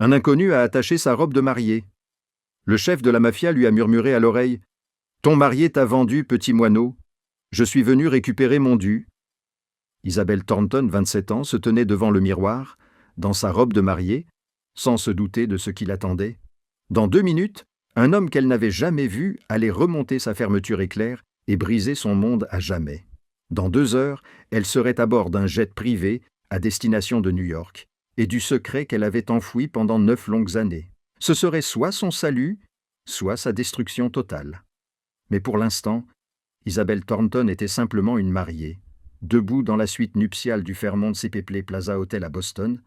Un inconnu a attaché sa robe de mariée. Le chef de la mafia lui a murmuré à l'oreille « Ton marié t'a vendu, petit moineau. Je suis venu récupérer mon dû. » Isabelle Thornton, 27 ans, se tenait devant le miroir, dans sa robe de mariée, sans se douter de ce qui l'attendait. Dans 2 minutes, un homme qu'elle n'avait jamais vu allait remonter sa fermeture éclair et briser son monde à jamais. Dans 2 heures, elle serait à bord d'un jet privé à destination de New York et du secret qu'elle avait enfoui pendant 9 longues années. Ce serait soit son salut, soit sa destruction totale. Mais pour l'instant, Isabelle Thornton était simplement une mariée, debout dans la suite nuptiale du Fairmont CPP Plaza Hotel à Boston,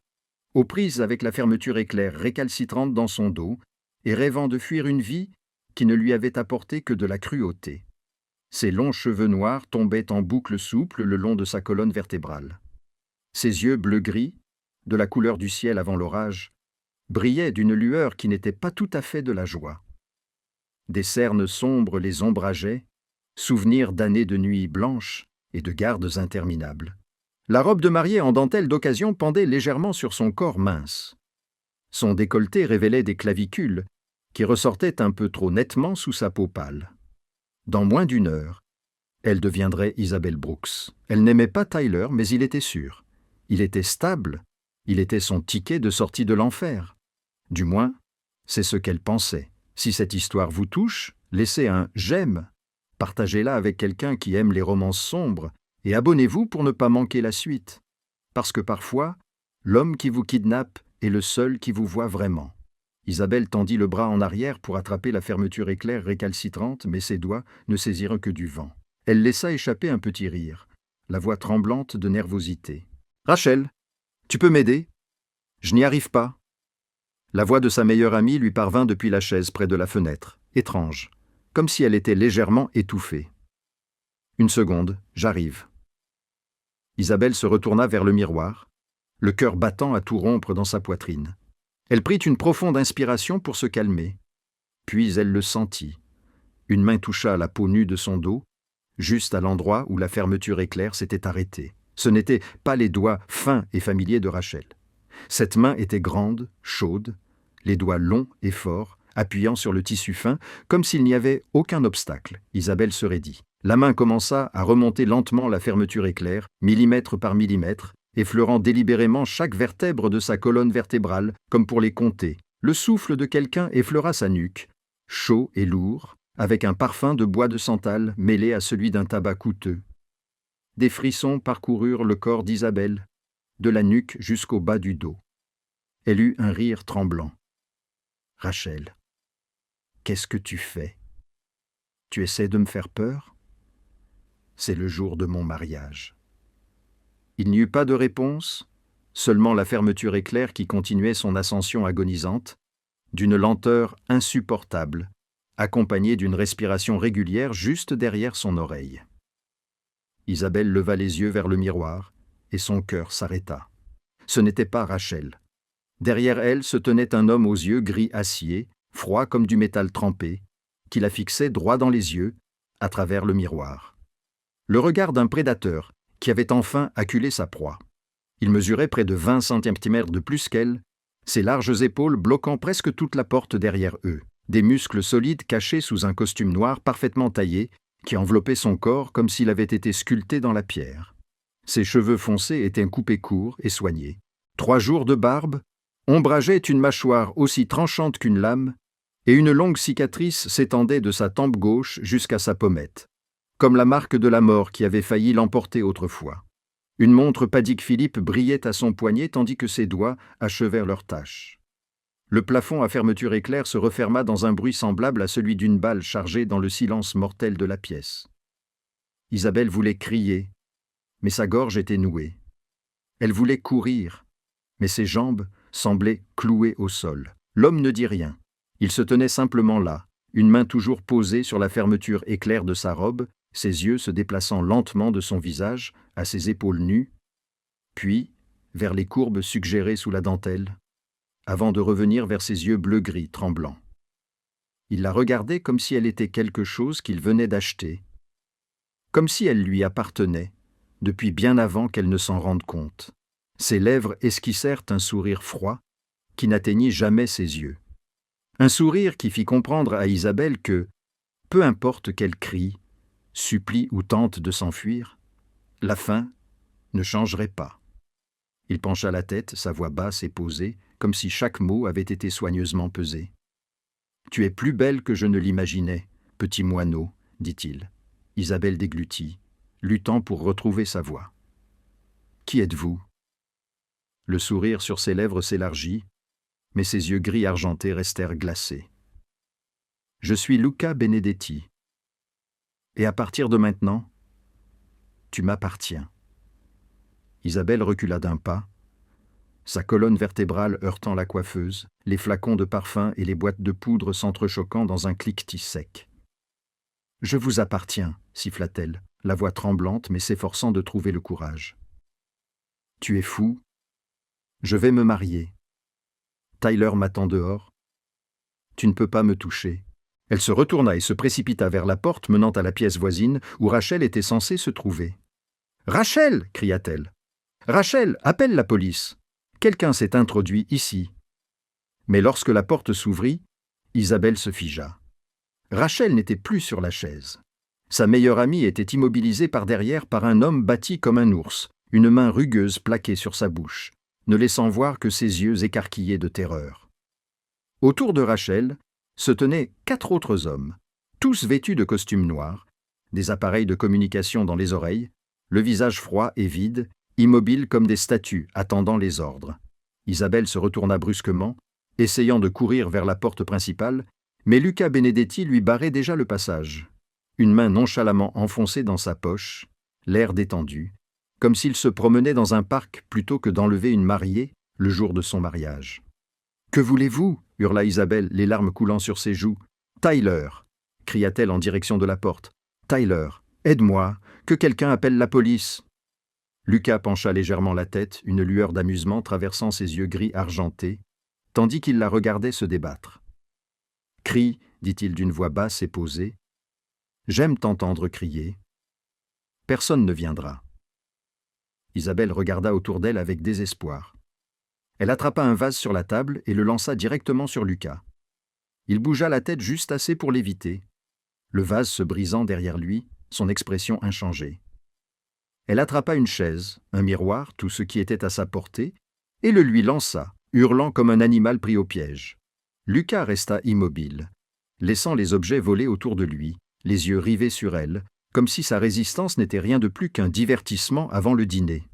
aux prises avec la fermeture éclair récalcitrante dans son dos et rêvant de fuir une vie qui ne lui avait apporté que de la cruauté. Ses longs cheveux noirs tombaient en boucles souples le long de sa colonne vertébrale. Ses yeux bleu-gris, de la couleur du ciel avant l'orage, brillaient d'une lueur qui n'était pas tout à fait de la joie. Des cernes sombres les ombrageaient, souvenirs d'années de nuits blanches et de gardes interminables. La robe de mariée en dentelle d'occasion pendait légèrement sur son corps mince. Son décolleté révélait des clavicules qui ressortaient un peu trop nettement sous sa peau pâle. Dans moins d'1 heure, elle deviendrait Isabelle Brooks. Elle n'aimait pas Tyler, mais il était sûr. Il était stable, il était son ticket de sortie de l'enfer. Du moins, c'est ce qu'elle pensait. Si cette histoire vous touche, laissez un « j'aime », partagez-la avec quelqu'un qui aime les romances sombres et abonnez-vous pour ne pas manquer la suite. Parce que parfois, l'homme qui vous kidnappe est le seul qui vous voit vraiment. Isabelle tendit le bras en arrière pour attraper la fermeture éclair récalcitrante, mais ses doigts ne saisirent que du vent. Elle laissa échapper un petit rire, la voix tremblante de nervosité. « Rachel, tu peux m'aider ? Je n'y arrive pas. » La voix de sa meilleure amie lui parvint depuis la chaise près de la fenêtre, étrange, comme si elle était légèrement étouffée. « 1 seconde, j'arrive. » Isabelle se retourna vers le miroir, le cœur battant à tout rompre dans sa poitrine. Elle prit une profonde inspiration pour se calmer. Puis elle le sentit. Une main toucha la peau nue de son dos, juste à l'endroit où la fermeture éclair s'était arrêtée. Ce n'étaient pas les doigts fins et familiers de Rachel. Cette main était grande, chaude, les doigts longs et forts, appuyant sur le tissu fin, comme s'il n'y avait aucun obstacle. Isabelle se raidit. La main commença à remonter lentement la fermeture éclair, millimètre par millimètre, effleurant délibérément chaque vertèbre de sa colonne vertébrale, comme pour les compter. Le souffle de quelqu'un effleura sa nuque, chaud et lourd, avec un parfum de bois de santal mêlé à celui d'un tabac coûteux. Des frissons parcoururent le corps d'Isabelle, de la nuque jusqu'au bas du dos. Elle eut un rire tremblant. « Rachel, qu'est-ce que tu fais? Tu essaies de me faire peur? C'est le jour de mon mariage. » Il n'y eut pas de réponse, seulement la fermeture éclair qui continuait son ascension agonisante, d'une lenteur insupportable, accompagnée d'une respiration régulière juste derrière son oreille. Isabelle leva les yeux vers le miroir, et son cœur s'arrêta. Ce n'était pas Rachel. Derrière elle se tenait un homme aux yeux gris acier, froid comme du métal trempé, qui la fixait droit dans les yeux, à travers le miroir. Le regard d'un prédateur qui avait enfin acculé sa proie. Il mesurait près de 20 cm de plus qu'elle, ses larges épaules bloquant presque toute la porte derrière eux, des muscles solides cachés sous un costume noir parfaitement taillé, qui enveloppait son corps comme s'il avait été sculpté dans la pierre. Ses cheveux foncés étaient coupés courts et soignés. 3 jours de barbe ombrageaient une mâchoire aussi tranchante qu'une lame, et une longue cicatrice s'étendait de sa tempe gauche jusqu'à sa pommette, comme la marque de la mort qui avait failli l'emporter autrefois. Une montre Patek Philippe brillait à son poignet tandis que ses doigts achevèrent leur tâche. Le plafond à fermeture éclair se referma dans un bruit semblable à celui d'une balle chargée dans le silence mortel de la pièce. Isabelle voulait crier, mais sa gorge était nouée. Elle voulait courir, mais ses jambes semblaient clouées au sol. L'homme ne dit rien. Il se tenait simplement là, une main toujours posée sur la fermeture éclair de sa robe, ses yeux se déplaçant lentement de son visage à ses épaules nues, puis vers les courbes suggérées sous la dentelle, avant de revenir vers ses yeux bleu-gris tremblants. Il la regardait comme si elle était quelque chose qu'il venait d'acheter, comme si elle lui appartenait, depuis bien avant qu'elle ne s'en rende compte. Ses lèvres esquissèrent un sourire froid, qui n'atteignit jamais ses yeux. Un sourire qui fit comprendre à Isabelle que, peu importe qu'elle crie, supplie ou tente de s'enfuir, la fin ne changerait pas. Il pencha la tête, sa voix basse et posée, comme si chaque mot avait été soigneusement pesé. « Tu es plus belle que je ne l'imaginais, petit moineau, dit-il. Isabelle déglutit, luttant pour retrouver sa voix. « Qui êtes-vous » Le sourire sur ses lèvres s'élargit, mais ses yeux gris argentés restèrent glacés. « Je suis Luca Benedetti. Et à partir de maintenant, tu m'appartiens. » Isabelle recula d'un pas, sa colonne vertébrale heurtant la coiffeuse, les flacons de parfum et les boîtes de poudre s'entrechoquant dans un cliquetis sec. « Je vous appartiens, siffla-t-elle, la voix tremblante mais s'efforçant de trouver le courage. « Tu es fou. Je vais me marier. Tyler m'attend dehors. Tu ne peux pas me toucher. » Elle se retourna et se précipita vers la porte menant à la pièce voisine où Rachel était censée se trouver. « Rachel !» cria-t-elle. « Rachel, appelle la police. Quelqu'un s'est introduit ici. » Mais lorsque la porte s'ouvrit, Isabelle se figea. Rachel n'était plus sur la chaise. Sa meilleure amie était immobilisée par derrière par un homme bâti comme un ours, une main rugueuse plaquée sur sa bouche, ne laissant voir que ses yeux écarquillés de terreur. Autour de Rachel se tenaient 4 autres hommes, tous vêtus de costumes noirs, des appareils de communication dans les oreilles, le visage froid et vide, immobiles comme des statues attendant les ordres. Isabelle se retourna brusquement, essayant de courir vers la porte principale, mais Luca Benedetti lui barrait déjà le passage, une main nonchalamment enfoncée dans sa poche, l'air détendu, comme s'il se promenait dans un parc plutôt que d'enlever une mariée le jour de son mariage. « Que voulez-vous » hurla Isabelle, les larmes coulant sur ses joues. « Tyler » cria-t-elle en direction de la porte. « Tyler, aide-moi, que quelqu'un appelle la police !» Luca pencha légèrement la tête, une lueur d'amusement traversant ses yeux gris argentés, tandis qu'il la regardait se débattre. « Crie, dit-il d'une voix basse et posée. J'aime t'entendre crier. Personne ne viendra. » Isabelle regarda autour d'elle avec désespoir. Elle attrapa un vase sur la table et le lança directement sur Luca. Il bougea la tête juste assez pour l'éviter, le vase se brisant derrière lui, son expression inchangée. Elle attrapa une chaise, un miroir, tout ce qui était à sa portée, et le lui lança, hurlant comme un animal pris au piège. Luca resta immobile, laissant les objets voler autour de lui, les yeux rivés sur elle, comme si sa résistance n'était rien de plus qu'un divertissement avant le dîner.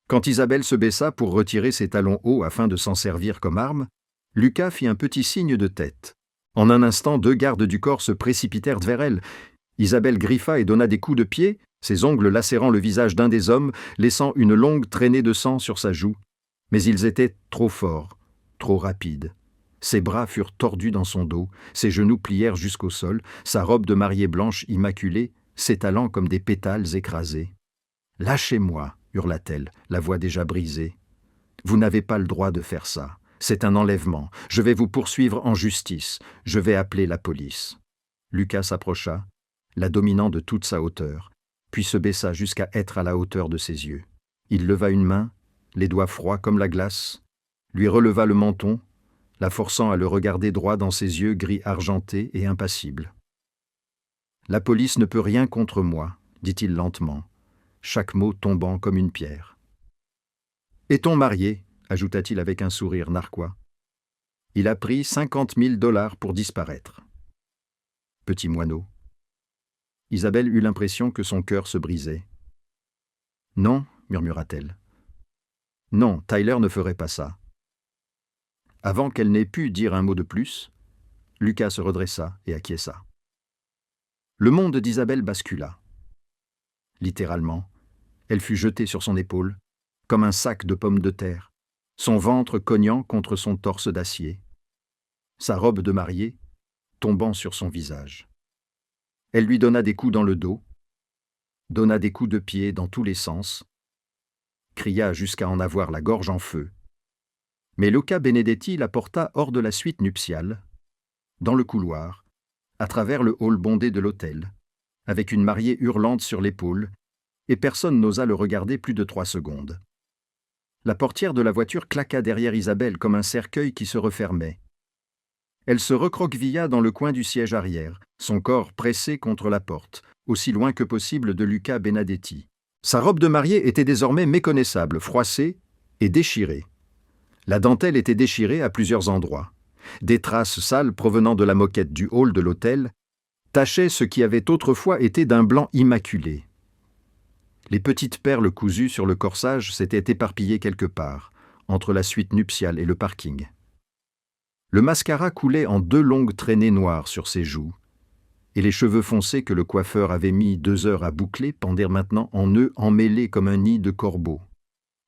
Quand Isabelle se baissa pour retirer ses talons hauts afin de s'en servir comme arme, Luca fit un petit signe de tête. En un instant, 2 gardes du corps se précipitèrent vers elle. Isabelle griffa et donna des coups de pied, ses ongles lacérant le visage d'un des hommes, laissant une longue traînée de sang sur sa joue. Mais ils étaient trop forts, trop rapides. Ses bras furent tordus dans son dos, ses genoux plièrent jusqu'au sol, sa robe de mariée blanche immaculée, s'étalant comme des pétales écrasés. « Lâchez-moi » hurla-t-elle, la voix déjà brisée. « Vous n'avez pas le droit de faire ça. C'est un enlèvement. Je vais vous poursuivre en justice. Je vais appeler la police. » Luca s'approcha, la dominant de toute sa hauteur, puis se baissa jusqu'à être à la hauteur de ses yeux. Il leva une main, les doigts froids comme la glace, lui releva le menton, la forçant à le regarder droit dans ses yeux gris argentés et impassibles. « La police ne peut rien contre moi, » dit-il lentement, chaque mot tombant comme une pierre. « Est-on marié » ajouta-t-il avec un sourire narquois. « Il a pris 50 000 $ pour disparaître. » Petit moineau. Isabelle eut l'impression que son cœur se brisait. « Non, » murmura-t-elle. « Non, Tyler ne ferait pas ça. » Avant qu'elle n'ait pu dire un mot de plus, Luca se redressa et acquiesça. Le monde d'Isabelle bascula. Littéralement, elle fut jetée sur son épaule, comme un sac de pommes de terre, son ventre cognant contre son torse d'acier, sa robe de mariée tombant sur son visage. Elle lui donna des coups dans le dos, donna des coups de pied dans tous les sens, cria jusqu'à en avoir la gorge en feu. Mais Luca Benedetti la porta hors de la suite nuptiale, dans le couloir, à travers le hall bondé de l'hôtel, avec une mariée hurlante sur l'épaule, et personne n'osa le regarder plus de 3 secondes. La portière de la voiture claqua derrière Isabelle comme un cercueil qui se refermait. Elle se recroquevilla dans le coin du siège arrière, son corps pressé contre la porte, aussi loin que possible de Luca Benedetti. Sa robe de mariée était désormais méconnaissable, froissée et déchirée. La dentelle était déchirée à plusieurs endroits. Des traces sales provenant de la moquette du hall de l'hôtel tachaient ce qui avait autrefois été d'un blanc immaculé. Les petites perles cousues sur le corsage s'étaient éparpillées quelque part, entre la suite nuptiale et le parking. Le mascara coulait en 2 longues traînées noires sur ses joues, et les cheveux foncés que le coiffeur avait mis 2 heures à boucler pendaient maintenant en nœuds emmêlés comme un nid de corbeaux.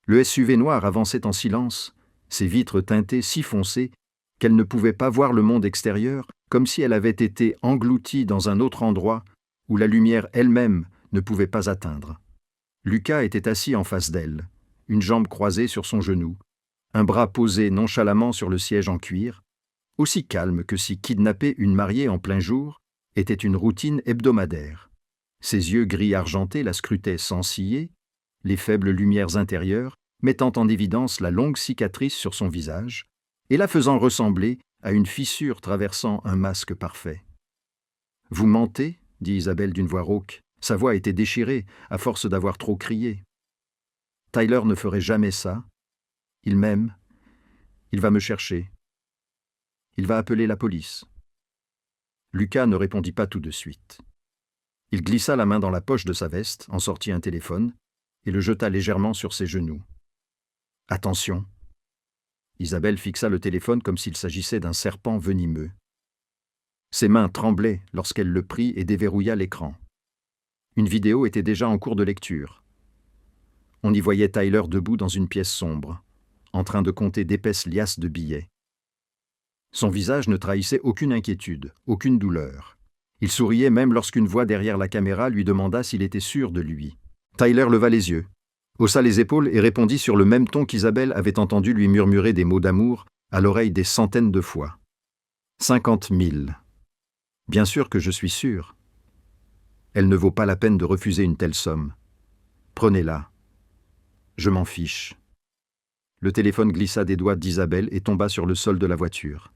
Le SUV noir avançait en silence, ses vitres teintées si foncées qu'elle ne pouvait pas voir le monde extérieur, comme si elle avait été engloutie dans un autre endroit où la lumière elle-même ne pouvait pas atteindre. Luca était assis en face d'elle, une jambe croisée sur son genou, un bras posé nonchalamment sur le siège en cuir, aussi calme que si kidnapper une mariée en plein jour était une routine hebdomadaire. Ses yeux gris argentés la scrutaient sans ciller, les faibles lumières intérieures mettant en évidence la longue cicatrice sur son visage et la faisant ressembler à une fissure traversant un masque parfait. « Vous mentez » dit Isabelle d'une voix rauque. Sa voix était déchirée, à force d'avoir trop crié. « Tyler ne ferait jamais ça. Il m'aime. Il va me chercher. Il va appeler la police. » Luca ne répondit pas tout de suite. Il glissa la main dans la poche de sa veste, en sortit un téléphone, et le jeta légèrement sur ses genoux. « Attention !» Isabelle fixa le téléphone comme s'il s'agissait d'un serpent venimeux. Ses mains tremblaient lorsqu'elle le prit et déverrouilla l'écran. Une vidéo était déjà en cours de lecture. On y voyait Tyler debout dans une pièce sombre, en train de compter d'épaisses liasses de billets. Son visage ne trahissait aucune inquiétude, aucune douleur. Il souriait même lorsqu'une voix derrière la caméra lui demanda s'il était sûr de lui. Tyler leva les yeux, haussa les épaules et répondit sur le même ton qu'Isabelle avait entendu lui murmurer des mots d'amour à l'oreille des centaines de fois. 50 000. Bien sûr que je suis sûr. Elle ne vaut pas la peine de refuser une telle somme. Prenez-la. Je m'en fiche. Le téléphone glissa des doigts d'Isabelle et tomba sur le sol de la voiture.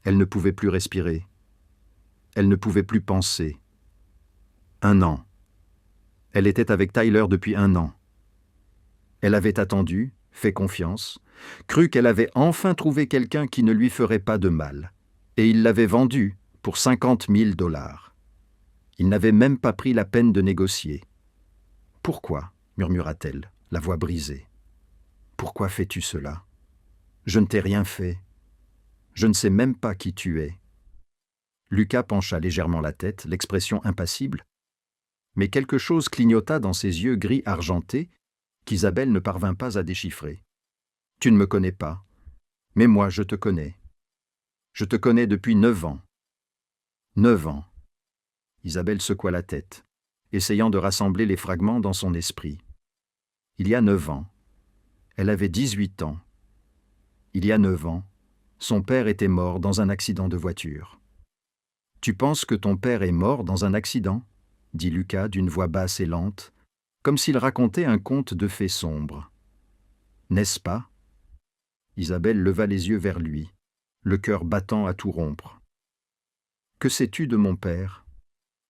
Elle ne pouvait plus respirer. Elle ne pouvait plus penser. 1 an. Elle était avec Tyler depuis 1 an. Elle avait attendu, fait confiance, cru qu'elle avait enfin trouvé quelqu'un qui ne lui ferait pas de mal. Et il l'avait vendu pour 50 000 $. Il n'avait même pas pris la peine de négocier. « Pourquoi » murmura-t-elle, la voix brisée. « Pourquoi fais-tu cela ? Je ne t'ai rien fait. Je ne sais même pas qui tu es. » Luca pencha légèrement la tête, l'expression impassible, mais quelque chose clignota dans ses yeux gris argentés qu'Isabelle ne parvint pas à déchiffrer. « Tu ne me connais pas, mais moi je te connais. Je te connais depuis 9 ans. 9 ans. » Isabelle secoua la tête, essayant de rassembler les fragments dans son esprit. Il y a 9 ans. Elle avait 18 ans. Il y a 9 ans, son père était mort dans un accident de voiture. « Tu penses que ton père est mort dans un accident ?» dit Luca d'une voix basse et lente, comme s'il racontait un conte de fées sombres. « N'est-ce pas ?» Isabelle leva les yeux vers lui, le cœur battant à tout rompre. « Que sais-tu de mon père ?»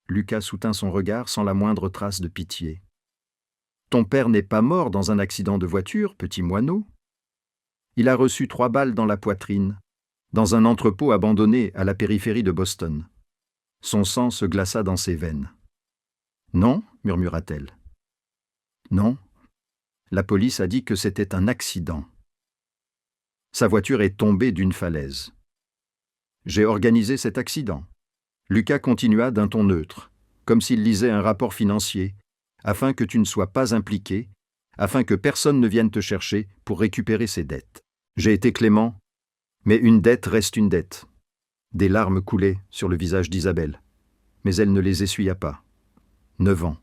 Luca soutint son regard sans la moindre trace de pitié. « Ton père n'est pas mort dans un accident de voiture, petit moineau. Il a reçu 3 balles dans la poitrine, dans un entrepôt abandonné à la périphérie de Boston. » Son sang se glaça dans ses veines. « Non » murmura-t-elle. « Non. La police a dit que c'était un accident. Sa voiture est tombée d'une falaise. J'ai organisé cet accident. » Luca continua d'un ton neutre, comme s'il lisait un rapport financier, afin que tu ne sois pas impliqué, afin que personne ne vienne te chercher pour récupérer ses dettes. J'ai été clément, mais une dette reste une dette. Des larmes coulaient sur le visage d'Isabelle, mais elle ne les essuya pas. 9 ans.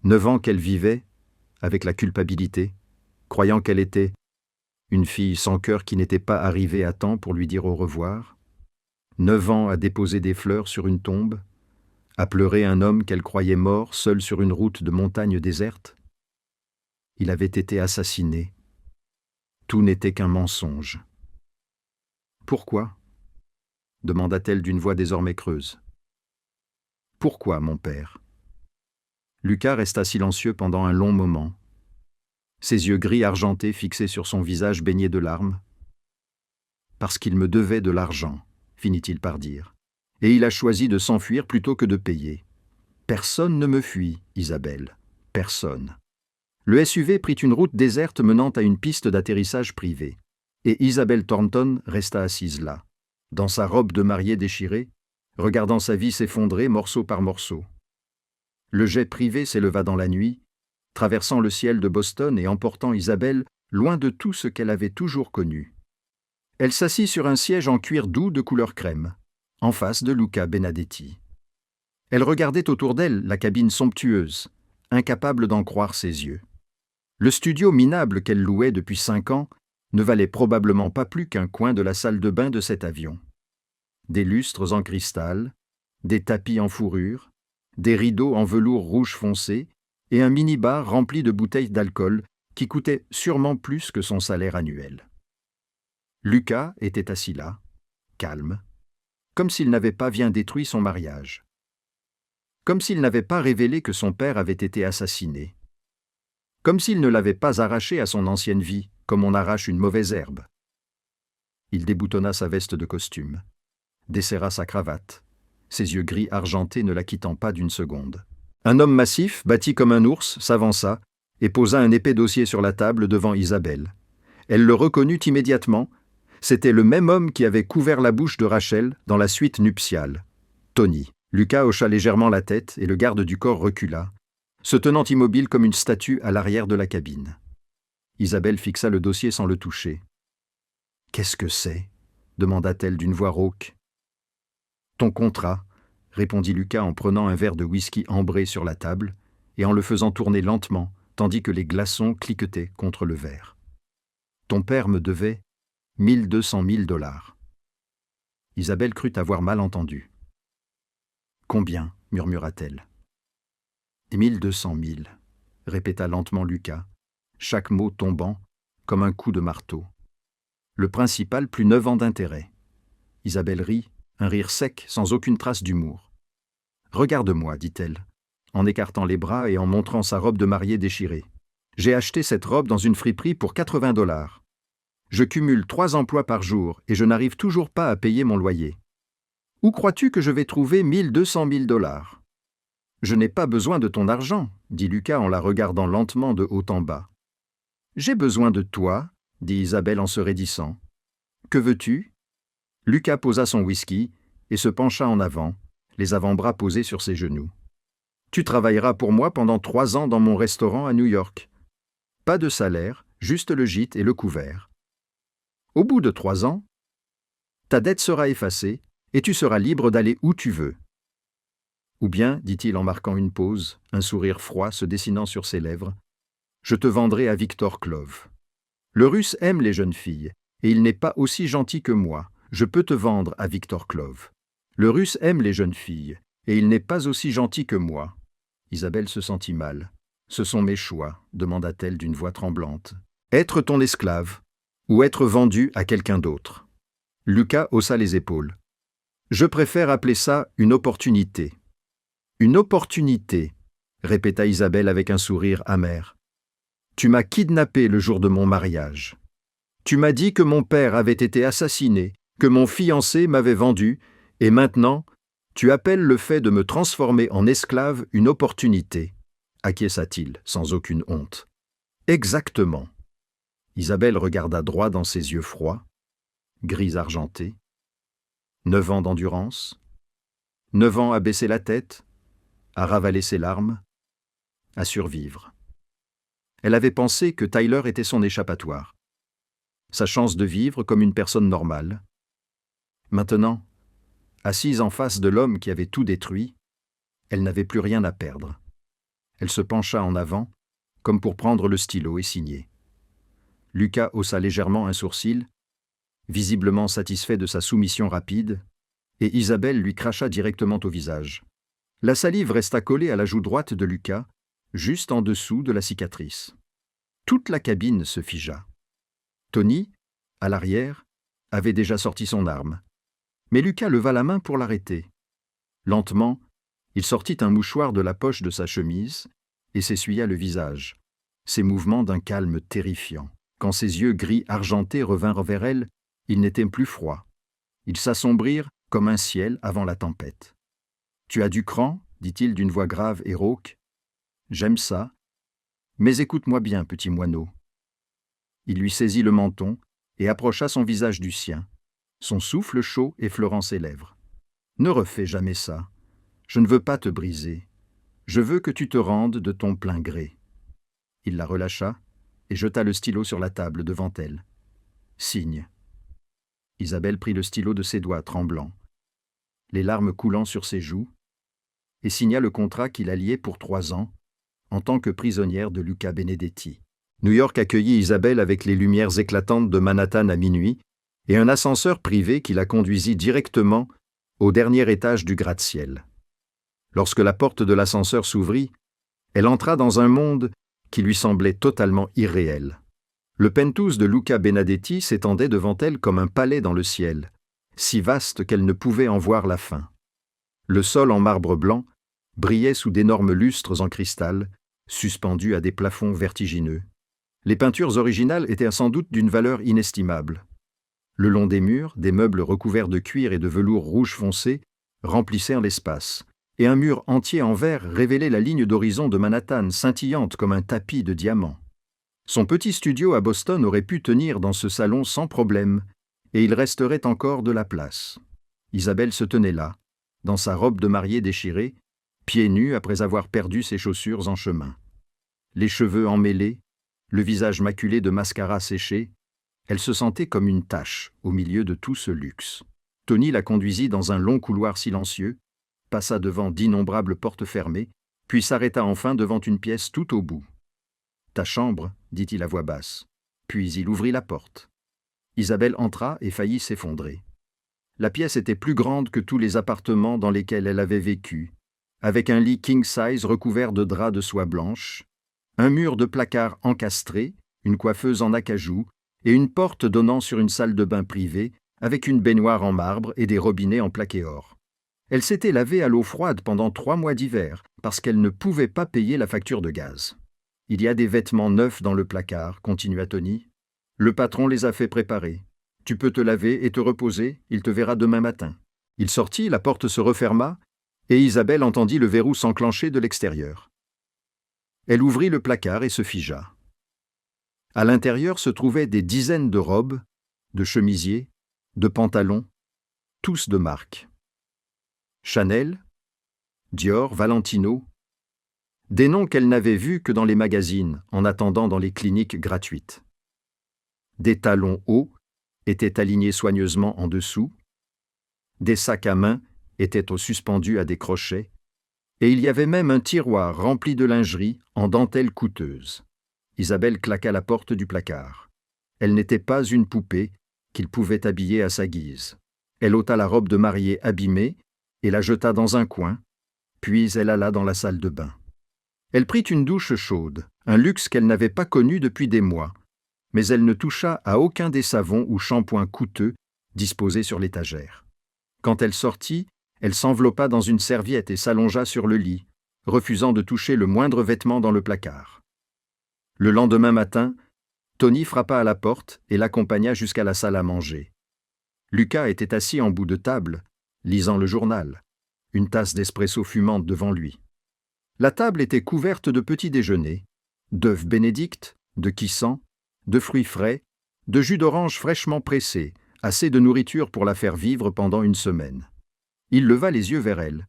9 ans qu'elle vivait, avec la culpabilité, croyant qu'elle était une fille sans cœur qui n'était pas arrivée à temps pour lui dire au revoir. 9 ans à déposer des fleurs sur une tombe, à pleurer un homme qu'elle croyait mort seul sur une route de montagne déserte. Il avait été assassiné, Tout n'était qu'un mensonge. « Pourquoi » demanda-t-elle d'une voix désormais creuse. « Pourquoi, mon père » Lucas resta silencieux pendant un long moment, ses yeux gris argentés fixés sur son visage baigné de larmes. « Parce qu'il me devait de l'argent, finit-il par dire, et il a choisi de s'enfuir plutôt que de payer. Personne ne me fuit, Isabelle, personne. » Le SUV prit une route déserte menant à une piste d'atterrissage privée, et Isabelle Thornton resta assise là, dans sa robe de mariée déchirée, regardant sa vie s'effondrer morceau par morceau. Le jet privé s'éleva dans la nuit, traversant le ciel de Boston et emportant Isabelle loin de tout ce qu'elle avait toujours connu. Elle s'assit sur un siège en cuir doux de couleur crème, en face de Luca Benedetti. Elle regardait autour d'elle la cabine somptueuse, incapable d'en croire ses yeux. Le studio minable qu'elle louait depuis 5 ans ne valait probablement pas plus qu'un coin de la salle de bain de cet avion. Des lustres en cristal, des tapis en fourrure, des rideaux en velours rouge foncé et un mini-bar rempli de bouteilles d'alcool qui coûtait sûrement plus que son salaire annuel. Lucas était assis là, calme, comme s'il n'avait pas bien détruit son mariage. Comme s'il n'avait pas révélé que son père avait été assassiné. Comme s'il ne l'avait pas arraché à son ancienne vie, comme on arrache une mauvaise herbe. Il déboutonna sa veste de costume, desserra sa cravate, ses yeux gris argentés ne la quittant pas d'une seconde. Un homme massif, bâti comme un ours, s'avança et posa un épais dossier sur la table devant Isabelle. Elle le reconnut immédiatement. C'était le même homme qui avait couvert la bouche de Rachel dans la suite nuptiale. Tony. Lucas hocha légèrement la tête et le garde du corps recula, se tenant immobile comme une statue à l'arrière de la cabine. Isabelle fixa le dossier sans le toucher. « Qu'est-ce que c'est » demanda-t-elle d'une voix rauque. « Ton contrat » répondit Lucas en prenant un verre de whisky ambré sur la table et en le faisant tourner lentement, tandis que les glaçons cliquetaient contre le verre. « Ton père me devait 1 200 000 $. Isabelle crut avoir mal entendu. « Combien » murmura-t-elle. « 1 200 000 » répéta lentement Lucas, chaque mot tombant comme un coup de marteau. Le principal plus 9 ans d'intérêt. Isabelle rit, un rire sec sans aucune trace d'humour. « Regarde-moi, dit-elle, en écartant les bras et en montrant sa robe de mariée déchirée. J'ai acheté cette robe dans une friperie pour 80 $. Je cumule 3 emplois par jour et je n'arrive toujours pas à payer mon loyer. Où crois-tu que je vais trouver 1 200 000 $? Je n'ai pas besoin de ton argent, dit Lucas en la regardant lentement de haut en bas. J'ai besoin de toi, dit Isabelle en se raidissant. Que veux-tu ? Lucas posa son whisky et se pencha en avant, les avant-bras posés sur ses genoux. Tu travailleras pour moi pendant 3 ans dans mon restaurant à New York. Pas de salaire, juste le gîte et le couvert. Au bout de 3 ans, ta dette sera effacée et tu seras libre d'aller où tu veux. Ou bien, dit-il en marquant une pause, un sourire froid se dessinant sur ses lèvres, je te vendrai à Victor Klov. Le Russe aime les jeunes filles, et il n'est pas aussi gentil que moi. Je peux te vendre à Victor Klov. Le Russe aime les jeunes filles, et il n'est pas aussi gentil que moi. Isabelle se sentit mal. Ce sont mes choix, demanda-t-elle d'une voix tremblante. Être ton esclave, ou être vendu à quelqu'un d'autre. Lucas haussa les épaules. Je préfère appeler ça une opportunité. Une opportunité, répéta Isabelle avec un sourire amer. Tu m'as kidnappé le jour de mon mariage. Tu m'as dit que mon père avait été assassiné, que mon fiancé m'avait vendu, et maintenant, tu appelles le fait de me transformer en esclave une opportunité, acquiesça-t-il, sans aucune honte. Exactement. Isabelle regarda droit dans ses yeux froids, gris argentés. 9 ans d'endurance, 9 ans à baisser la tête, à ravaler ses larmes, à survivre. Elle avait pensé que Tyler était son échappatoire, sa chance de vivre comme une personne normale. Maintenant, assise en face de l'homme qui avait tout détruit, elle n'avait plus rien à perdre. Elle se pencha en avant, comme pour prendre le stylo et signer. Lucas haussa légèrement un sourcil, visiblement satisfait de sa soumission rapide, et Isabelle lui cracha directement au visage. La salive resta collée à la joue droite de Lucas, juste en dessous de la cicatrice. Toute la cabine se figea. Tony, à l'arrière, avait déjà sorti son arme. Mais Lucas leva la main pour l'arrêter. Lentement, il sortit un mouchoir de la poche de sa chemise et s'essuya le visage, ses mouvements d'un calme terrifiant. Quand ses yeux gris argentés revinrent vers elle, ils n'étaient plus froids. Ils s'assombrirent comme un ciel avant la tempête. « Tu as du cran ?» dit-il d'une voix grave et rauque. « J'aime ça. Mais écoute-moi bien, petit moineau. » Il lui saisit le menton et approcha son visage du sien, son souffle chaud effleurant ses lèvres. « Ne refais jamais ça. Je ne veux pas te briser. Je veux que tu te rendes de ton plein gré. » Il la relâcha et jeta le stylo sur la table devant elle. « Signe. » Isabelle prit le stylo de ses doigts tremblants, les larmes coulant sur ses joues, et signa le contrat qui la liait pour 3 ans, en tant que prisonnière de Luca Benedetti. New York accueillit Isabelle avec les lumières éclatantes de Manhattan à minuit et un ascenseur privé qui la conduisit directement au dernier étage du gratte-ciel. Lorsque la porte de l'ascenseur s'ouvrit, elle entra dans un monde qui lui semblait totalement irréel. Le penthouse de Luca Benedetti s'étendait devant elle comme un palais dans le ciel, si vaste qu'elle ne pouvait en voir la fin. Le sol en marbre blanc brillait sous d'énormes lustres en cristal, suspendus à des plafonds vertigineux. Les peintures originales étaient sans doute d'une valeur inestimable. Le long des murs, des meubles recouverts de cuir et de velours rouge foncé remplissèrent l'espace, et un mur entier en verre révélait la ligne d'horizon de Manhattan, scintillante comme un tapis de diamants. Son petit studio à Boston aurait pu tenir dans ce salon sans problème, et il resterait encore de la place. Isabelle se tenait là, dans sa robe de mariée déchirée, pieds nus après avoir perdu ses chaussures en chemin. Les cheveux emmêlés, le visage maculé de mascara séché, elle se sentait comme une tache au milieu de tout ce luxe. Tony la conduisit dans un long couloir silencieux, passa devant d'innombrables portes fermées, puis s'arrêta enfin devant une pièce tout au bout. « Ta chambre » dit-il à voix basse. Puis il ouvrit la porte. Isabelle entra et faillit s'effondrer. La pièce était plus grande que tous les appartements dans lesquels elle avait vécu, avec un lit king-size recouvert de draps de soie blanche, un mur de placard encastré, une coiffeuse en acajou et une porte donnant sur une salle de bain privée avec une baignoire en marbre et des robinets en plaqué or. Elle s'était lavée à l'eau froide pendant 3 mois d'hiver parce qu'elle ne pouvait pas payer la facture de gaz. « Il y a des vêtements neufs dans le placard, » continua Tony. « Le patron les a fait préparer. Tu peux te laver et te reposer, il te verra demain matin. » Il sortit, la porte se referma, et Isabelle entendit le verrou s'enclencher de l'extérieur. Elle ouvrit le placard et se figea. À l'intérieur se trouvaient des dizaines de robes, de chemisiers, de pantalons, tous de marque. Chanel, Dior, Valentino, des noms qu'elle n'avait vus que dans les magazines, en attendant dans les cliniques gratuites. Des talons hauts étaient alignés soigneusement en dessous, des sacs à main étaient suspendus à des crochets, et il y avait même un tiroir rempli de lingerie en dentelle coûteuse. Isabelle claqua la porte du placard. Elle n'était pas une poupée qu'il pouvait habiller à sa guise. Elle ôta la robe de mariée abîmée et la jeta dans un coin, puis elle alla dans la salle de bain. Elle prit une douche chaude, un luxe qu'elle n'avait pas connu depuis des mois, mais elle ne toucha à aucun des savons ou shampoings coûteux disposés sur l'étagère. Quand elle sortit, elle s'enveloppa dans une serviette et s'allongea sur le lit, refusant de toucher le moindre vêtement dans le placard. Le lendemain matin, Tony frappa à la porte et l'accompagna jusqu'à la salle à manger. Lucas était assis en bout de table, lisant le journal, une tasse d'espresso fumante devant lui. La table était couverte de petits déjeuners, d'œufs bénédicts, de kissans, de fruits frais, de jus d'orange fraîchement pressé, assez de nourriture pour la faire vivre pendant une semaine. Il leva les yeux vers elle,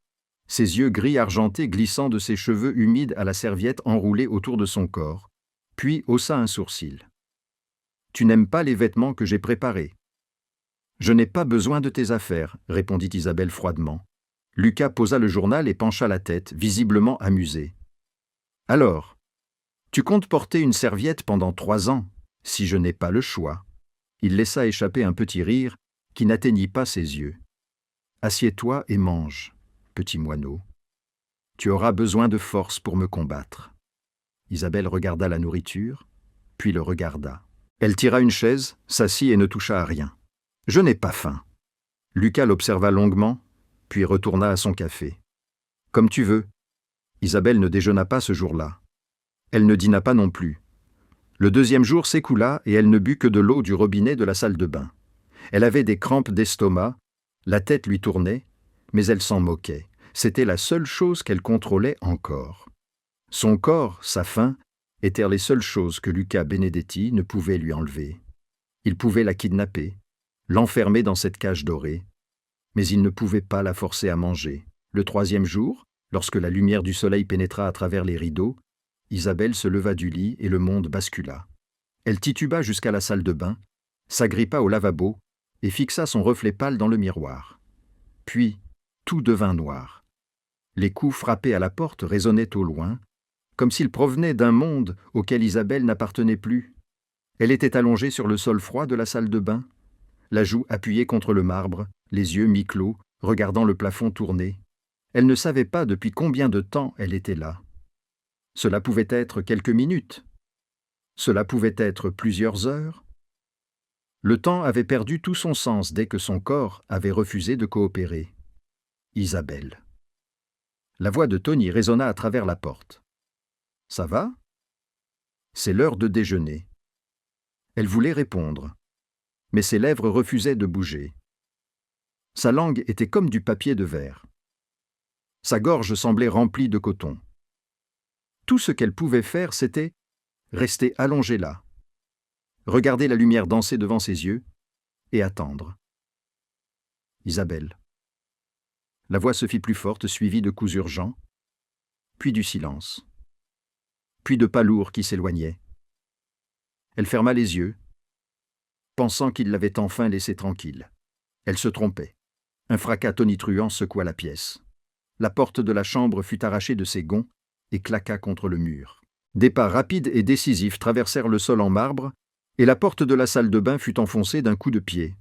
ses yeux gris argentés glissant de ses cheveux humides à la serviette enroulée autour de son corps, puis haussa un sourcil. « Tu n'aimes pas les vêtements que j'ai préparés. »« Je n'ai pas besoin de tes affaires, » répondit Isabelle froidement. Lucas posa le journal et pencha la tête, visiblement amusé. « Alors, tu comptes porter une serviette pendant 3 ans, si je n'ai pas le choix. » Il laissa échapper un petit rire qui n'atteignit pas ses yeux. « Assieds-toi et mange, petit moineau. Tu auras besoin de force pour me combattre. » Isabelle regarda la nourriture, puis le regarda. Elle tira une chaise, s'assit et ne toucha à rien. « Je n'ai pas faim. » Lucas l'observa longuement, puis retourna à son café. « Comme tu veux. » Isabelle ne déjeuna pas ce jour-là. Elle ne dîna pas non plus. Le deuxième jour s'écoula et elle ne but que de l'eau du robinet de la salle de bain. Elle avait des crampes d'estomac, la tête lui tournait, mais elle s'en moquait. C'était la seule chose qu'elle contrôlait encore. Son corps, sa faim, étaient les seules choses que Luca Benedetti ne pouvait lui enlever. Il pouvait la kidnapper, l'enfermer dans cette cage dorée, mais il ne pouvait pas la forcer à manger. Le troisième jour, lorsque la lumière du soleil pénétra à travers les rideaux, Isabelle se leva du lit et le monde bascula. Elle tituba jusqu'à la salle de bain, s'agrippa au lavabo et fixa son reflet pâle dans le miroir. Puis, tout devint noir. Les coups frappés à la porte résonnaient au loin, comme s'ils provenaient d'un monde auquel Isabelle n'appartenait plus. Elle était allongée sur le sol froid de la salle de bain, la joue appuyée contre le marbre, les yeux mi-clos, regardant le plafond tourné. Elle ne savait pas depuis combien de temps elle était là. Cela pouvait être quelques minutes. Cela pouvait être plusieurs heures. Le temps avait perdu tout son sens dès que son corps avait refusé de coopérer. Isabelle. La voix de Tony résonna à travers la porte. « Ça va ? » « C'est l'heure de déjeuner. » Elle voulait répondre, mais ses lèvres refusaient de bouger. Sa langue était comme du papier de verre. Sa gorge semblait remplie de coton. Tout ce qu'elle pouvait faire, c'était rester allongée là, regarder la lumière danser devant ses yeux et attendre. Isabelle. La voix se fit plus forte, suivie de coups urgents, puis du silence, puis de pas lourds qui s'éloignaient. Elle ferma les yeux, pensant qu'il l'avait enfin laissée tranquille. Elle se trompait. Un fracas tonitruant secoua la pièce. La porte de la chambre fut arrachée de ses gonds et claqua contre le mur. Des pas rapides et décisifs traversèrent le sol en marbre, et la porte de la salle de bain fut enfoncée d'un coup de pied.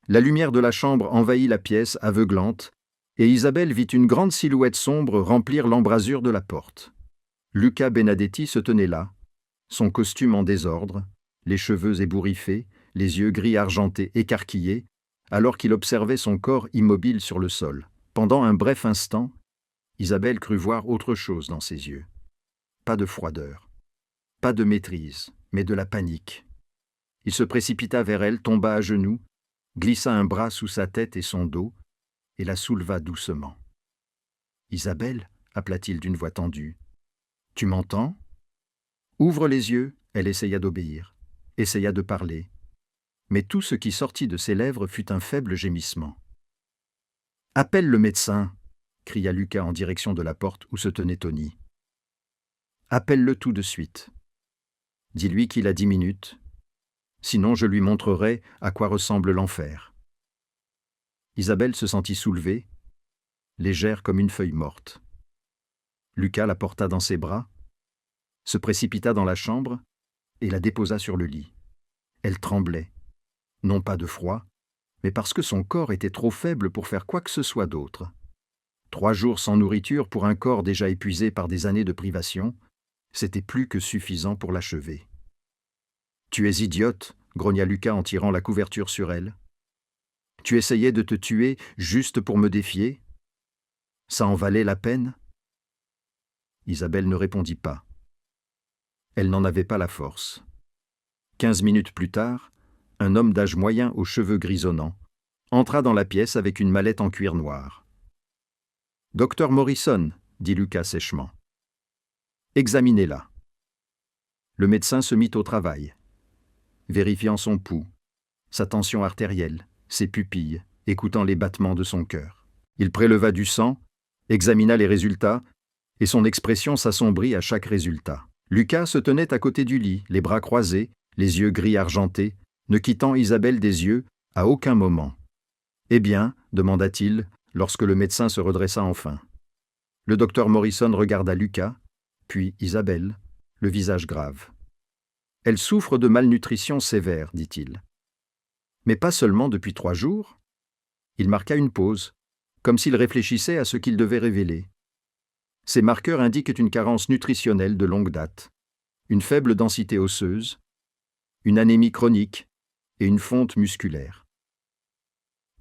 La lumière de la chambre envahit la pièce, aveuglante, et Isabelle vit une grande silhouette sombre remplir l'embrasure de la porte. Luca Benedetti se tenait là, son costume en désordre, les cheveux ébouriffés, les yeux gris argentés écarquillés, alors qu'il observait son corps immobile sur le sol. Pendant un bref instant, Isabelle crut voir autre chose dans ses yeux. Pas de froideur, pas de maîtrise, mais de la panique. Il se précipita vers elle, tomba à genoux, glissa un bras sous sa tête et son dos, et la souleva doucement. « Isabelle » appela-t-il d'une voix tendue. « Tu m'entends » ? Ouvre les yeux, elle essaya d'obéir, essaya de parler. Mais tout ce qui sortit de ses lèvres fut un faible gémissement. « Appelle le médecin » cria Lucas en direction de la porte où se tenait Tony. « Appelle-le tout de suite. Dis-lui qu'il a 10 minutes, sinon je lui montrerai à quoi ressemble l'enfer. » Isabelle se sentit soulevée, légère comme une feuille morte. Lucas la porta dans ses bras, se précipita dans la chambre et la déposa sur le lit. Elle tremblait, non pas de froid, mais parce que son corps était trop faible pour faire quoi que ce soit d'autre. 3 jours sans nourriture pour un corps déjà épuisé par des années de privation, c'était plus que suffisant pour l'achever. « Tu es idiote » grogna Lucas en tirant la couverture sur elle. « Tu essayais de te tuer juste pour me défier ? Ça en valait la peine ?» Isabelle ne répondit pas. Elle n'en avait pas la force. 15 minutes plus tard, un homme d'âge moyen aux cheveux grisonnants entra dans la pièce avec une mallette en cuir noir. « Docteur Morrison » dit Lucas sèchement. « Examinez-la. » Le médecin se mit au travail, vérifiant son pouls, sa tension artérielle, ses pupilles, écoutant les battements de son cœur. Il préleva du sang, examina les résultats, et son expression s'assombrit à chaque résultat. Lucas se tenait à côté du lit, les bras croisés, les yeux gris argentés, ne quittant Isabelle des yeux à aucun moment. « Eh bien » demanda-t-il, lorsque le médecin se redressa enfin. Le docteur Morrison regarda Lucas, puis Isabelle, le visage grave. « Elle souffre de malnutrition sévère, dit-il. Mais pas seulement depuis 3 jours. » Il marqua une pause, comme s'il réfléchissait à ce qu'il devait révéler. Ces marqueurs indiquent une carence nutritionnelle de longue date, une faible densité osseuse, une anémie chronique et une fonte musculaire.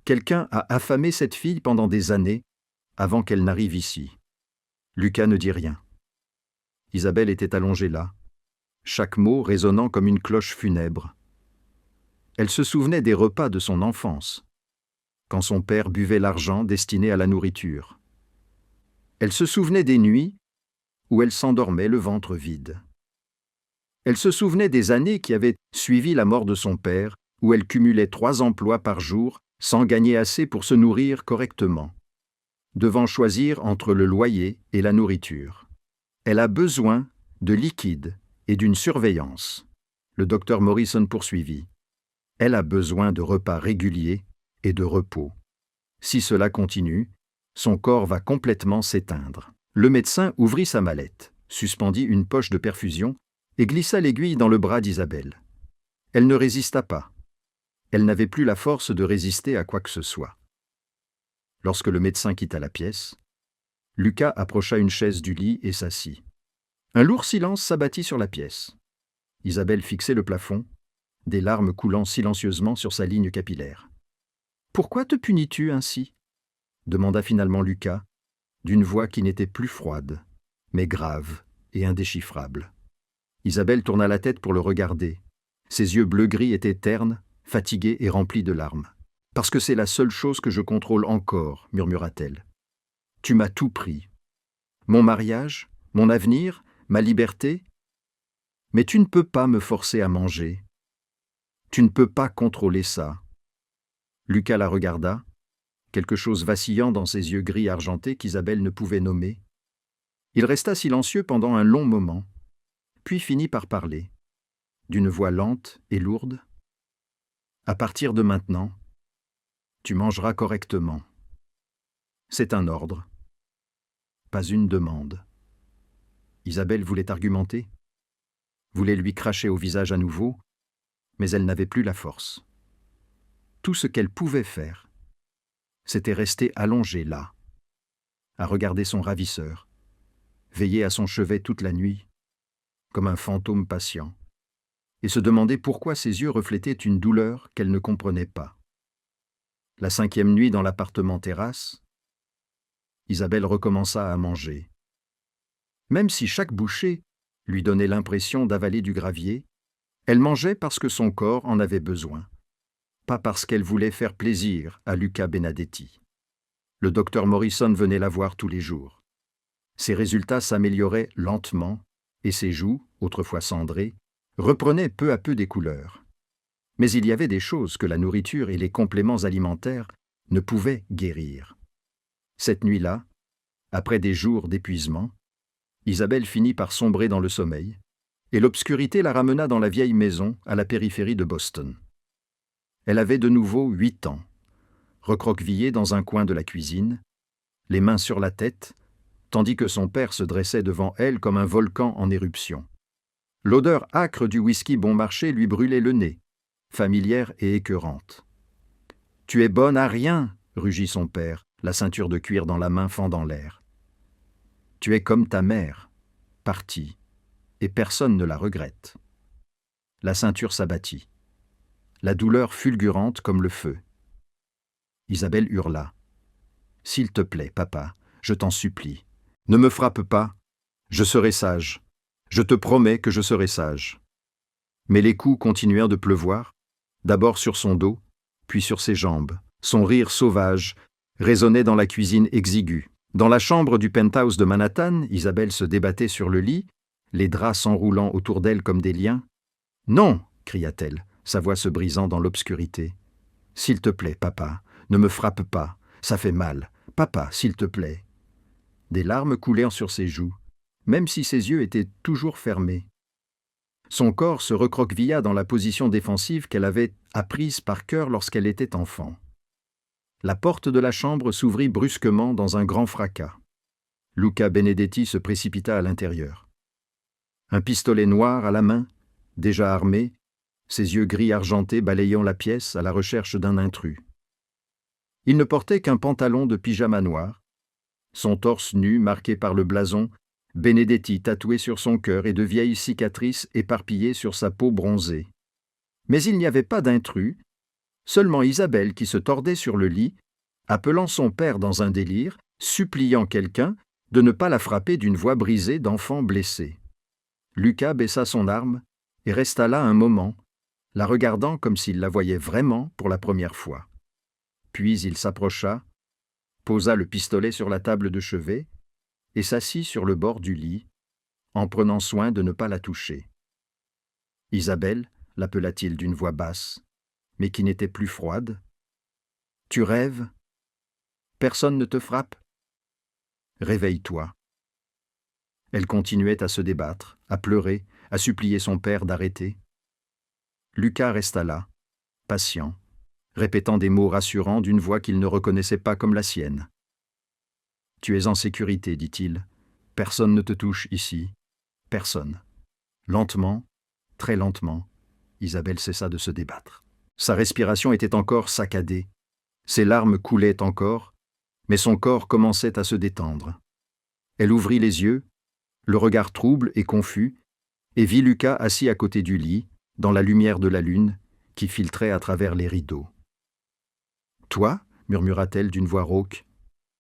Quelqu'un a affamé cette fille pendant des années avant qu'elle n'arrive ici. Lucas ne dit rien. Isabelle était allongée là, chaque mot résonnant comme une cloche funèbre. Elle se souvenait des repas de son enfance, quand son père buvait l'argent destiné à la nourriture. Elle se souvenait des nuits où elle s'endormait le ventre vide. Elle se souvenait des années qui avaient suivi la mort de son père, où elle cumulait 3 emplois par jour sans gagner assez pour se nourrir correctement, devant choisir entre le loyer et la nourriture. Elle a besoin de liquide et d'une surveillance, le docteur Morrison poursuivit. Elle a besoin de repas réguliers et de repos. Si cela continue, son corps va complètement s'éteindre. Le médecin ouvrit sa mallette, suspendit une poche de perfusion et glissa l'aiguille dans le bras d'Isabelle. Elle ne résista pas. Elle n'avait plus la force de résister à quoi que ce soit. Lorsque le médecin quitta la pièce, Lucas approcha une chaise du lit et s'assit. Un lourd silence s'abattit sur la pièce. Isabelle fixait le plafond, des larmes coulant silencieusement sur sa ligne capillaire. « Pourquoi te punis-tu ainsi » demanda finalement Lucas, d'une voix qui n'était plus froide, mais grave et indéchiffrable. Isabelle tourna la tête pour le regarder. Ses yeux bleu-gris étaient ternes, fatigués et remplis de larmes. « Parce que c'est la seule chose que je contrôle encore, » murmura-t-elle. « Tu m'as tout pris. Mon mariage, mon avenir, ma liberté. Mais tu ne peux pas me forcer à manger. Tu ne peux pas contrôler ça. » Lucas la regarda, quelque chose vacillant dans ses yeux gris argentés qu'Isabelle ne pouvait nommer. Il resta silencieux pendant un long moment, puis finit par parler, d'une voix lente et lourde. « À partir de maintenant, tu mangeras correctement. C'est un ordre, pas une demande. » Isabelle voulait argumenter, voulait lui cracher au visage à nouveau, mais elle n'avait plus la force. Tout ce qu'elle pouvait faire, c'était rester allongée là, à regarder son ravisseur, veiller à son chevet toute la nuit, comme un fantôme patient, et se demander pourquoi ses yeux reflétaient une douleur qu'elle ne comprenait pas. La 5e nuit dans l'appartement terrasse, Isabelle recommença à manger. Même si chaque bouchée lui donnait l'impression d'avaler du gravier, elle mangeait parce que son corps en avait besoin, pas parce qu'elle voulait faire plaisir à Luca Benedetti. Le docteur Morrison venait la voir tous les jours. Ses résultats s'amélioraient lentement et ses joues, autrefois cendrées, reprenaient peu à peu des couleurs. Mais il y avait des choses que la nourriture et les compléments alimentaires ne pouvaient guérir. Cette nuit-là, après des jours d'épuisement, Isabelle finit par sombrer dans le sommeil, et l'obscurité la ramena dans la vieille maison à la périphérie de Boston. Elle avait de nouveau 8 ans, recroquevillée dans un coin de la cuisine, les mains sur la tête, tandis que son père se dressait devant elle comme un volcan en éruption. L'odeur âcre du whisky bon marché lui brûlait le nez, familière et écœurante. « Tu es bonne à rien !» rugit son père, la ceinture de cuir dans la main fendant l'air. « Tu es comme ta mère, partie, et personne ne la regrette. » La ceinture s'abattit. La douleur fulgurante comme le feu. Isabelle hurla. « S'il te plaît, papa, je t'en supplie, ne me frappe pas, je serai sage. Je te promets que je serai sage. » Mais les coups continuèrent de pleuvoir, d'abord sur son dos, puis sur ses jambes. Son rire sauvage résonnait dans la cuisine exiguë. Dans la chambre du penthouse de Manhattan, Isabelle se débattait sur le lit, les draps s'enroulant autour d'elle comme des liens. « Non !» cria-t-elle, sa voix se brisant dans l'obscurité. « S'il te plaît, papa, ne me frappe pas, ça fait mal. Papa, s'il te plaît. » Des larmes coulèrent sur ses joues, même si ses yeux étaient toujours fermés. Son corps se recroquevilla dans la position défensive qu'elle avait apprise par cœur lorsqu'elle était enfant. La porte de la chambre s'ouvrit brusquement dans un grand fracas. Luca Benedetti se précipita à l'intérieur. Un pistolet noir à la main, déjà armé, ses yeux gris argentés balayant la pièce à la recherche d'un intrus. Il ne portait qu'un pantalon de pyjama noir, son torse nu marqué par le blason, Benedetti tatoué sur son cœur et de vieilles cicatrices éparpillées sur sa peau bronzée. Mais il n'y avait pas d'intrus, seulement Isabelle qui se tordait sur le lit, appelant son père dans un délire, suppliant quelqu'un de ne pas la frapper d'une voix brisée d'enfant blessé. Lucas baissa son arme et resta là un moment, la regardant comme s'il la voyait vraiment pour la première fois. Puis il s'approcha, posa le pistolet sur la table de chevet et s'assit sur le bord du lit, en prenant soin de ne pas la toucher. « Isabelle » l'appela-t-il d'une voix basse, mais qui n'était plus froide. « Tu rêves? Personne ne te frappe? Réveille-toi. » Elle continuait à se débattre, à pleurer, à supplier son père d'arrêter. Lucas resta là, patient, répétant des mots rassurants d'une voix qu'il ne reconnaissait pas comme la sienne. « Tu es en sécurité, dit-il. Personne ne te touche ici. Personne. » Lentement, très lentement, Isabelle cessa de se débattre. Sa respiration était encore saccadée. Ses larmes coulaient encore, mais son corps commençait à se détendre. Elle ouvrit les yeux, le regard trouble et confus, et vit Lucas assis à côté du lit, dans la lumière de la lune, qui filtrait à travers les rideaux. « Toi » murmura-t-elle d'une voix rauque.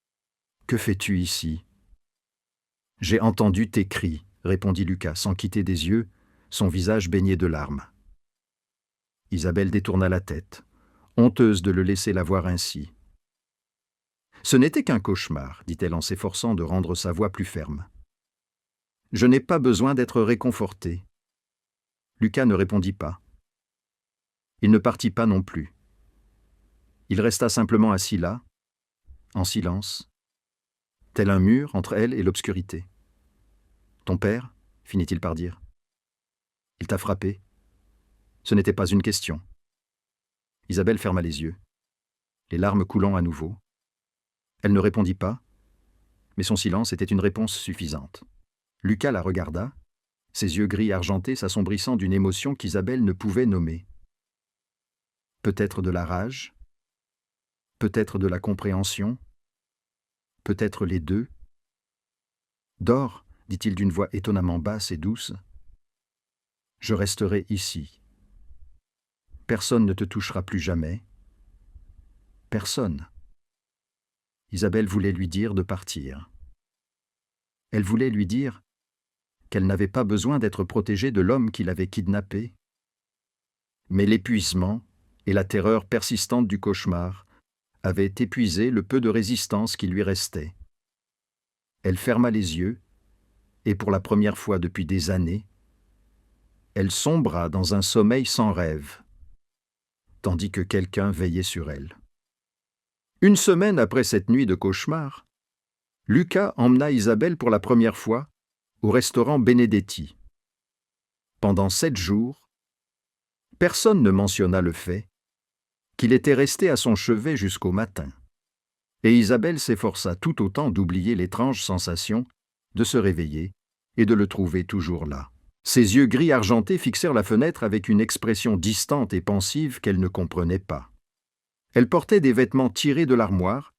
« Que fais-tu ici ?»« J'ai entendu tes cris, » répondit Lucas, sans quitter des yeux, son visage baigné de larmes. Isabelle détourna la tête, honteuse de le laisser la voir ainsi. « Ce n'était qu'un cauchemar, dit-elle en s'efforçant de rendre sa voix plus ferme. Je n'ai pas besoin d'être réconfortée. » Lucas ne répondit pas. Il ne partit pas non plus. Il resta simplement assis là, en silence, tel un mur entre elle et l'obscurité. « Ton père » finit-il par dire. « Il t'a frappé. Ce n'était pas une question. » Isabelle ferma les yeux, les larmes coulant à nouveau. Elle ne répondit pas, mais son silence était une réponse suffisante. Lucas la regarda, ses yeux gris argentés s'assombrissant d'une émotion qu'Isabelle ne pouvait nommer. Peut-être de la rage, peut-être de la compréhension, peut-être les deux. « Dors, dit-il d'une voix étonnamment basse et douce. Je resterai ici. Personne ne te touchera plus jamais. Personne. » Isabelle voulait lui dire de partir. Elle voulait lui dire qu'elle n'avait pas besoin d'être protégée de l'homme qui l'avait kidnappée. Mais l'épuisement et la terreur persistante du cauchemar avaient épuisé le peu de résistance qui lui restait. Elle ferma les yeux, et pour la première fois depuis des années, elle sombra dans un sommeil sans rêve, tandis que quelqu'un veillait sur elle. Une semaine après cette nuit de cauchemar, Lucas emmena Isabelle pour la première fois au restaurant Benedetti. Pendant 7 jours, personne ne mentionna le fait qu'il était resté à son chevet jusqu'au matin, et Isabelle s'efforça tout autant d'oublier l'étrange sensation de se réveiller et de le trouver toujours là. Ses yeux gris argentés fixèrent la fenêtre avec une expression distante et pensive qu'elle ne comprenait pas. Elle portait des vêtements tirés de l'armoire,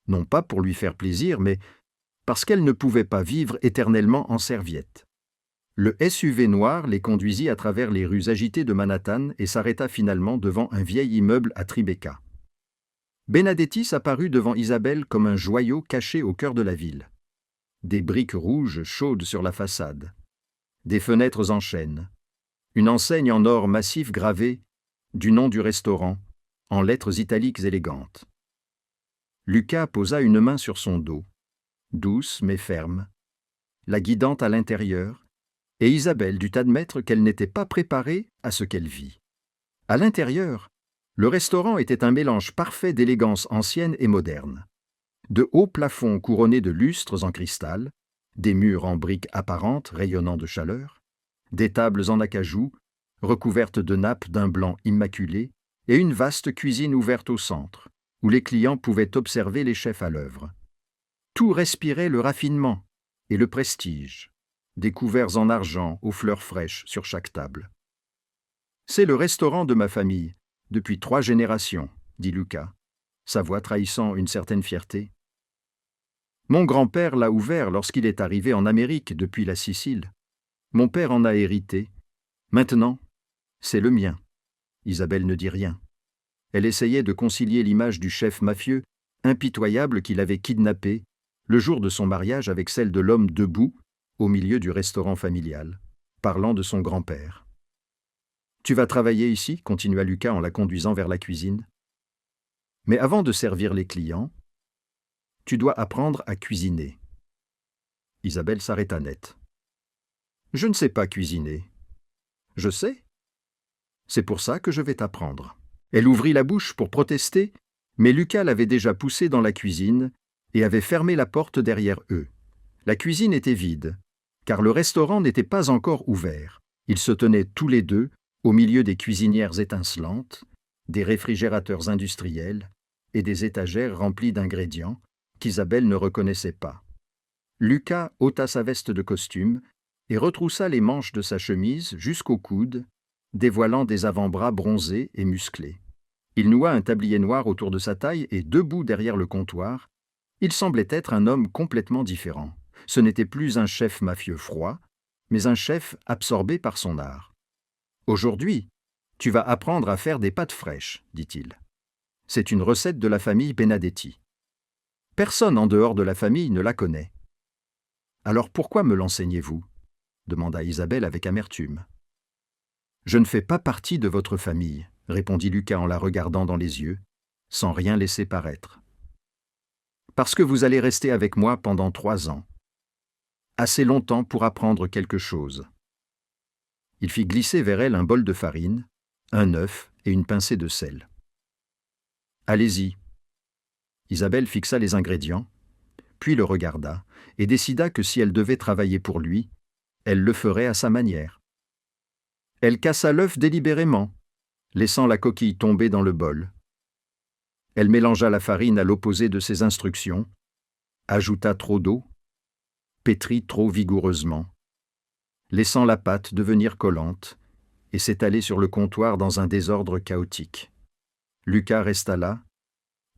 non pas pour lui faire plaisir, mais parce qu'elle ne pouvait pas vivre éternellement en serviette. Le SUV noir les conduisit à travers les rues agitées de Manhattan et s'arrêta finalement devant un vieil immeuble à Tribeca. Benedetti apparut devant Isabelle comme un joyau caché au cœur de la ville. Des briques rouges chaudes sur la façade, des fenêtres en chêne, une enseigne en or massif gravée du nom du restaurant, en lettres italiques élégantes. Lucas posa une main sur son dos, douce mais ferme, la guidant à l'intérieur, et Isabelle dut admettre qu'elle n'était pas préparée à ce qu'elle vit. À l'intérieur, le restaurant était un mélange parfait d'élégance ancienne et moderne. De hauts plafonds couronnés de lustres en cristal, des murs en briques apparentes rayonnant de chaleur, des tables en acajou, recouvertes de nappes d'un blanc immaculé, et une vaste cuisine ouverte au centre, où les clients pouvaient observer les chefs à l'œuvre. Tout respirait le raffinement et le prestige, des couverts en argent aux fleurs fraîches sur chaque table. « C'est le restaurant de ma famille, depuis 3 générations, » dit Lucas, sa voix trahissant une certaine fierté. « Mon grand-père l'a ouvert lorsqu'il est arrivé en Amérique depuis la Sicile. Mon père en a hérité. Maintenant, c'est le mien. » Isabelle ne dit rien. Elle essayait de concilier l'image du chef mafieux, impitoyable qu'il avait kidnappé, le jour de son mariage avec celle de l'homme debout, au milieu du restaurant familial, parlant de son grand-père. « Tu vas travailler ici » continua Lucas en la conduisant vers la cuisine. « Mais avant de servir les clients, tu dois apprendre à cuisiner. » Isabelle s'arrêta net. « Je ne sais pas cuisiner. »« Je sais. C'est pour ça que je vais t'apprendre. » Elle ouvrit la bouche pour protester, mais Lucas l'avait déjà poussée dans la cuisine et avait fermé la porte derrière eux. La cuisine était vide, car le restaurant n'était pas encore ouvert. Ils se tenaient tous les deux au milieu des cuisinières étincelantes, des réfrigérateurs industriels et des étagères remplies d'ingrédients qu'Isabelle ne reconnaissait pas. Lucas ôta sa veste de costume et retroussa les manches de sa chemise jusqu'au coude, dévoilant des avant-bras bronzés et musclés. Il noua un tablier noir autour de sa taille et, debout derrière le comptoir, il semblait être un homme complètement différent. Ce n'était plus un chef mafieux froid, mais un chef absorbé par son art. « Aujourd'hui, tu vas apprendre à faire des pâtes fraîches, dit-il. C'est une recette de la famille Benedetti. Personne en dehors de la famille ne la connaît. »« Alors pourquoi me l'enseignez-vous » demanda Isabelle avec amertume. « Je ne fais pas partie de votre famille, » répondit Lucas en la regardant dans les yeux, sans rien laisser paraître. « Parce que vous allez rester avec moi pendant 3 ans. Assez longtemps pour apprendre quelque chose. » Il fit glisser vers elle un bol de farine, un œuf et une pincée de sel. « Allez-y. » Isabelle fixa les ingrédients, puis le regarda et décida que si elle devait travailler pour lui, elle le ferait à sa manière. Elle cassa l'œuf délibérément, laissant la coquille tomber dans le bol. Elle mélangea la farine à l'opposé de ses instructions, ajouta trop d'eau, pétrit trop vigoureusement, laissant la pâte devenir collante et s'étaler sur le comptoir dans un désordre chaotique. Lucas resta là,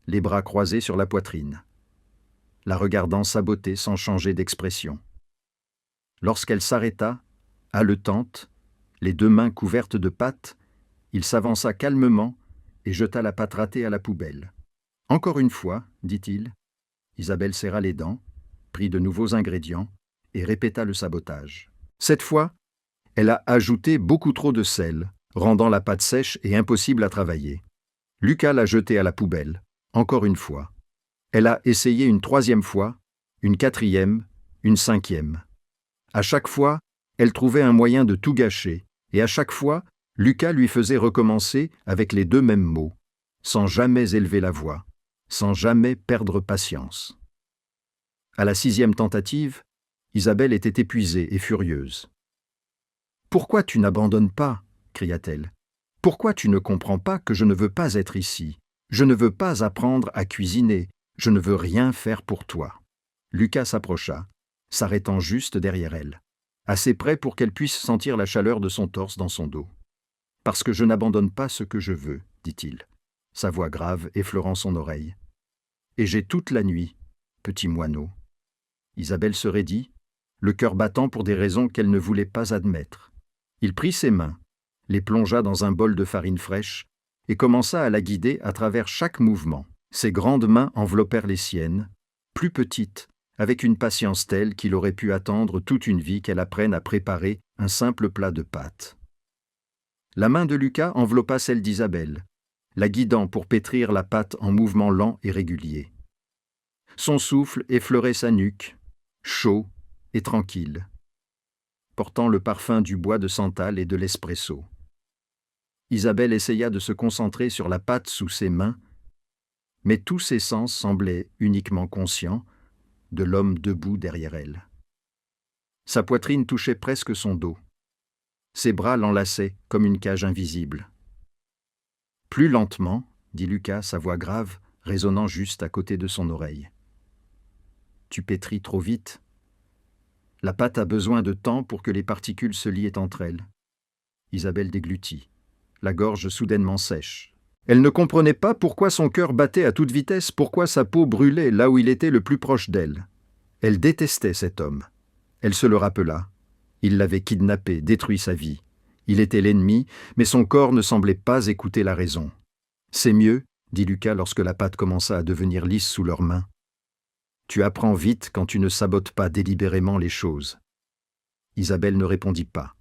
les bras croisés sur la poitrine, la regardant saboter sans changer d'expression. Lorsqu'elle s'arrêta, haletante, les 2 mains couvertes de pâte, il s'avança calmement et jeta la pâte ratée à la poubelle. « Encore une fois, » dit-il. Isabelle serra les dents, prit de nouveaux ingrédients et répéta le sabotage. Cette fois, elle a ajouté beaucoup trop de sel, rendant la pâte sèche et impossible à travailler. Lucas l'a jetée à la poubelle, encore une fois. Elle a essayé une 3e fois, une 4e, une 5e. À chaque fois, elle trouvait un moyen de tout gâcher, et à chaque fois, Lucas lui faisait recommencer avec les 2 mêmes mots, sans jamais élever la voix, sans jamais perdre patience. À la 6e tentative, Isabelle était épuisée et furieuse. « Pourquoi tu n'abandonnes pas » cria-t-elle. « Pourquoi tu ne comprends pas que je ne veux pas être ici? Je ne veux pas apprendre à cuisiner. Je ne veux rien faire pour toi. » Lucas s'approcha, s'arrêtant juste derrière elle, assez près pour qu'elle puisse sentir la chaleur de son torse dans son dos. « Parce que je n'abandonne pas ce que je veux, » dit-il, sa voix grave effleurant son oreille. « Et j'ai toute la nuit, petit moineau. » Isabelle se raidit, le cœur battant pour des raisons qu'elle ne voulait pas admettre. Il prit ses mains, les plongea dans un bol de farine fraîche et commença à la guider à travers chaque mouvement. Ses grandes mains enveloppèrent les siennes, plus petites, avec une patience telle qu'il aurait pu attendre toute une vie qu'elle apprenne à préparer un simple plat de pâtes. La main de Lucas enveloppa celle d'Isabelle, la guidant pour pétrir la pâte en mouvements lents et réguliers. Son souffle effleurait sa nuque, chaud et tranquille, portant le parfum du bois de santal et de l'espresso. Isabelle essaya de se concentrer sur la pâte sous ses mains, mais tous ses sens semblaient uniquement conscients de l'homme debout derrière elle. Sa poitrine touchait presque son dos. Ses bras l'enlaçaient comme une cage invisible. « Plus lentement, » dit Lucas, sa voix grave, résonnant juste à côté de son oreille. « Tu pétris trop vite. La pâte a besoin de temps pour que les particules se lient entre elles. » Isabelle déglutit, la gorge soudainement sèche. Elle ne comprenait pas pourquoi son cœur battait à toute vitesse, pourquoi sa peau brûlait là où il était le plus proche d'elle. Elle détestait cet homme. Elle se le rappela. Il l'avait kidnappé, détruit sa vie. Il était l'ennemi, mais son corps ne semblait pas écouter la raison. « C'est mieux, » dit Lucas lorsque la pâte commença à devenir lisse sous leurs mains. « Tu apprends vite quand tu ne sabotes pas délibérément les choses. » Isabelle ne répondit pas.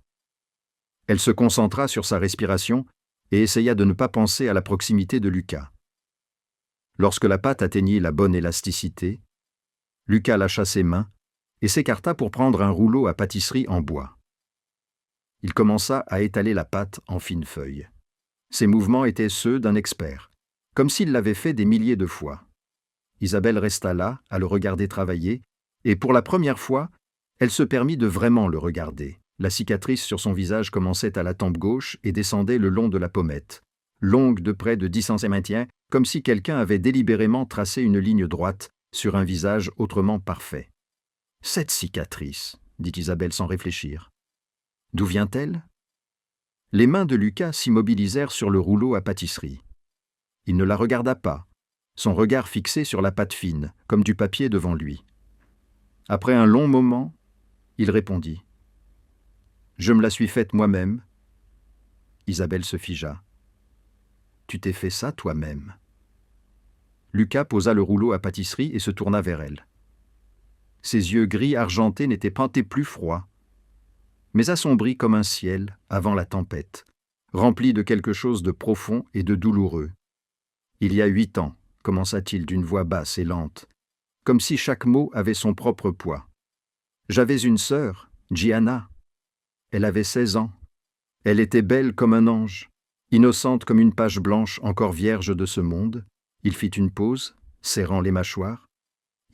Elle se concentra sur sa respiration et essaya de ne pas penser à la proximité de Lucas. Lorsque la pâte atteignit la bonne élasticité, Lucas lâcha ses mains et s'écarta pour prendre un rouleau à pâtisserie en bois. Il commença à étaler la pâte en fines feuilles. Ses mouvements étaient ceux d'un expert, comme s'il l'avait fait des milliers de fois. Isabelle resta là, à le regarder travailler, et pour la première fois, elle se permit de vraiment le regarder. La cicatrice sur son visage commençait à la tempe gauche et descendait le long de la pommette, longue de près de 10 cm, comme si quelqu'un avait délibérément tracé une ligne droite sur un visage autrement parfait. « Cette cicatrice, » dit Isabelle sans réfléchir. « D'où vient-elle » Les mains de Lucas s'immobilisèrent sur le rouleau à pâtisserie. Il ne la regarda pas, son regard fixé sur la pâte fine, comme du papier devant lui. Après un long moment, il répondit. « Je me la suis faite moi-même. » Isabelle se figea. « Tu t'es fait ça toi-même. » Lucas posa le rouleau à pâtisserie et se tourna vers elle. Ses yeux gris argentés n'étaient pas plus froids, mais assombris comme un ciel avant la tempête, remplis de quelque chose de profond et de douloureux. « Il y a 8 ans, commença-t-il d'une voix basse et lente, comme si chaque mot avait son propre poids. J'avais une sœur, Gianna. Elle avait 16 ans. Elle était belle comme un ange, innocente comme une page blanche encore vierge de ce monde. » Il fit une pause, serrant les mâchoires.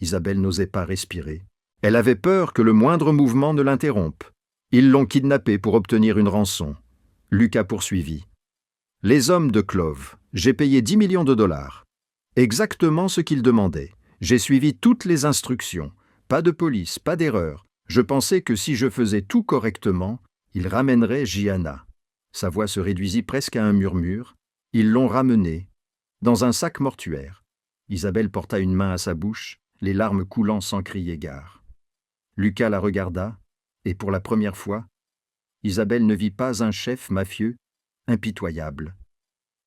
Isabelle n'osait pas respirer. Elle avait peur que le moindre mouvement ne l'interrompe. Ils l'ont kidnappée pour obtenir une rançon. Lucas poursuivit. « Les hommes de Clove, j'ai payé 10 millions de dollars. Exactement ce qu'ils demandaient. J'ai suivi toutes les instructions. Pas de police, pas d'erreur. Je pensais que si je faisais tout correctement, ils ramèneraient Gianna. » Sa voix se réduisit presque à un murmure. « Ils l'ont ramenée. Dans un sac mortuaire. » Isabelle porta une main à sa bouche, les larmes coulant sans crier gare. Lucas la regarda, et pour la première fois, Isabelle ne vit pas un chef mafieux impitoyable,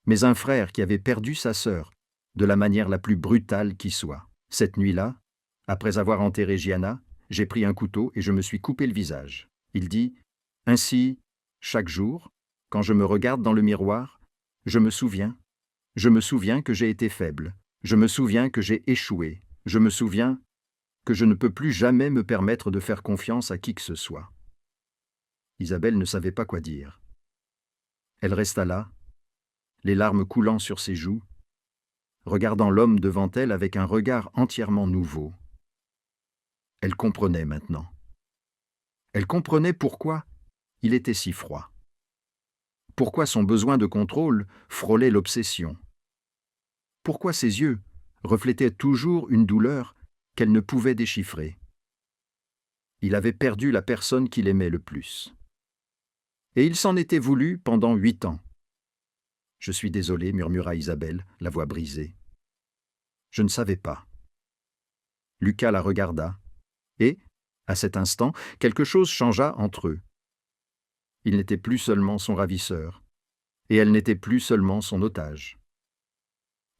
mais un frère qui avait perdu sa sœur de la manière la plus brutale qui soit. Cette nuit-là, après avoir enterré Gianna, j'ai pris un couteau et je me suis coupé le visage. Il dit, ainsi, chaque jour, quand je me regarde dans le miroir, je me souviens que j'ai été faible, je me souviens que j'ai échoué, je me souviens que je ne peux plus jamais me permettre de faire confiance à qui que ce soit. Isabelle ne savait pas quoi dire. Elle resta là, les larmes coulant sur ses joues, regardant l'homme devant elle avec un regard entièrement nouveau. Elle comprenait maintenant. Elle comprenait pourquoi il était si froid. Pourquoi son besoin de contrôle frôlait l'obsession. Pourquoi ses yeux reflétaient toujours une douleur qu'elle ne pouvait déchiffrer. Il avait perdu la personne qu'il aimait le plus. Et il s'en était voulu pendant 8 ans. « Je suis désolée, » murmura Isabelle, la voix brisée. « Je ne savais pas. » Lucas la regarda, et, à cet instant, quelque chose changea entre eux. Il n'était plus seulement son ravisseur, et elle n'était plus seulement son otage.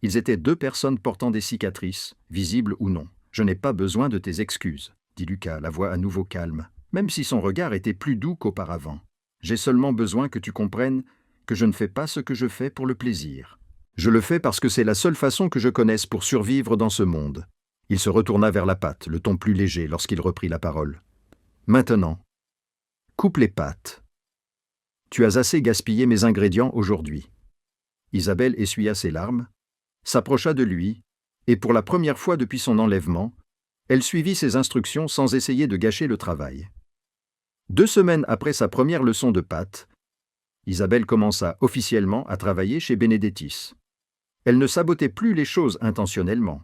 Ils étaient 2 personnes portant des cicatrices, visibles ou non. « Je n'ai pas besoin de tes excuses, » dit Lucas, la voix à nouveau calme, même si son regard était plus doux qu'auparavant. « J'ai seulement besoin que tu comprennes que je ne fais pas ce que je fais pour le plaisir. Je le fais parce que c'est la seule façon que je connaisse pour survivre dans ce monde. » Il se retourna vers la pâte, le ton plus léger, lorsqu'il reprit la parole. « Maintenant, coupe les pâtes. Tu as assez gaspillé mes ingrédients aujourd'hui. » Isabelle essuya ses larmes, s'approcha de lui, et pour la première fois depuis son enlèvement, elle suivit ses instructions sans essayer de gâcher le travail. 2 semaines après sa première leçon de pâte, Isabelle commença officiellement à travailler chez Benedettis. Elle ne sabotait plus les choses intentionnellement,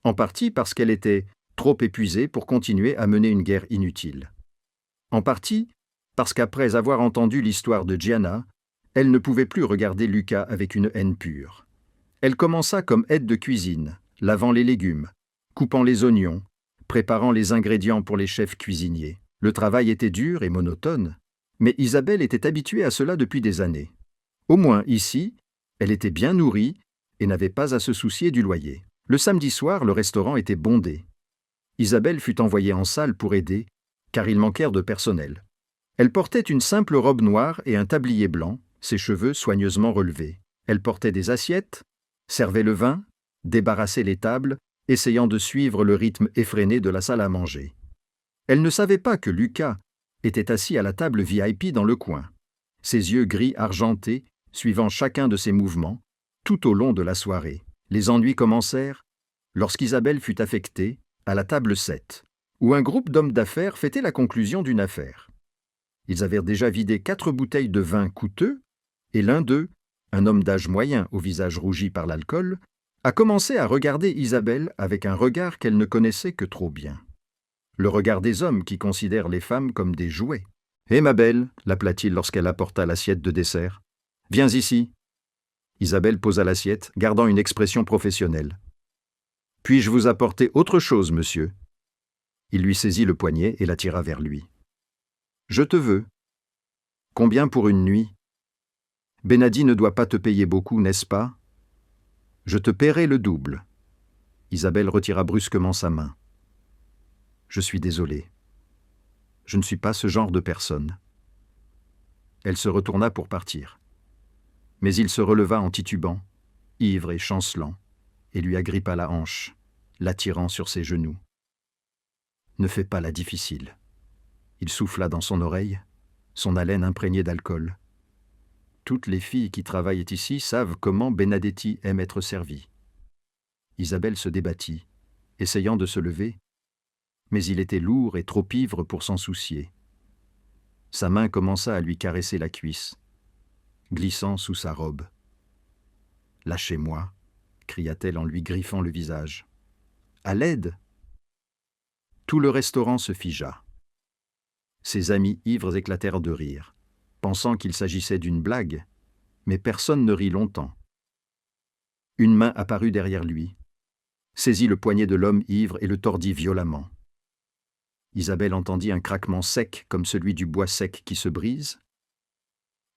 en partie parce qu'elle était trop épuisée pour continuer à mener une guerre inutile. En partie parce qu'après avoir entendu l'histoire de Gianna, elle ne pouvait plus regarder Lucas avec une haine pure. Elle commença comme aide de cuisine, lavant les légumes, coupant les oignons, préparant les ingrédients pour les chefs cuisiniers. Le travail était dur et monotone, Mais Isabelle était habituée à cela depuis des années. Au moins ici, elle était bien nourrie et n'avait pas à se soucier du loyer. Le samedi soir, le restaurant était bondé. Isabelle fut envoyée en salle pour aider, car il manquait de personnel. Elle portait une simple robe noire et un tablier blanc, ses cheveux soigneusement relevés. Elle portait des assiettes, servait le vin, débarrassait les tables, essayant de suivre le rythme effréné de la salle à manger. Elle ne savait pas que Lucas était assis à la table VIP dans le coin, ses yeux gris argentés suivant chacun de ses mouvements, tout au long de la soirée. Les ennuis commencèrent lorsqu'Isabelle fut affectée à la table 7, où un groupe d'hommes d'affaires fêtait la conclusion d'une affaire. Ils avaient déjà vidé 4 bouteilles de vin coûteux, et l'un d'eux, un homme d'âge moyen au visage rougi par l'alcool, a commencé à regarder Isabelle avec un regard qu'elle ne connaissait que trop bien. Le regard des hommes qui considèrent les femmes comme des jouets. « Hé, ma belle » l'appela-t-il lorsqu'elle apporta l'assiette de dessert. « Viens ici. » Isabelle posa l'assiette, gardant une expression professionnelle. « Puis-je vous apporter autre chose, monsieur ?» Il lui saisit le poignet et l'attira vers lui. « Je te veux. »« Combien pour une nuit ? » ?»« Benadi ne doit pas te payer beaucoup, n'est-ce pas ? » ?»« Je te paierai le double. » Isabelle retira brusquement sa main. « Je suis désolée. Je ne suis pas ce genre de personne. » Elle se retourna pour partir. Mais il se releva en titubant, ivre et chancelant, et lui agrippa la hanche, l'attirant sur ses genoux. « Ne fais pas la difficile. » Il souffla dans son oreille, son haleine imprégnée d'alcool. Toutes les filles qui travaillent ici savent comment Benedetti aime être servie. Isabelle se débattit, essayant de se lever, mais il était lourd et trop ivre pour s'en soucier. Sa main commença à lui caresser la cuisse, glissant sous sa robe. « Lâchez-moi » cria-t-elle en lui griffant le visage. « À l'aide » Tout le restaurant se figea. Ses amis ivres éclatèrent de rire, pensant qu'il s'agissait d'une blague, mais personne ne rit longtemps. Une main apparut derrière lui, saisit le poignet de l'homme ivre et le tordit violemment. Isabelle entendit un craquement sec comme celui du bois sec qui se brise,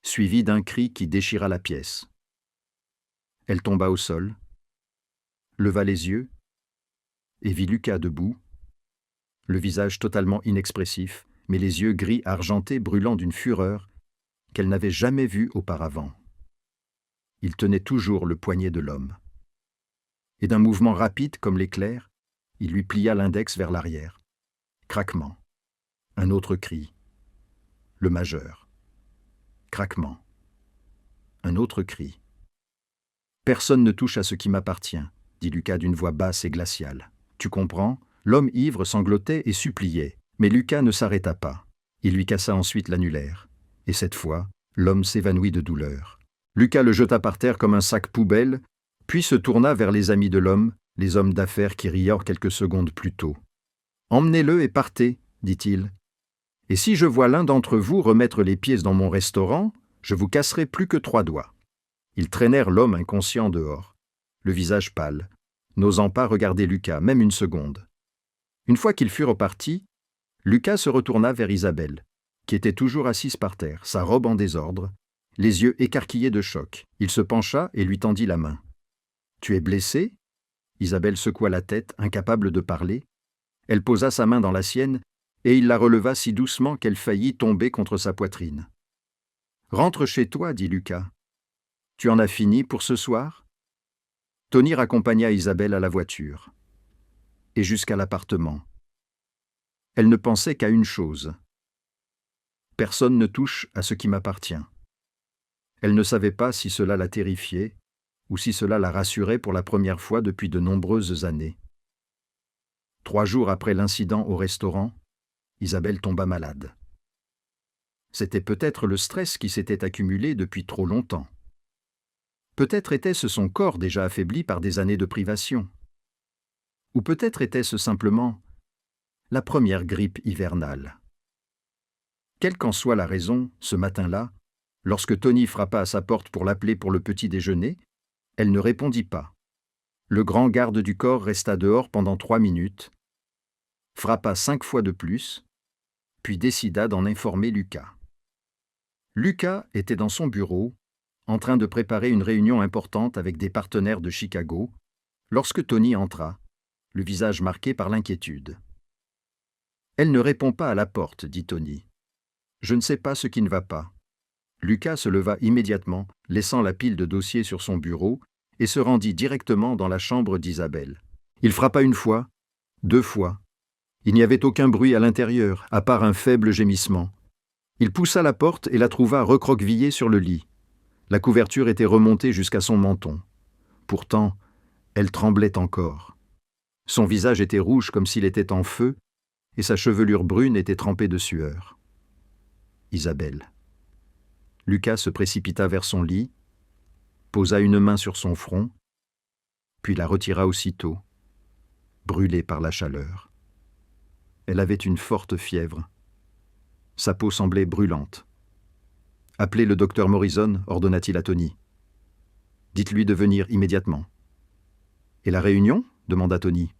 suivi d'un cri qui déchira la pièce. Elle tomba au sol, leva les yeux et vit Lucas debout, le visage totalement inexpressif, mais les yeux gris argentés brûlant d'une fureur qu'elle n'avait jamais vue auparavant. Il tenait toujours le poignet de l'homme. Et d'un mouvement rapide comme l'éclair, il lui plia l'index vers l'arrière. Craquement. Un autre cri. Le majeur. Craquement. Un autre cri. « Personne ne touche à ce qui m'appartient, » dit Lucas d'une voix basse et glaciale. « Tu comprends ? » L'homme ivre sanglotait et suppliait, mais Lucas ne s'arrêta pas. Il lui cassa ensuite l'annulaire. Et cette fois, l'homme s'évanouit de douleur. Lucas le jeta par terre comme un sac poubelle, puis se tourna vers les amis de l'homme, les hommes d'affaires qui riaient quelques secondes plus tôt. « Emmenez-le et partez, dit-il. Et si je vois l'un d'entre vous remettre les pieds dans mon restaurant, je vous casserai plus que 3 doigts. » Ils traînèrent l'homme inconscient dehors, le visage pâle, n'osant pas regarder Lucas, même une seconde. Une fois qu'ils furent repartis, Lucas se retourna vers Isabelle, qui était toujours assise par terre, sa robe en désordre, les yeux écarquillés de choc. Il se pencha et lui tendit la main. « Tu es blessée ?» Isabelle secoua la tête, incapable de parler. Elle posa sa main dans la sienne, et il la releva si doucement qu'elle faillit tomber contre sa poitrine. « Rentre chez toi, dit Lucas. Tu en as fini pour ce soir ?» Tony raccompagna Isabelle à la voiture, et jusqu'à l'appartement. Elle ne pensait qu'à une chose. Personne ne touche à ce qui m'appartient. Elle ne savait pas si cela la terrifiait ou si cela la rassurait pour la première fois depuis de nombreuses années. 3 jours après l'incident au restaurant, Isabelle tomba malade. C'était peut-être le stress qui s'était accumulé depuis trop longtemps. Peut-être était-ce son corps déjà affaibli par des années de privation. Ou peut-être était-ce simplement la première grippe hivernale. Quelle qu'en soit la raison, ce matin-là, lorsque Tony frappa à sa porte pour l'appeler pour le petit déjeuner, elle ne répondit pas. Le grand garde du corps resta dehors pendant 3 minutes, frappa 5 fois de plus, puis décida d'en informer Lucas. Lucas était dans son bureau, en train de préparer une réunion importante avec des partenaires de Chicago, lorsque Tony entra, le visage marqué par l'inquiétude. « Elle ne répond pas à la porte, dit Tony. Je ne sais pas ce qui ne va pas. » Lucas se leva immédiatement, laissant la pile de dossiers sur son bureau, et se rendit directement dans la chambre d'Isabelle. Il frappa une fois, 2 fois. Il n'y avait aucun bruit à l'intérieur, à part un faible gémissement. Il poussa la porte et la trouva recroquevillée sur le lit. La couverture était remontée jusqu'à son menton. Pourtant, elle tremblait encore. Son visage était rouge comme s'il était en feu, et sa chevelure brune était trempée de sueur. Isabelle. Lucas se précipita vers son lit, posa une main sur son front, puis la retira aussitôt, brûlée par la chaleur. Elle avait une forte fièvre. Sa peau semblait brûlante. « Appelez le docteur Morrison, ordonna-t-il à Tony. Dites-lui de venir immédiatement. »« Et la réunion » demanda Tony.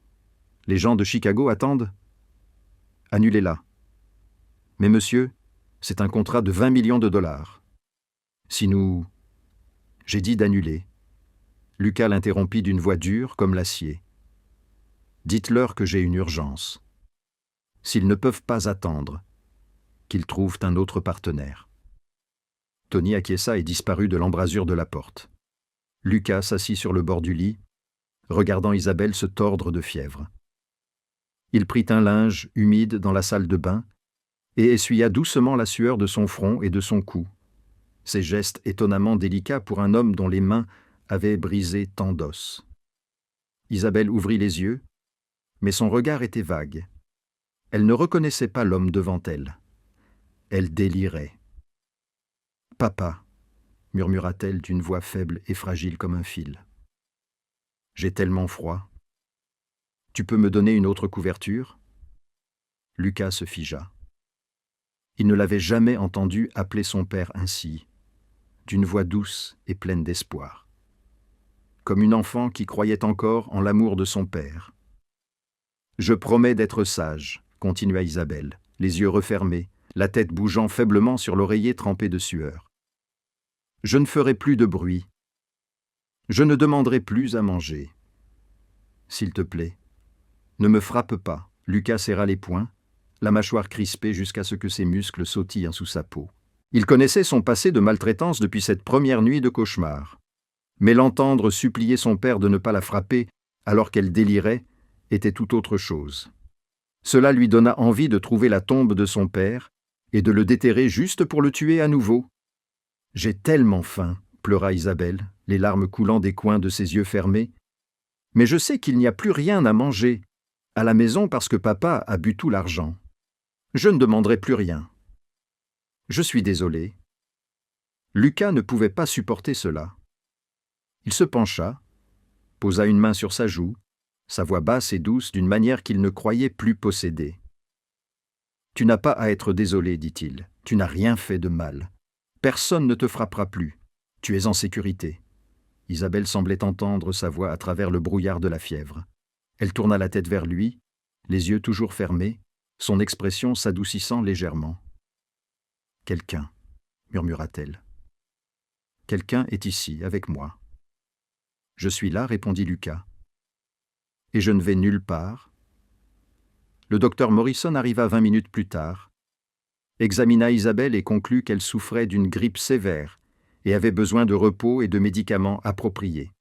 « Les gens de Chicago attendent ?»« Annulez-la. »« Mais monsieur, c'est un contrat de 20 millions de dollars. »« Si nous... » J'ai dit d'annuler. Lucas l'interrompit d'une voix dure comme l'acier. « Dites-leur que j'ai une urgence. S'ils ne peuvent pas attendre, qu'ils trouvent un autre partenaire. » Tony acquiesça et disparut de l'embrasure de la porte. Lucas s'assit sur le bord du lit, regardant Isabelle se tordre de fièvre. Il prit un linge humide dans la salle de bain et essuya doucement la sueur de son front et de son cou. Ces gestes étonnamment délicats pour un homme dont les mains avaient brisé tant d'os. Isabelle ouvrit les yeux, mais son regard était vague. Elle ne reconnaissait pas l'homme devant elle. Elle délirait. « Papa » murmura-t-elle d'une voix faible et fragile comme un fil. « J'ai tellement froid. Tu peux me donner une autre couverture ?» Lucas se figea. Il ne l'avait jamais entendu appeler son père ainsi, d'une voix douce et pleine d'espoir, comme une enfant qui croyait encore en l'amour de son père. « Je promets d'être sage » continua Isabelle, les yeux refermés, la tête bougeant faiblement sur l'oreiller trempé de sueur. « Je ne ferai plus de bruit. Je ne demanderai plus à manger. S'il te plaît, ne me frappe pas. » Lucas serra les poings, la mâchoire crispée jusqu'à ce que ses muscles sautillent sous sa peau. Il connaissait son passé de maltraitance depuis cette première nuit de cauchemar. Mais l'entendre supplier son père de ne pas la frapper alors qu'elle délirait était tout autre chose. Cela lui donna envie de trouver la tombe de son père et de le déterrer juste pour le tuer à nouveau. « J'ai tellement faim » pleura Isabelle, les larmes coulant des coins de ses yeux fermés. « Mais je sais qu'il n'y a plus rien à manger à la maison parce que papa a bu tout l'argent. Je ne demanderai plus rien. Je suis désolé. » Lucas ne pouvait pas supporter cela. Il se pencha, posa une main sur sa joue, sa voix basse et douce d'une manière qu'il ne croyait plus posséder. « Tu n'as pas à être désolé, dit-il. Tu n'as rien fait de mal. Personne ne te frappera plus. Tu es en sécurité. » Isabelle semblait entendre sa voix à travers le brouillard de la fièvre. Elle tourna la tête vers lui, les yeux toujours fermés, son expression s'adoucissant légèrement. « Quelqu'un, » murmura-t-elle. « Quelqu'un est ici, avec moi. »« Je suis là, » répondit Lucas. « Et je ne vais nulle part. » Le docteur Morrison arriva 20 minutes plus tard, examina Isabelle et conclut qu'elle souffrait d'une grippe sévère et avait besoin de repos et de médicaments appropriés.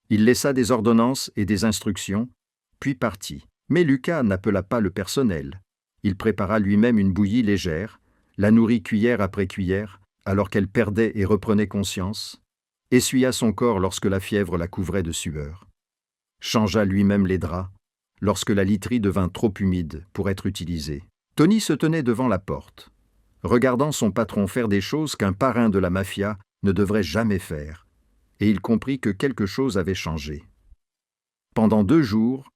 Il laissa des ordonnances et des instructions, puis partit. Mais Lucas n'appela pas le personnel. Il prépara lui-même une bouillie légère, la nourrit cuillère après cuillère, alors qu'elle perdait et reprenait conscience, essuya son corps lorsque la fièvre la couvrait de sueur, changea lui-même les draps lorsque la literie devint trop humide pour être utilisée. Tony se tenait devant la porte, regardant son patron faire des choses qu'un parrain de la mafia ne devrait jamais faire, et il comprit que quelque chose avait changé. Pendant 2 jours,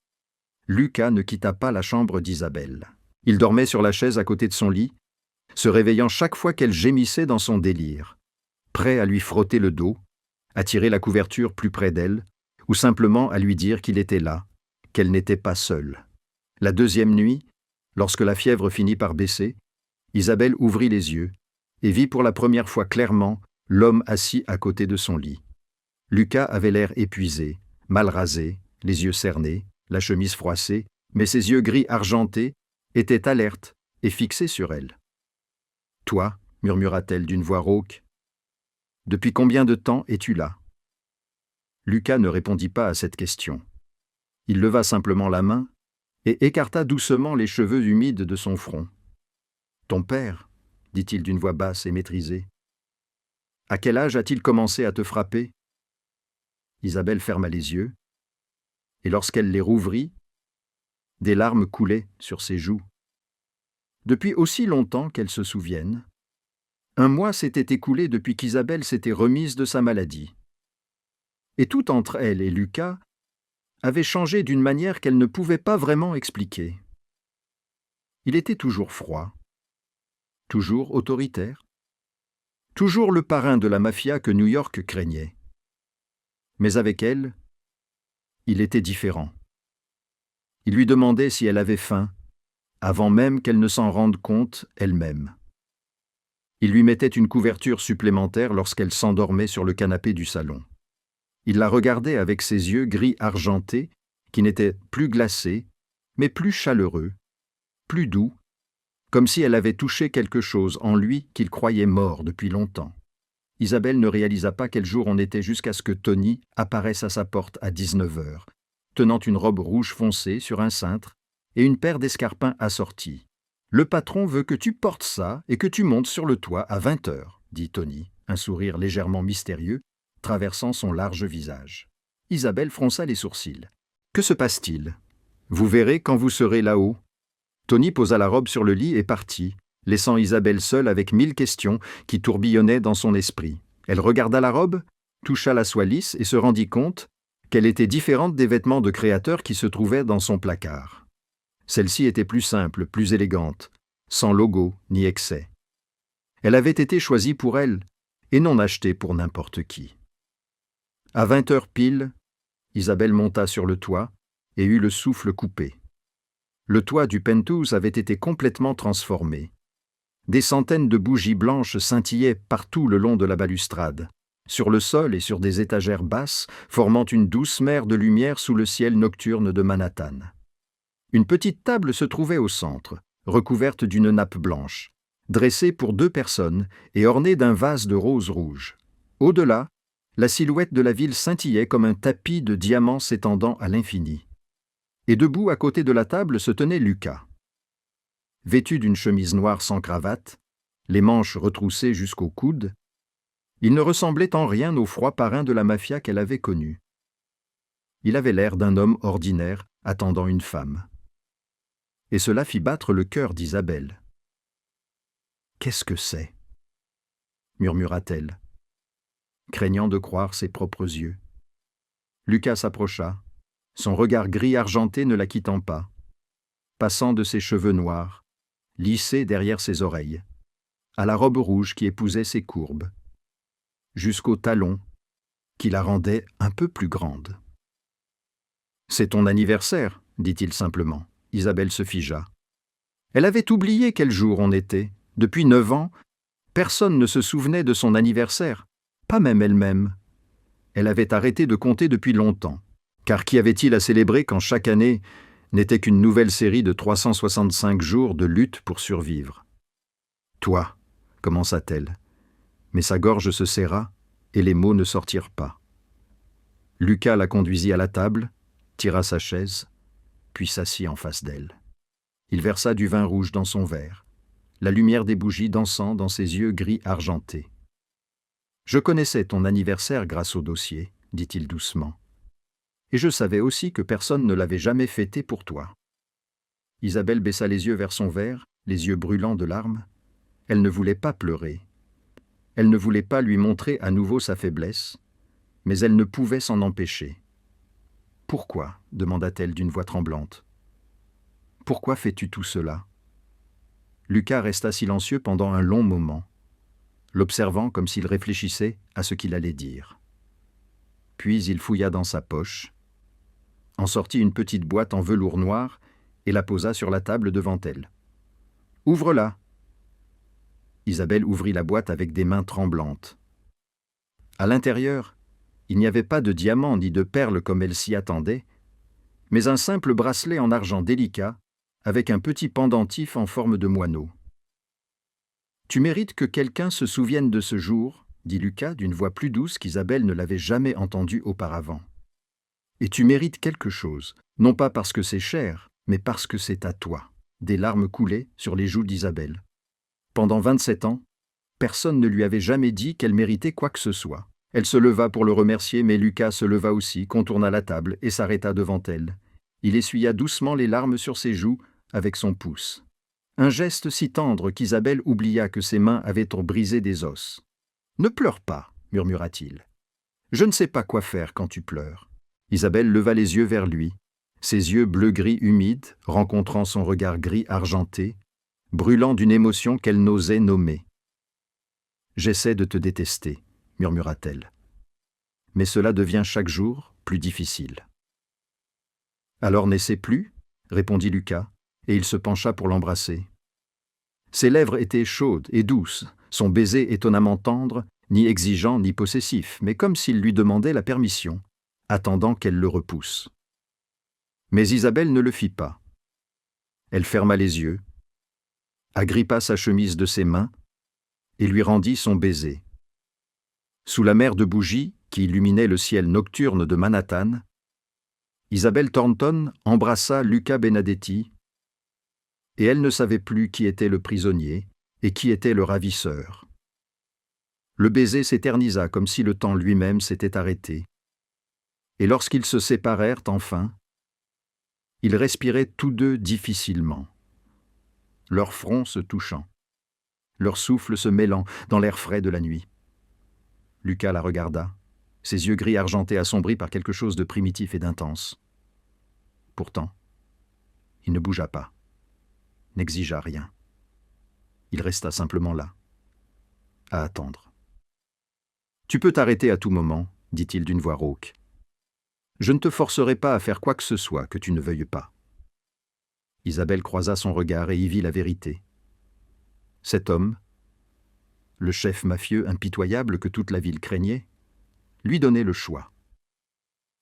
Lucas ne quitta pas la chambre d'Isabelle. Il dormait sur la chaise à côté de son lit, se réveillant chaque fois qu'elle gémissait dans son délire, prêt à lui frotter le dos, à tirer la couverture plus près d'elle, ou simplement à lui dire qu'il était là, qu'elle n'était pas seule. La 2e nuit, lorsque la fièvre finit par baisser, Isabelle ouvrit les yeux, et vit pour la première fois clairement l'homme assis à côté de son lit. Lucas avait l'air épuisé, mal rasé, les yeux cernés, la chemise froissée, mais ses yeux gris argentés étaient alertes et fixés sur elle. « Toi, murmura-t-elle d'une voix rauque, depuis combien de temps es-tu là » Lucas ne répondit pas à cette question. Il leva simplement la main et écarta doucement les cheveux humides de son front. « Ton père » dit-il d'une voix basse et maîtrisée. « À quel âge a-t-il commencé à te frapper » Isabelle ferma les yeux, et lorsqu'elle les rouvrit, des larmes coulaient sur ses joues. Depuis aussi longtemps qu'elle se souvienne, 1 mois s'était écoulé depuis qu'Isabelle s'était remise de sa maladie. Et tout entre elle et Lucas avait changé d'une manière qu'elle ne pouvait pas vraiment expliquer. Il était toujours froid, toujours autoritaire, toujours le parrain de la mafia que New York craignait. Mais avec elle, il était différent. Il lui demandait si elle avait faim, avant même qu'elle ne s'en rende compte elle-même. Il lui mettait une couverture supplémentaire lorsqu'elle s'endormait sur le canapé du salon. Il la regardait avec ses yeux gris argentés, qui n'étaient plus glacés, mais plus chaleureux, plus doux, comme si elle avait touché quelque chose en lui qu'il croyait mort depuis longtemps. Isabelle ne réalisa pas quel jour on était jusqu'à ce que Tony apparaisse à sa porte à 19h, tenant une robe rouge foncée sur un cintre et une paire d'escarpins assortis. « Le patron veut que tu portes ça et que tu montes sur le toit à 20h, dit Tony, un sourire légèrement mystérieux, traversant son large visage. Isabelle fronça les sourcils. « Que se passe-t-il ? Vous verrez quand vous serez là-haut. » Tony posa la robe sur le lit et partit, laissant Isabelle seule avec 1000 questions qui tourbillonnaient dans son esprit. Elle regarda la robe, toucha la soie lisse et se rendit compte qu'elle était différente des vêtements de créateur qui se trouvaient dans son placard. Celle-ci était plus simple, plus élégante, sans logo ni excès. Elle avait été choisie pour elle et non achetée pour n'importe qui. À 20h pile, Isabelle monta sur le toit et eut le souffle coupé. Le toit du penthouse avait été complètement transformé. Des centaines de bougies blanches scintillaient partout le long de la balustrade, sur le sol et sur des étagères basses, formant une douce mer de lumière sous le ciel nocturne de Manhattan. Une petite table se trouvait au centre, recouverte d'une nappe blanche, dressée pour 2 personnes et ornée d'un vase de roses rouges. Au-delà, la silhouette de la ville scintillait comme un tapis de diamants s'étendant à l'infini. Et debout à côté de la table se tenait Lucas. Vêtu d'une chemise noire sans cravate, les manches retroussées jusqu'aux coudes, il ne ressemblait en rien au froid parrain de la mafia qu'elle avait connu. Il avait l'air d'un homme ordinaire attendant une femme. Et cela fit battre le cœur d'Isabelle. « Qu'est-ce que c'est » murmura-t-elle, craignant de croire ses propres yeux. Lucas s'approcha, son regard gris argenté ne la quittant pas, passant de ses cheveux noirs, lissés derrière ses oreilles, à la robe rouge qui épousait ses courbes, jusqu'aux talons qui la rendaient un peu plus grande. « C'est ton anniversaire, dit-il simplement. Isabelle se figea. Elle avait oublié quel jour on était. Depuis 9 ans, personne ne se souvenait de son anniversaire, pas même elle-même. Elle avait arrêté de compter depuis longtemps, car qu'y avait-il à célébrer quand chaque année n'était qu'une nouvelle série de 365 jours de lutte pour survivre. « Toi » commença-t-elle, mais sa gorge se serra et les mots ne sortirent pas. Lucas la conduisit à la table, tira sa chaise, puis s'assit en face d'elle. Il versa du vin rouge dans son verre, la lumière des bougies dansant dans ses yeux gris argentés. « Je connaissais ton anniversaire grâce au dossier, dit-il doucement. Et je savais aussi que personne ne l'avait jamais fêté pour toi. » Isabelle baissa les yeux vers son verre, les yeux brûlants de larmes. Elle ne voulait pas pleurer. Elle ne voulait pas lui montrer à nouveau sa faiblesse, mais elle ne pouvait s'en empêcher. « Pourquoi » demanda-t-elle d'une voix tremblante. « Pourquoi fais-tu tout cela » Lucas resta silencieux pendant un long moment, l'observant comme s'il réfléchissait à ce qu'il allait dire. Puis il fouilla dans sa poche, en sortit une petite boîte en velours noir et la posa sur la table devant elle. « Ouvre-la » Isabelle ouvrit la boîte avec des mains tremblantes. À l'intérieur, il n'y avait pas de diamants ni de perles comme elle s'y attendait, mais un simple bracelet en argent délicat avec un petit pendentif en forme de moineau. « Tu mérites que quelqu'un se souvienne de ce jour, » dit Lucas d'une voix plus douce qu'Isabelle ne l'avait jamais entendue auparavant. « Et tu mérites quelque chose, non pas parce que c'est cher, mais parce que c'est à toi. » Des larmes coulaient sur les joues d'Isabelle. Pendant 27 ans, personne ne lui avait jamais dit qu'elle méritait quoi que ce soit. Elle se leva pour le remercier, mais Lucas se leva aussi, contourna la table et s'arrêta devant elle. Il essuya doucement les larmes sur ses joues avec son pouce. Un geste si tendre qu'Isabelle oublia que ses mains avaient brisé des os. « Ne pleure pas, » murmura-t-il. « Je ne sais pas quoi faire quand tu pleures. » Isabelle leva les yeux vers lui. Ses yeux bleu-gris humides, rencontrant son regard gris argenté, brûlant d'une émotion qu'elle n'osait nommer. « J'essaie de te détester, » murmura-t-elle. « Mais cela devient chaque jour plus difficile. »« Alors n'essaie plus ?» répondit Lucas, et il se pencha pour l'embrasser. Ses lèvres étaient chaudes et douces, son baiser étonnamment tendre, ni exigeant ni possessif, mais comme s'il lui demandait la permission, attendant qu'elle le repousse. Mais Isabelle ne le fit pas. Elle ferma les yeux, agrippa sa chemise de ses mains et lui rendit son baiser. Sous la mer de bougies qui illuminait le ciel nocturne de Manhattan, Isabelle Thornton embrassa Luca Benedetti, et elle ne savait plus qui était le prisonnier et qui était le ravisseur. Le baiser s'éternisa comme si le temps lui-même s'était arrêté. Et lorsqu'ils se séparèrent enfin, ils respiraient tous deux difficilement, leurs fronts se touchant, leur souffle se mêlant dans l'air frais de la nuit. Lucas la regarda, ses yeux gris argentés assombris par quelque chose de primitif et d'intense. Pourtant, il ne bougea pas, n'exigea rien. Il resta simplement là, à attendre. « Tu peux t'arrêter à tout moment, » dit-il d'une voix rauque. « Je ne te forcerai pas à faire quoi que ce soit que tu ne veuilles pas. » Isabelle croisa son regard et y vit la vérité. Cet homme, le chef mafieux impitoyable que toute la ville craignait, lui donnait le choix.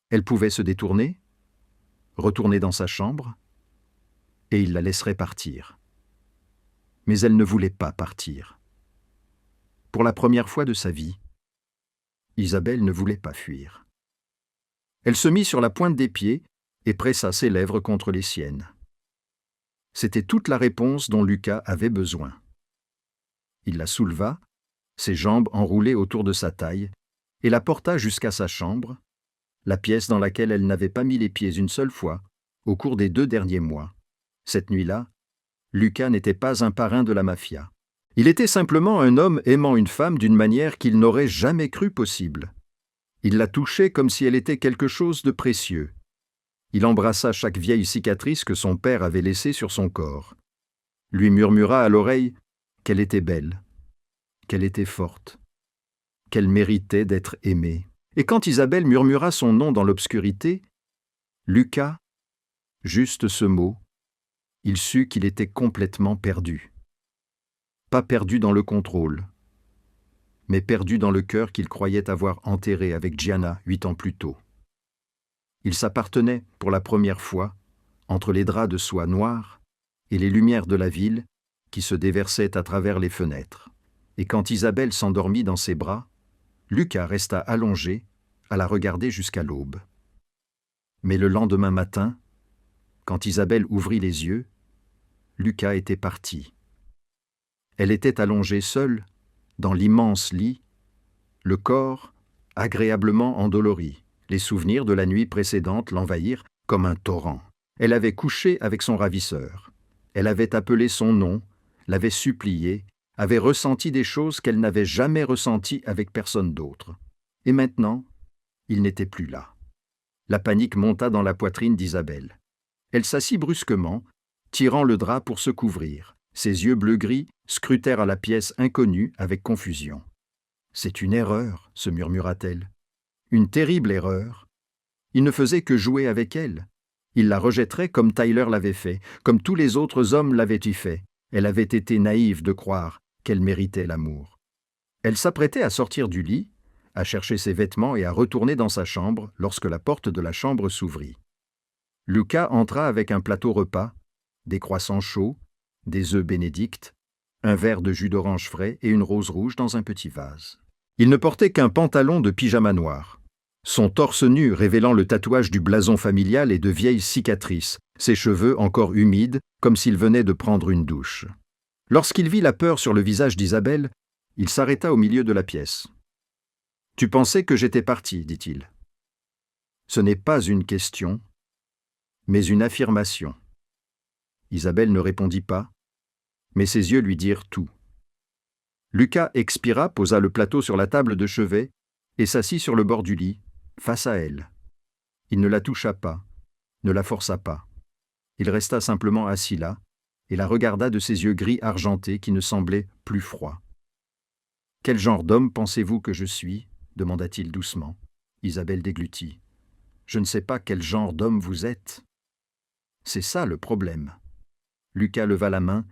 Elle pouvait se détourner, retourner dans sa chambre, et il la laisserait partir. Mais elle ne voulait pas partir. Pour la première fois de sa vie, Isabelle ne voulait pas fuir. Elle se mit sur la pointe des pieds et pressa ses lèvres contre les siennes. C'était toute la réponse dont Lucas avait besoin. Il la souleva, ses jambes enroulées autour de sa taille, et la porta jusqu'à sa chambre, la pièce dans laquelle elle n'avait pas mis les pieds une seule fois au cours des 2 derniers mois. Cette nuit-là, Lucas n'était pas un parrain de la mafia. Il était simplement un homme aimant une femme d'une manière qu'il n'aurait jamais cru possible. Il la touchait comme si elle était quelque chose de précieux. Il embrassa chaque vieille cicatrice que son père avait laissée sur son corps. Lui murmura à l'oreille qu'elle était belle, qu'elle était forte, qu'elle méritait d'être aimée. Et quand Isabelle murmura son nom dans l'obscurité, Lucas, juste ce mot, il sut qu'il était complètement perdu. Pas perdu dans le contrôle, mais perdu dans le cœur qu'il croyait avoir enterré avec Gianna 8 ans plus tôt. Il s'appartenait, pour la première fois, entre les draps de soie noire et les lumières de la ville qui se déversaient à travers les fenêtres. Et quand Isabelle s'endormit dans ses bras, Lucas resta allongé à la regarder jusqu'à l'aube. Mais le lendemain matin, quand Isabelle ouvrit les yeux, Lucas était parti. Elle était allongée seule, dans l'immense lit, le corps agréablement endolori. Les souvenirs de la nuit précédente l'envahirent comme un torrent. Elle avait couché avec son ravisseur. Elle avait appelé son nom, l'avait supplié, avait ressenti des choses qu'elle n'avait jamais ressenties avec personne d'autre. Et maintenant, il n'était plus là. La panique monta dans la poitrine d'Isabelle. Elle s'assit brusquement, tirant le drap pour se couvrir. Ses yeux bleu-gris scrutèrent à la pièce inconnue avec confusion. « C'est une erreur », se murmura-t-elle. « Une terrible erreur. Il ne faisait que jouer avec elle. Il la rejetterait comme Tyler l'avait fait, comme tous les autres hommes l'avaient-y fait. Elle avait été naïve de croire qu'elle méritait l'amour. Elle s'apprêtait à sortir du lit, à chercher ses vêtements et à retourner dans sa chambre lorsque la porte de la chambre s'ouvrit. Lucas entra avec un plateau repas, des croissants chauds, des œufs bénédicts, un verre de jus d'orange frais et une rose rouge dans un petit vase. Il ne portait qu'un pantalon de pyjama noir. Son torse nu révélant le tatouage du blason familial et de vieilles cicatrices, ses cheveux encore humides, comme s'il venait de prendre une douche. Lorsqu'il vit la peur sur le visage d'Isabelle, il s'arrêta au milieu de la pièce. « Tu pensais que j'étais parti, dit-il. Ce n'est pas une question, mais une affirmation. » Isabelle ne répondit pas, mais ses yeux lui dirent tout. Lucas expira, posa le plateau sur la table de chevet et s'assit sur le bord du lit, face à elle. Il ne la toucha pas, ne la força pas. Il resta simplement assis là et la regarda de ses yeux gris argentés qui ne semblaient plus froids. « Quel genre d'homme pensez-vous que je suis » demanda-t-il doucement. Isabelle déglutit. « Je ne sais pas quel genre d'homme vous êtes. » « C'est ça le problème. » Lucas leva la main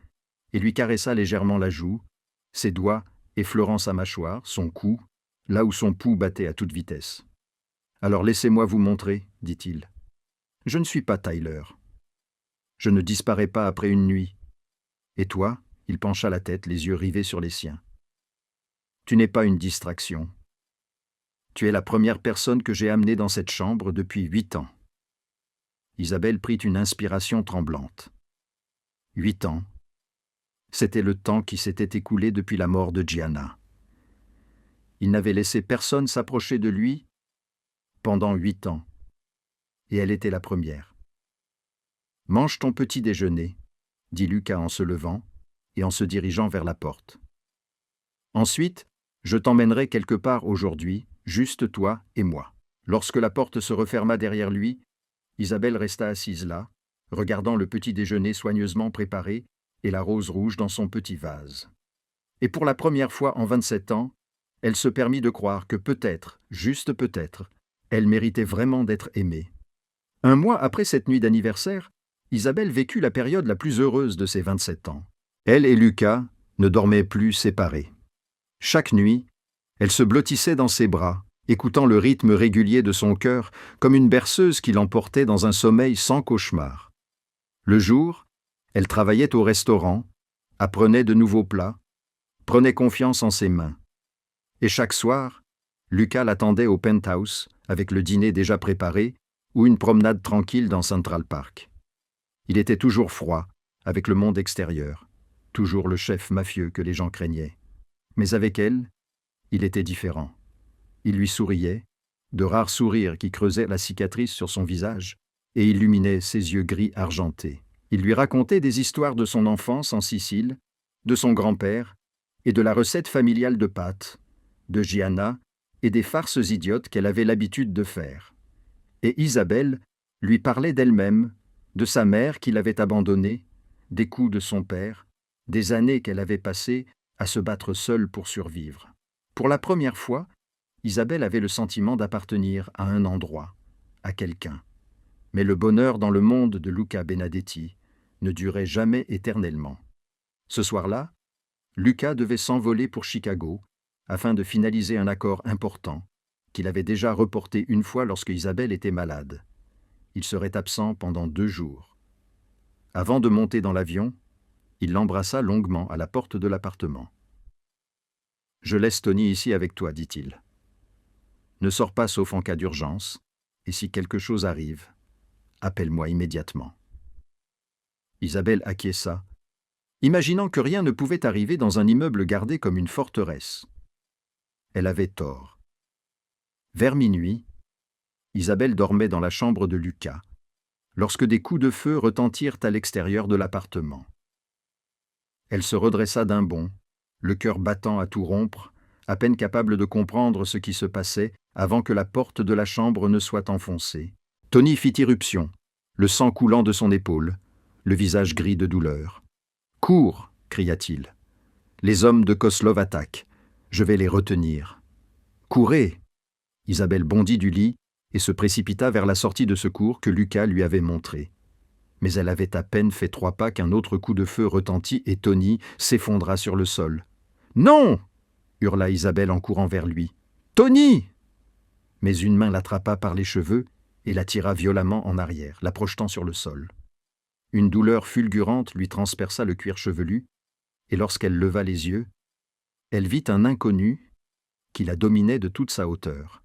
et lui caressa légèrement la joue, ses doigts effleurant sa mâchoire, son cou, là où son pouls battait à toute vitesse. « Alors laissez-moi vous montrer, dit-il. Je ne suis pas Tyler. Je ne disparais pas après une nuit. Et toi ?» Il pencha la tête, les yeux rivés sur les siens. « Tu n'es pas une distraction. Tu es la première personne que j'ai amenée dans cette chambre depuis 8 ans. » Isabelle prit une inspiration tremblante. 8 ans. C'était le temps qui s'était écoulé depuis la mort de Gianna. Il n'avait laissé personne s'approcher de lui pendant 8 ans. Et elle était la première. « Mange ton petit déjeuner, » dit Lucas en se levant et en se dirigeant vers la porte. « Ensuite, je t'emmènerai quelque part aujourd'hui, juste toi et moi. » Lorsque la porte se referma derrière lui, Isabelle resta assise là, regardant le petit déjeuner soigneusement préparé et la rose rouge dans son petit vase. Et pour la première fois en 27 ans, elle se permit de croire que peut-être, juste peut-être, elle méritait vraiment d'être aimée. Un mois après cette nuit d'anniversaire, Isabelle vécut la période la plus heureuse de ses 27 ans. Elle et Lucas ne dormaient plus séparés. Chaque nuit, elle se blottissait dans ses bras, écoutant le rythme régulier de son cœur comme une berceuse qui l'emportait dans un sommeil sans cauchemar. Le jour, elle travaillait au restaurant, apprenait de nouveaux plats, prenait confiance en ses mains. Et chaque soir, Lucas l'attendait au penthouse avec le dîner déjà préparé ou une promenade tranquille dans Central Park. Il était toujours froid avec le monde extérieur, toujours le chef mafieux que les gens craignaient. Mais avec elle, il était différent. Il lui souriait, de rares sourires qui creusaient la cicatrice sur son visage et illuminaient ses yeux gris argentés. Il lui racontait des histoires de son enfance en Sicile, de son grand-père et de la recette familiale de pâtes, de Gianna et des farces idiotes qu'elle avait l'habitude de faire. Et Isabelle lui parlait d'elle-même, de sa mère qui l'avait abandonnée, des coups de son père, des années qu'elle avait passées à se battre seule pour survivre. Pour la première fois, Isabelle avait le sentiment d'appartenir à un endroit, à quelqu'un. Mais le bonheur dans le monde de Luca Benedetti ne durait jamais éternellement. Ce soir-là, Lucas devait s'envoler pour Chicago afin de finaliser un accord important qu'il avait déjà reporté une fois lorsque Isabelle était malade. Il serait absent pendant 2 jours. Avant de monter dans l'avion, il l'embrassa longuement à la porte de l'appartement. « Je laisse Tony ici avec toi, dit-il. Ne sors pas sauf en cas d'urgence, et si quelque chose arrive, appelle-moi immédiatement. » Isabelle acquiesça, imaginant que rien ne pouvait arriver dans un immeuble gardé comme une forteresse. Elle avait tort. Vers minuit, Isabelle dormait dans la chambre de Lucas, lorsque des coups de feu retentirent à l'extérieur de l'appartement. Elle se redressa d'un bond, le cœur battant à tout rompre, à peine capable de comprendre ce qui se passait avant que la porte de la chambre ne soit enfoncée. Tony fit irruption, le sang coulant de son épaule, le visage gris de douleur. « Cours !» cria-t-il. « Les hommes de Koslov attaquent. Je vais les retenir. »« Courez !» Isabelle bondit du lit et se précipita vers la sortie de secours que Lucas lui avait montrée. Mais elle avait à peine fait 3 pas qu'un autre coup de feu retentit et Tony s'effondra sur le sol, Non !» hurla Isabelle en courant vers lui. « Tony !» Mais une main l'attrapa par les cheveux et la tira violemment en arrière, la projetant sur le sol. Une douleur fulgurante lui transperça le cuir chevelu, et lorsqu'elle leva les yeux, elle vit un inconnu qui la dominait de toute sa hauteur.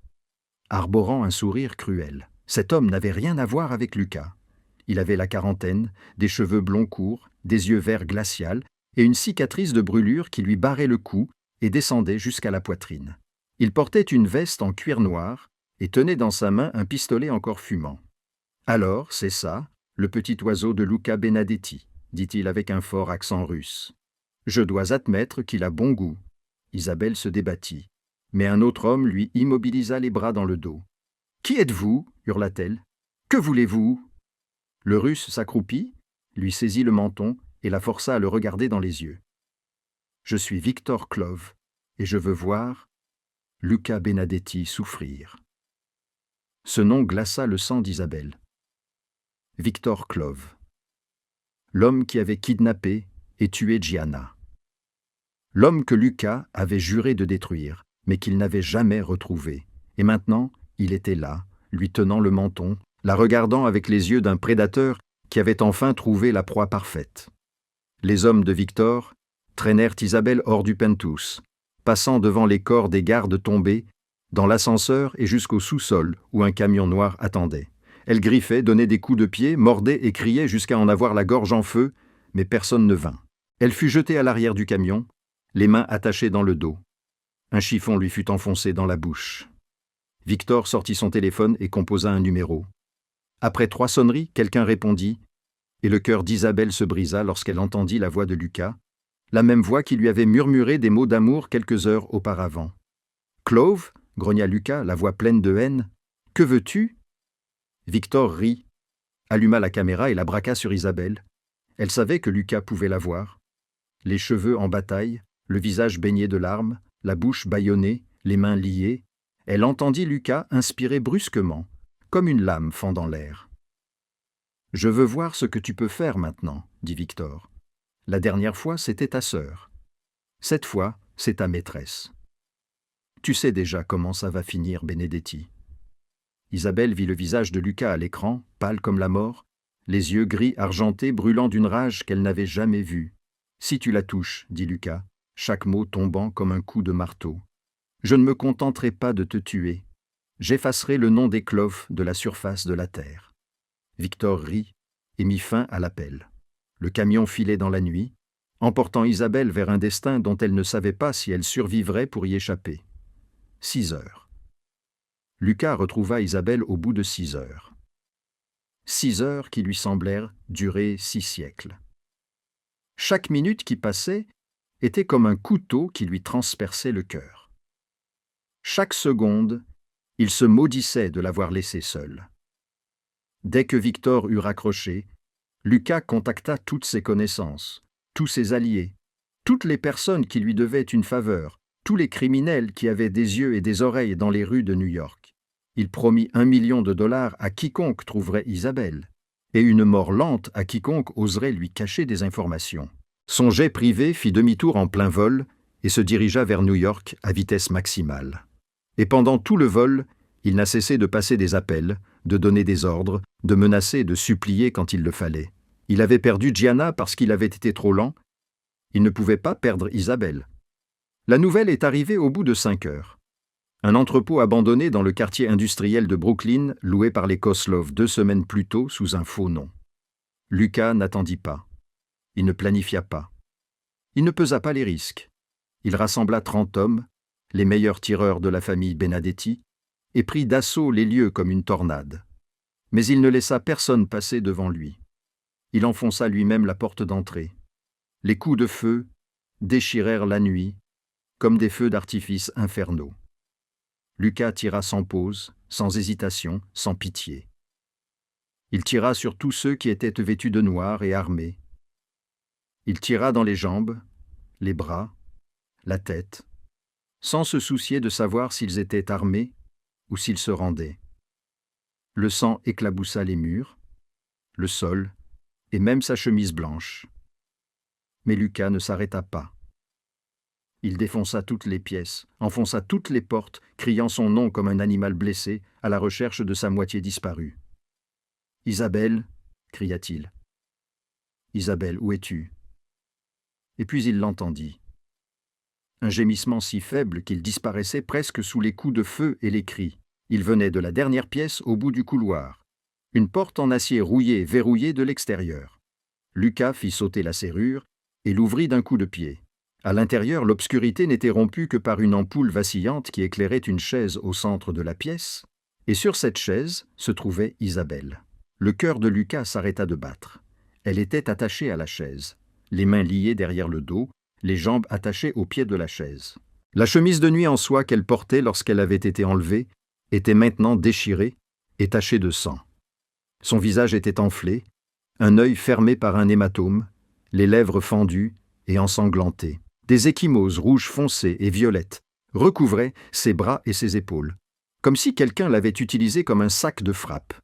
Arborant un sourire cruel, cet homme n'avait rien à voir avec Lucas. Il avait la quarantaine, des cheveux blonds courts, des yeux verts glacial et une cicatrice de brûlure qui lui barrait le cou et descendait jusqu'à la poitrine. Il portait une veste en cuir noir et tenait dans sa main un pistolet encore fumant. « Alors, c'est ça, le petit oiseau de Luca Benedetti, dit-il avec un fort accent russe. Je dois admettre qu'il a bon goût. » Isabelle se débattit, mais un autre homme lui immobilisa les bras dans le dos. « Qui êtes-vous » hurla-t-elle. « Que voulez-vous » Le Russe s'accroupit, lui saisit le menton et la força à le regarder dans les yeux. « Je suis Victor Clove, et je veux voir Luca Benedetti souffrir. » Ce nom glaça le sang d'Isabelle. Victor Clove, l'homme qui avait kidnappé et tué Gianna. L'homme que Lucas avait juré de détruire, mais qu'il n'avait jamais retrouvé. Et maintenant, il était là, lui tenant le menton, la regardant avec les yeux d'un prédateur qui avait enfin trouvé la proie parfaite. Les hommes de Victor traînèrent Isabelle hors du Pentus, passant devant les corps des gardes tombés, dans l'ascenseur et jusqu'au sous-sol où un camion noir attendait. Elle griffait, donnait des coups de pied, mordait et criait jusqu'à en avoir la gorge en feu, mais personne ne vint. Elle fut jetée à l'arrière du camion, les mains attachées dans le dos. Un chiffon lui fut enfoncé dans la bouche. Victor sortit son téléphone et composa un numéro. Après 3 sonneries, quelqu'un répondit, et le cœur d'Isabelle se brisa lorsqu'elle entendit la voix de Lucas, la même voix qui lui avait murmuré des mots d'amour quelques heures auparavant. « Clove » grogna Lucas, la voix pleine de haine. « Que veux-tu » Victor rit, alluma la caméra et la braqua sur Isabelle. Elle savait que Lucas pouvait la voir. Les cheveux en bataille, le visage baigné de larmes, la bouche bâillonnée, les mains liées, elle entendit Lucas inspirer brusquement, comme une lame fendant l'air. « Je veux voir ce que tu peux faire maintenant, » dit Victor. « La dernière fois, c'était ta sœur. Cette fois, c'est ta maîtresse. Tu sais déjà comment ça va finir, Benedetti. » Isabelle vit le visage de Lucas à l'écran, pâle comme la mort, les yeux gris argentés brûlant d'une rage qu'elle n'avait jamais vue. « Si tu la touches, » dit Lucas, chaque mot tombant comme un coup de marteau. « Je ne me contenterai pas de te tuer. J'effacerai le nom des Cloves de la surface de la terre. » Victor rit et mit fin à l'appel. Le camion filait dans la nuit, emportant Isabelle vers un destin dont elle ne savait pas si elle survivrait pour y échapper. 6 heures. Lucas retrouva Isabelle au bout de 6 heures. 6 heures qui lui semblèrent durer 6 siècles. Chaque minute qui passait était comme un couteau qui lui transperçait le cœur. Chaque seconde, il se maudissait de l'avoir laissée seule. Dès que Victor eut raccroché, Lucas contacta toutes ses connaissances, tous ses alliés, toutes les personnes qui lui devaient une faveur, tous les criminels qui avaient des yeux et des oreilles dans les rues de New York. Il promit $1 million à quiconque trouverait Isabelle, et une mort lente à quiconque oserait lui cacher des informations. Son jet privé fit demi-tour en plein vol et se dirigea vers New York à vitesse maximale. Et pendant tout le vol, il n'a cessé de passer des appels, de donner des ordres, de menacer et de supplier quand il le fallait. Il avait perdu Gianna parce qu'il avait été trop lent. Il ne pouvait pas perdre Isabelle. La nouvelle est arrivée au bout de 5 heures. Un entrepôt abandonné dans le quartier industriel de Brooklyn, loué par les Kozlov 2 semaines plus tôt sous un faux nom. Lucas n'attendit pas. Il ne planifia pas. Il ne pesa pas les risques. Il rassembla 30 hommes, les meilleurs tireurs de la famille Benedetti, et prit d'assaut les lieux comme une tornade. Mais il ne laissa personne passer devant lui. Il enfonça lui-même la porte d'entrée. Les coups de feu déchirèrent la nuit, comme des feux d'artifice infernaux. Lucas tira sans pause, sans hésitation, sans pitié. Il tira sur tous ceux qui étaient vêtus de noir et armés. Il tira dans les jambes, les bras, la tête, sans se soucier de savoir s'ils étaient armés ou s'ils se rendaient. Le sang éclaboussa les murs, le sol et même sa chemise blanche. Mais Lucas ne s'arrêta pas. Il défonça toutes les pièces, enfonça toutes les portes, criant son nom comme un animal blessé, à la recherche de sa moitié disparue. « Isabelle » cria-t-il. « Isabelle, où es-tu » Et puis il l'entendit. Un gémissement si faible qu'il disparaissait presque sous les coups de feu et les cris. Il venait de la dernière pièce au bout du couloir. Une porte en acier rouillé verrouillée de l'extérieur. Lucas fit sauter la serrure et l'ouvrit d'un coup de pied. À l'intérieur, l'obscurité n'était rompue que par une ampoule vacillante qui éclairait une chaise au centre de la pièce, et sur cette chaise se trouvait Isabelle. Le cœur de Lucas s'arrêta de battre. Elle était attachée à la chaise, les mains liées derrière le dos, les jambes attachées au pied de la chaise. La chemise de nuit en soie qu'elle portait lorsqu'elle avait été enlevée était maintenant déchirée et tachée de sang. Son visage était enflé, un œil fermé par un hématome, les lèvres fendues et ensanglantées. Des ecchymoses rouges foncées et violettes recouvraient ses bras et ses épaules, comme si quelqu'un l'avait utilisé comme un sac de frappe.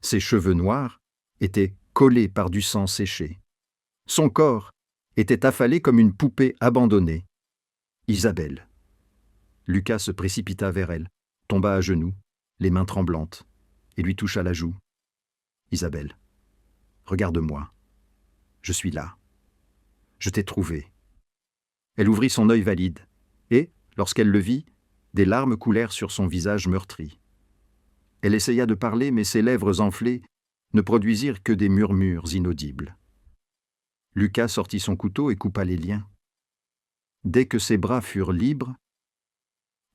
Ses cheveux noirs étaient collés par du sang séché. Son corps était affalé comme une poupée abandonnée. Isabelle. Lucas se précipita vers elle, tomba à genoux, les mains tremblantes, et lui toucha la joue. « Isabelle, regarde-moi. Je suis là. Je t'ai trouvé. » Elle ouvrit son œil valide, et, lorsqu'elle le vit, des larmes coulèrent sur son visage meurtri. Elle essaya de parler, mais ses lèvres enflées ne produisirent que des murmures inaudibles. Lucas sortit son couteau et coupa les liens. Dès que ses bras furent libres,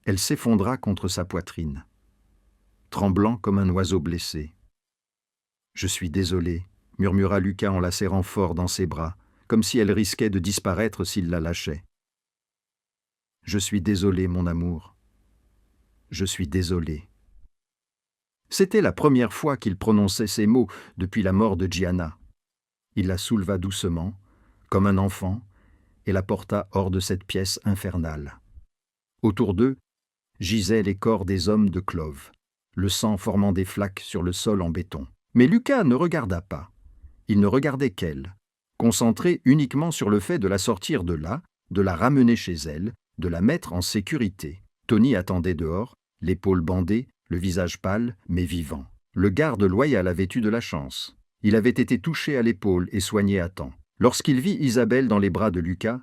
elle s'effondra contre sa poitrine, tremblant comme un oiseau blessé. « Je suis désolé » murmura Lucas en la serrant fort dans ses bras, comme si elle risquait de disparaître s'il la lâchait. « Je suis désolé, mon amour. Je suis désolé. » C'était la première fois qu'il prononçait ces mots depuis la mort de Gianna. Il la souleva doucement, comme un enfant, et la porta hors de cette pièce infernale. Autour d'eux gisaient les corps des hommes de Clove, le sang formant des flaques sur le sol en béton. Mais Lucas ne regarda pas. Il ne regardait qu'elle, concentré uniquement sur le fait de la sortir de là, de la ramener chez elle, de la mettre en sécurité. Tony attendait dehors, l'épaule bandée, le visage pâle, mais vivant. Le garde loyal avait eu de la chance. Il avait été touché à l'épaule et soigné à temps. Lorsqu'il vit Isabelle dans les bras de Lucas,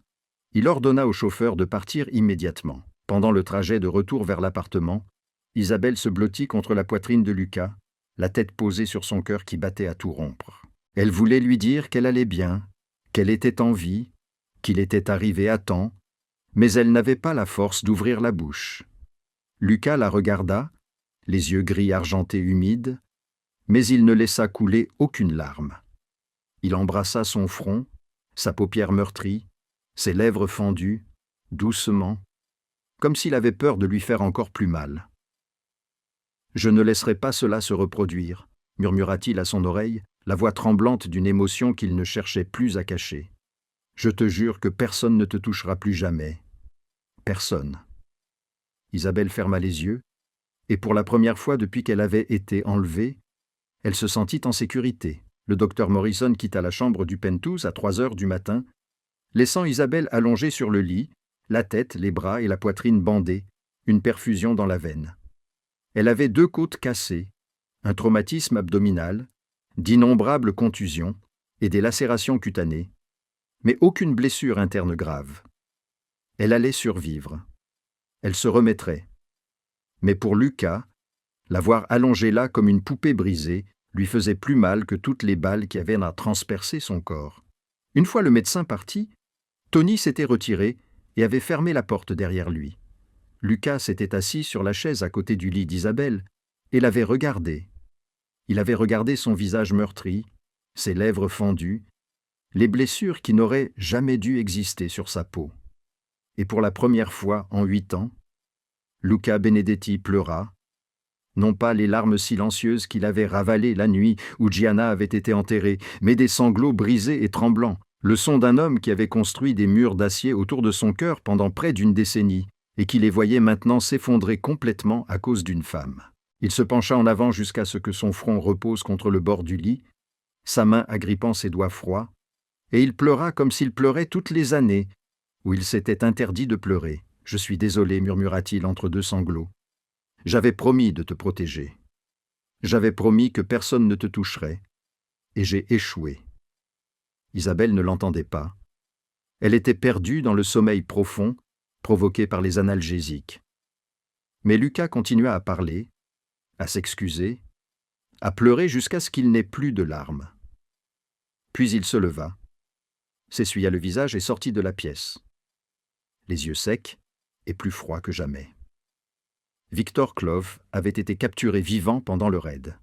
il ordonna au chauffeur de partir immédiatement. Pendant le trajet de retour vers l'appartement, Isabelle se blottit contre la poitrine de Lucas, la tête posée sur son cœur qui battait à tout rompre. Elle voulait lui dire qu'elle allait bien, qu'elle était en vie, qu'il était arrivé à temps, mais elle n'avait pas la force d'ouvrir la bouche. Lucas la regarda, les yeux gris argentés humides, mais il ne laissa couler aucune larme. Il embrassa son front, sa paupière meurtrie, ses lèvres fendues, doucement, comme s'il avait peur de lui faire encore plus mal. « Je ne laisserai pas cela se reproduire » murmura-t-il à son oreille, la voix tremblante d'une émotion qu'il ne cherchait plus à cacher. « Je te jure que personne ne te touchera plus jamais. Personne. » Isabelle ferma les yeux, et pour la première fois depuis qu'elle avait été enlevée, elle se sentit en sécurité. Le docteur Morrison quitta la chambre du Pentus à 3 heures du matin, laissant Isabelle allongée sur le lit, la tête, les bras et la poitrine bandés, une perfusion dans la veine. Elle avait 2 côtes cassées, un traumatisme abdominal, d'innombrables contusions et des lacérations cutanées, mais aucune blessure interne grave. Elle allait survivre. Elle se remettrait. Mais pour Lucas, la voir allongée là comme une poupée brisée lui faisait plus mal que toutes les balles qui avaient à transpercer son corps. Une fois le médecin parti, Tony s'était retiré et avait fermé la porte derrière lui. Lucas s'était assis sur la chaise à côté du lit d'Isabelle et l'avait regardé. Il avait regardé son visage meurtri, ses lèvres fendues, les blessures qui n'auraient jamais dû exister sur sa peau. Et pour la première fois en 8 ans, Luca Benedetti pleura, non pas les larmes silencieuses qu'il avait ravalées la nuit où Gianna avait été enterrée, mais des sanglots brisés et tremblants, le son d'un homme qui avait construit des murs d'acier autour de son cœur pendant près d'une décennie et qui les voyait maintenant s'effondrer complètement à cause d'une femme. Il se pencha en avant jusqu'à ce que son front repose contre le bord du lit, sa main agrippant ses doigts froids, et il pleura comme s'il pleurait toutes les années, où il s'était interdit de pleurer. « Je suis désolé, murmura-t-il entre deux sanglots. J'avais promis de te protéger. J'avais promis que personne ne te toucherait, et j'ai échoué. » Isabelle ne l'entendait pas. Elle était perdue dans le sommeil profond provoqué par les analgésiques. Mais Lucas continua à parler, à s'excuser, à pleurer jusqu'à ce qu'il n'ait plus de larmes. Puis il se leva, s'essuya le visage et sortit de la pièce, les yeux secs et plus froids que jamais. Victor Clove avait été capturé vivant pendant le raid.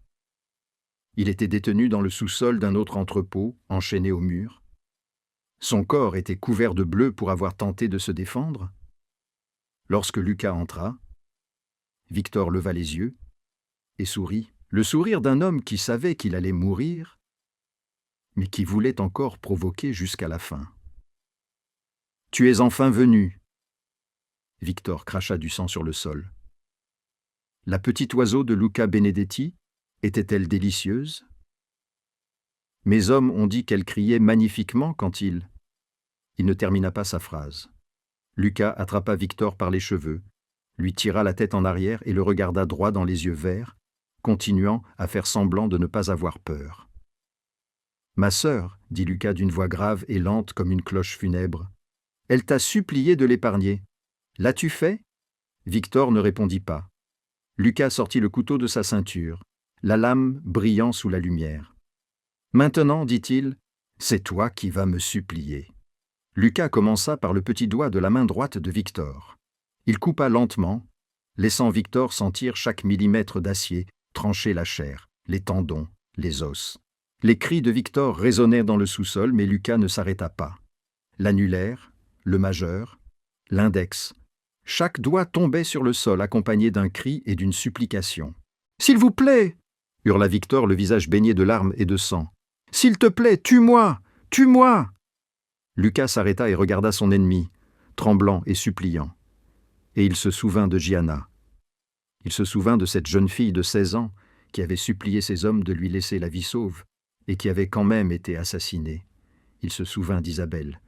Il était détenu dans le sous-sol d'un autre entrepôt, enchaîné au mur. Son corps était couvert de bleu pour avoir tenté de se défendre. Lorsque Lucas entra, Victor leva les yeux et sourit, le sourire d'un homme qui savait qu'il allait mourir, mais qui voulait encore provoquer jusqu'à la fin. « Tu es enfin venu !» Victor cracha du sang sur le sol. La petite oiseau de Luca Benedetti était-elle délicieuse? Mes hommes ont dit qu'elle criait magnifiquement quand il ne termina pas sa phrase. Lucas attrapa Victor par les cheveux, lui tira la tête en arrière et le regarda droit dans les yeux verts, continuant à faire semblant de ne pas avoir peur. « Ma sœur, dit Lucas d'une voix grave et lente comme une cloche funèbre, elle t'a supplié de l'épargner. L'as-tu fait ?» Victor ne répondit pas. Lucas sortit le couteau de sa ceinture, la lame brillant sous la lumière. « Maintenant, dit-il, c'est toi qui vas me supplier. » Lucas commença par le petit doigt de la main droite de Victor. Il coupa lentement, laissant Victor sentir chaque millimètre d'acier trancher la chair, les tendons, les os. Les cris de Victor résonnèrent dans le sous-sol, mais Lucas ne s'arrêta pas. L'annulaire, le majeur, l'index, chaque doigt tombait sur le sol accompagné d'un cri et d'une supplication. « S'il vous plaît !» hurla Victor, le visage baigné de larmes et de sang. « S'il te plaît, tue-moi! Tue-moi !» Lucas s'arrêta et regarda son ennemi, tremblant et suppliant. Et il se souvint de Gianna. Il se souvint de cette jeune fille de 16 ans qui avait supplié ses hommes de lui laisser la vie sauve et qui avait quand même été assassinée. Il se souvint d'Isabelle.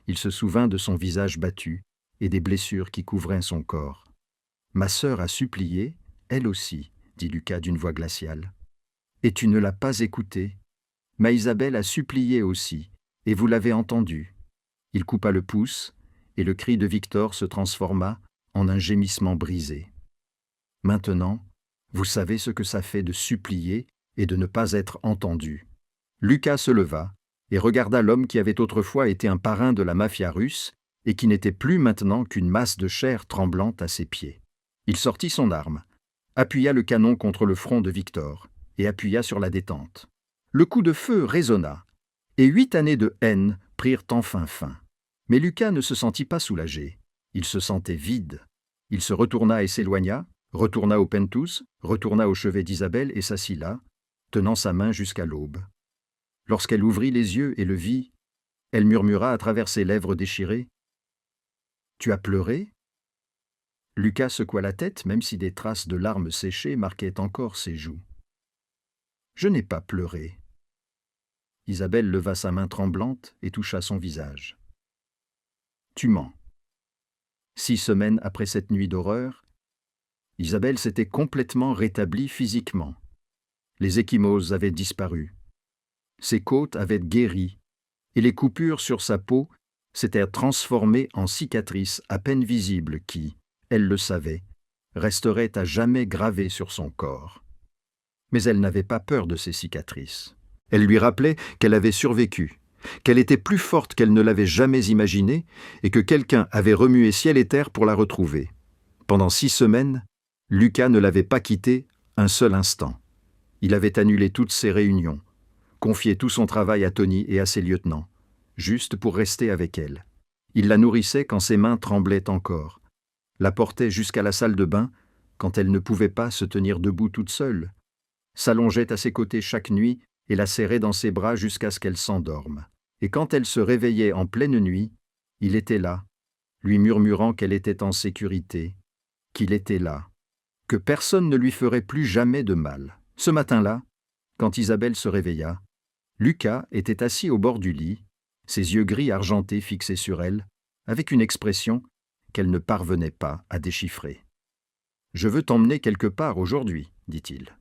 Il se souvint de son visage battu et des blessures qui couvraient son corps. « Ma sœur a supplié, elle aussi, » dit Lucas d'une voix glaciale. « Et tu ne l'as pas écoutée. Ma Isabelle a supplié aussi, et vous l'avez entendue. » Il coupa le pouce, et le cri de Victor se transforma en un gémissement brisé. Maintenant, vous savez ce que ça fait de supplier et de ne pas être entendu. Lucas se leva et regarda l'homme qui avait autrefois été un parrain de la mafia russe et qui n'était plus maintenant qu'une masse de chair tremblante à ses pieds. Il sortit son arme, appuya le canon contre le front de Victor et appuya sur la détente. Le coup de feu résonna, et 8 années de haine prirent enfin fin. Mais Lucas ne se sentit pas soulagé. Il se sentait vide. Il se retourna et s'éloigna, retourna au Pentus, retourna au chevet d'Isabelle et s'assit là, tenant sa main jusqu'à l'aube. Lorsqu'elle ouvrit les yeux et le vit, elle murmura à travers ses lèvres déchirées « Tu as pleuré ?» Lucas secoua la tête, même si des traces de larmes séchées marquaient encore ses joues. « Je n'ai pas pleuré. » Isabelle leva sa main tremblante et toucha son visage. « Tu mens. » 6 semaines après cette nuit d'horreur, Isabelle s'était complètement rétablie physiquement. Les ecchymoses avaient disparu. Ses côtes avaient guéri, et les coupures sur sa peau s'étaient transformées en cicatrices à peine visibles qui, elle le savait, resteraient à jamais gravées sur son corps. Mais elle n'avait pas peur de ces cicatrices. Elle lui rappelait qu'elle avait survécu, qu'elle était plus forte qu'elle ne l'avait jamais imaginé et que quelqu'un avait remué ciel et terre pour la retrouver. Pendant 6 semaines, Lucas ne l'avait pas quittée un seul instant. Il avait annulé toutes ses réunions, confié tout son travail à Tony et à ses lieutenants, juste pour rester avec elle. Il la nourrissait quand ses mains tremblaient encore, la portait jusqu'à la salle de bain quand elle ne pouvait pas se tenir debout toute seule, s'allongeait à ses côtés chaque nuit et la serrait dans ses bras jusqu'à ce qu'elle s'endorme. Et quand elle se réveillait en pleine nuit, il était là, lui murmurant qu'elle était en sécurité, qu'il était là, que personne ne lui ferait plus jamais de mal. Ce matin-là, quand Isabelle se réveilla, Lucas était assis au bord du lit, ses yeux gris argentés fixés sur elle, avec une expression qu'elle ne parvenait pas à déchiffrer. « Je veux t'emmener quelque part aujourd'hui, dit-il. »«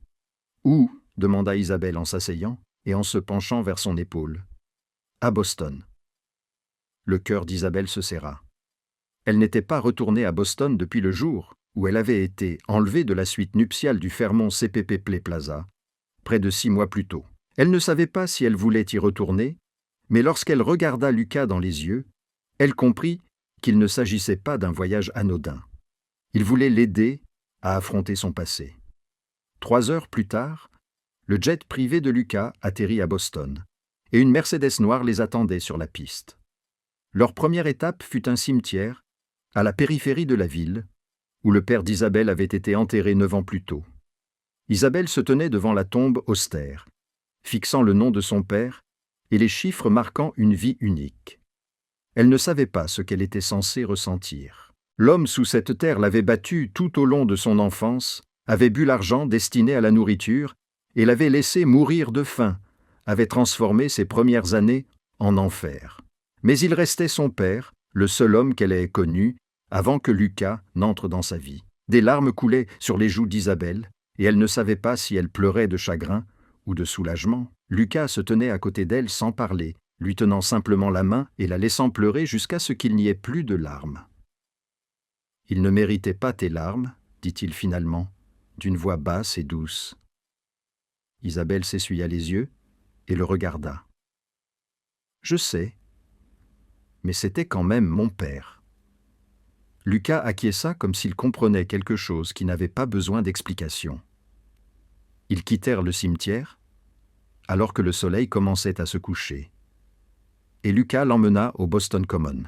Où ?» demanda Isabelle en s'asseyant et en se penchant vers son épaule. « À Boston. » Le cœur d'Isabelle se serra. Elle n'était pas retournée à Boston depuis le jour où elle avait été enlevée de la suite nuptiale du Fairmont CPP Play Plaza, près de 6 mois plus tôt. Elle ne savait pas si elle voulait y retourner, mais lorsqu'elle regarda Lucas dans les yeux, elle comprit qu'il ne s'agissait pas d'un voyage anodin. Il voulait l'aider à affronter son passé. 3 heures plus tard, le jet privé de Lucas atterrit à Boston, et une Mercedes noire les attendait sur la piste. Leur première étape fut un cimetière, à la périphérie de la ville, où le père d'Isabelle avait été enterré 9 ans plus tôt. Isabelle se tenait devant la tombe austère, fixant le nom de son père et les chiffres marquant une vie unique. Elle ne savait pas ce qu'elle était censée ressentir. L'homme sous cette terre l'avait battue tout au long de son enfance, avait bu l'argent destiné à la nourriture et l'avait laissé mourir de faim, avait transformé ses premières années en enfer. Mais il restait son père, le seul homme qu'elle ait connu, avant que Lucas n'entre dans sa vie. Des larmes coulaient sur les joues d'Isabelle, et elle ne savait pas si elle pleurait de chagrin ou de soulagement. Lucas se tenait à côté d'elle sans parler, lui tenant simplement la main et la laissant pleurer jusqu'à ce qu'il n'y ait plus de larmes. « Il ne méritait pas tes larmes, dit-il finalement, d'une voix basse et douce. Isabelle s'essuya les yeux et le regarda. « Je sais, mais c'était quand même mon père. » Lucas acquiesça comme s'il comprenait quelque chose qui n'avait pas besoin d'explication. Ils quittèrent le cimetière, alors que le soleil commençait à se coucher. Et Lucas l'emmena au Boston Common,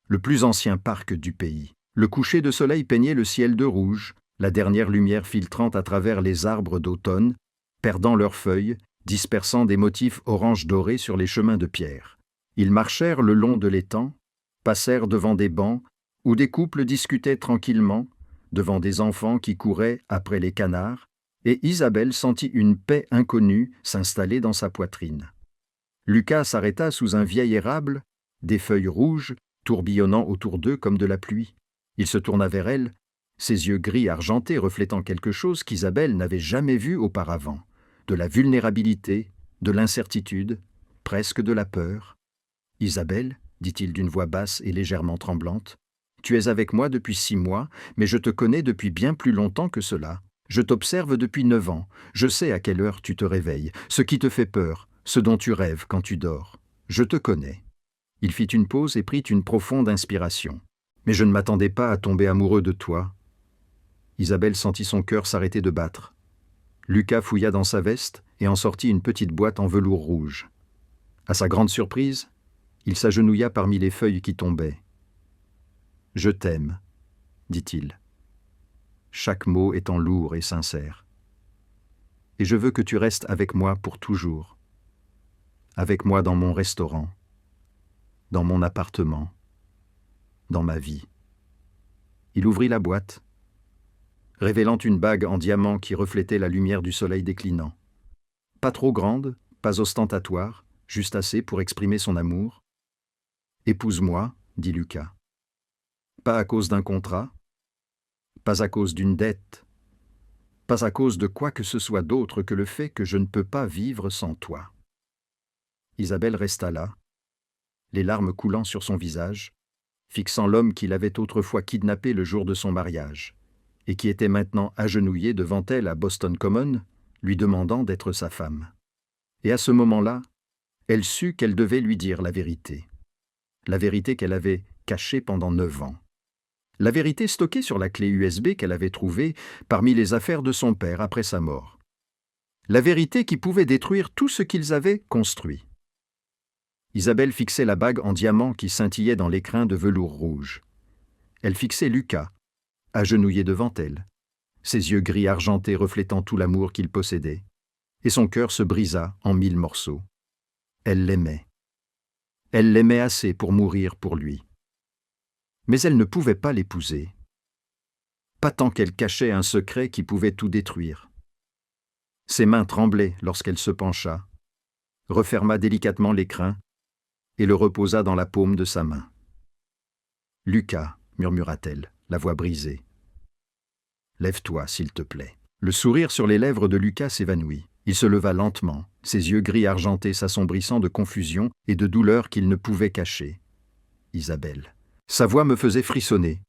le plus ancien parc du pays. Le coucher de soleil peignait le ciel de rouge, la dernière lumière filtrant à travers les arbres d'automne, perdant leurs feuilles, dispersant des motifs orange doré sur les chemins de pierre. Ils marchèrent le long de l'étang, passèrent devant des bancs où des couples discutaient tranquillement, devant des enfants qui couraient après les canards, et Isabelle sentit une paix inconnue s'installer dans sa poitrine. Lucas s'arrêta sous un vieil érable, des feuilles rouges tourbillonnant autour d'eux comme de la pluie. Il se tourna vers elle, ses yeux gris argentés reflétant quelque chose qu'Isabelle n'avait jamais vu auparavant, de la vulnérabilité, de l'incertitude, presque de la peur. « Isabelle, dit-il d'une voix basse et légèrement tremblante, tu es avec moi depuis 6 mois, mais je te connais depuis bien plus longtemps que cela. Je t'observe depuis 9 ans, je sais à quelle heure tu te réveilles, ce qui te fait peur, ce dont tu rêves quand tu dors. Je te connais. » Il fit une pause et prit une profonde inspiration. « Mais je ne m'attendais pas à tomber amoureux de toi. » Isabelle sentit son cœur s'arrêter de battre. Lucas fouilla dans sa veste et en sortit une petite boîte en velours rouge. À sa grande surprise, il s'agenouilla parmi les feuilles qui tombaient. « Je t'aime, dit-il, chaque mot étant lourd et sincère. Et je veux que tu restes avec moi pour toujours, avec moi dans mon restaurant, dans mon appartement, dans ma vie. » Il ouvrit la boîte, révélant une bague en diamant qui reflétait la lumière du soleil déclinant. Pas trop grande, pas ostentatoire, juste assez pour exprimer son amour. « Épouse-moi, dit Lucas. Pas à cause d'un contrat, pas à cause d'une dette, pas à cause de quoi que ce soit d'autre que le fait que je ne peux pas vivre sans toi. » Isabelle resta là, les larmes coulant sur son visage, fixant l'homme qui l'avait autrefois kidnappé le jour de son mariage, et qui était maintenant agenouillé devant elle à Boston Common, lui demandant d'être sa femme. Et à ce moment-là, elle sut qu'elle devait lui dire la vérité qu'elle avait cachée pendant 9 ans. La vérité stockée sur la clé USB qu'elle avait trouvée parmi les affaires de son père après sa mort. La vérité qui pouvait détruire tout ce qu'ils avaient construit. Isabelle fixait la bague en diamant qui scintillait dans l'écrin de velours rouge. Elle fixait Lucas, agenouillé devant elle, ses yeux gris argentés reflétant tout l'amour qu'il possédait, et son cœur se brisa en 1000 morceaux. Elle l'aimait. Elle l'aimait assez pour mourir pour lui. Mais elle ne pouvait pas l'épouser. Pas tant qu'elle cachait un secret qui pouvait tout détruire. Ses mains tremblaient lorsqu'elle se pencha, referma délicatement l'écrin et le reposa dans la paume de sa main. Lucas, murmura-t-elle, la voix brisée. Lève-toi, s'il te plaît. Le sourire sur les lèvres de Lucas s'évanouit. Il se leva lentement, ses yeux gris argentés s'assombrissant de confusion et de douleur qu'il ne pouvait cacher. Isabelle. Sa voix me faisait frissonner.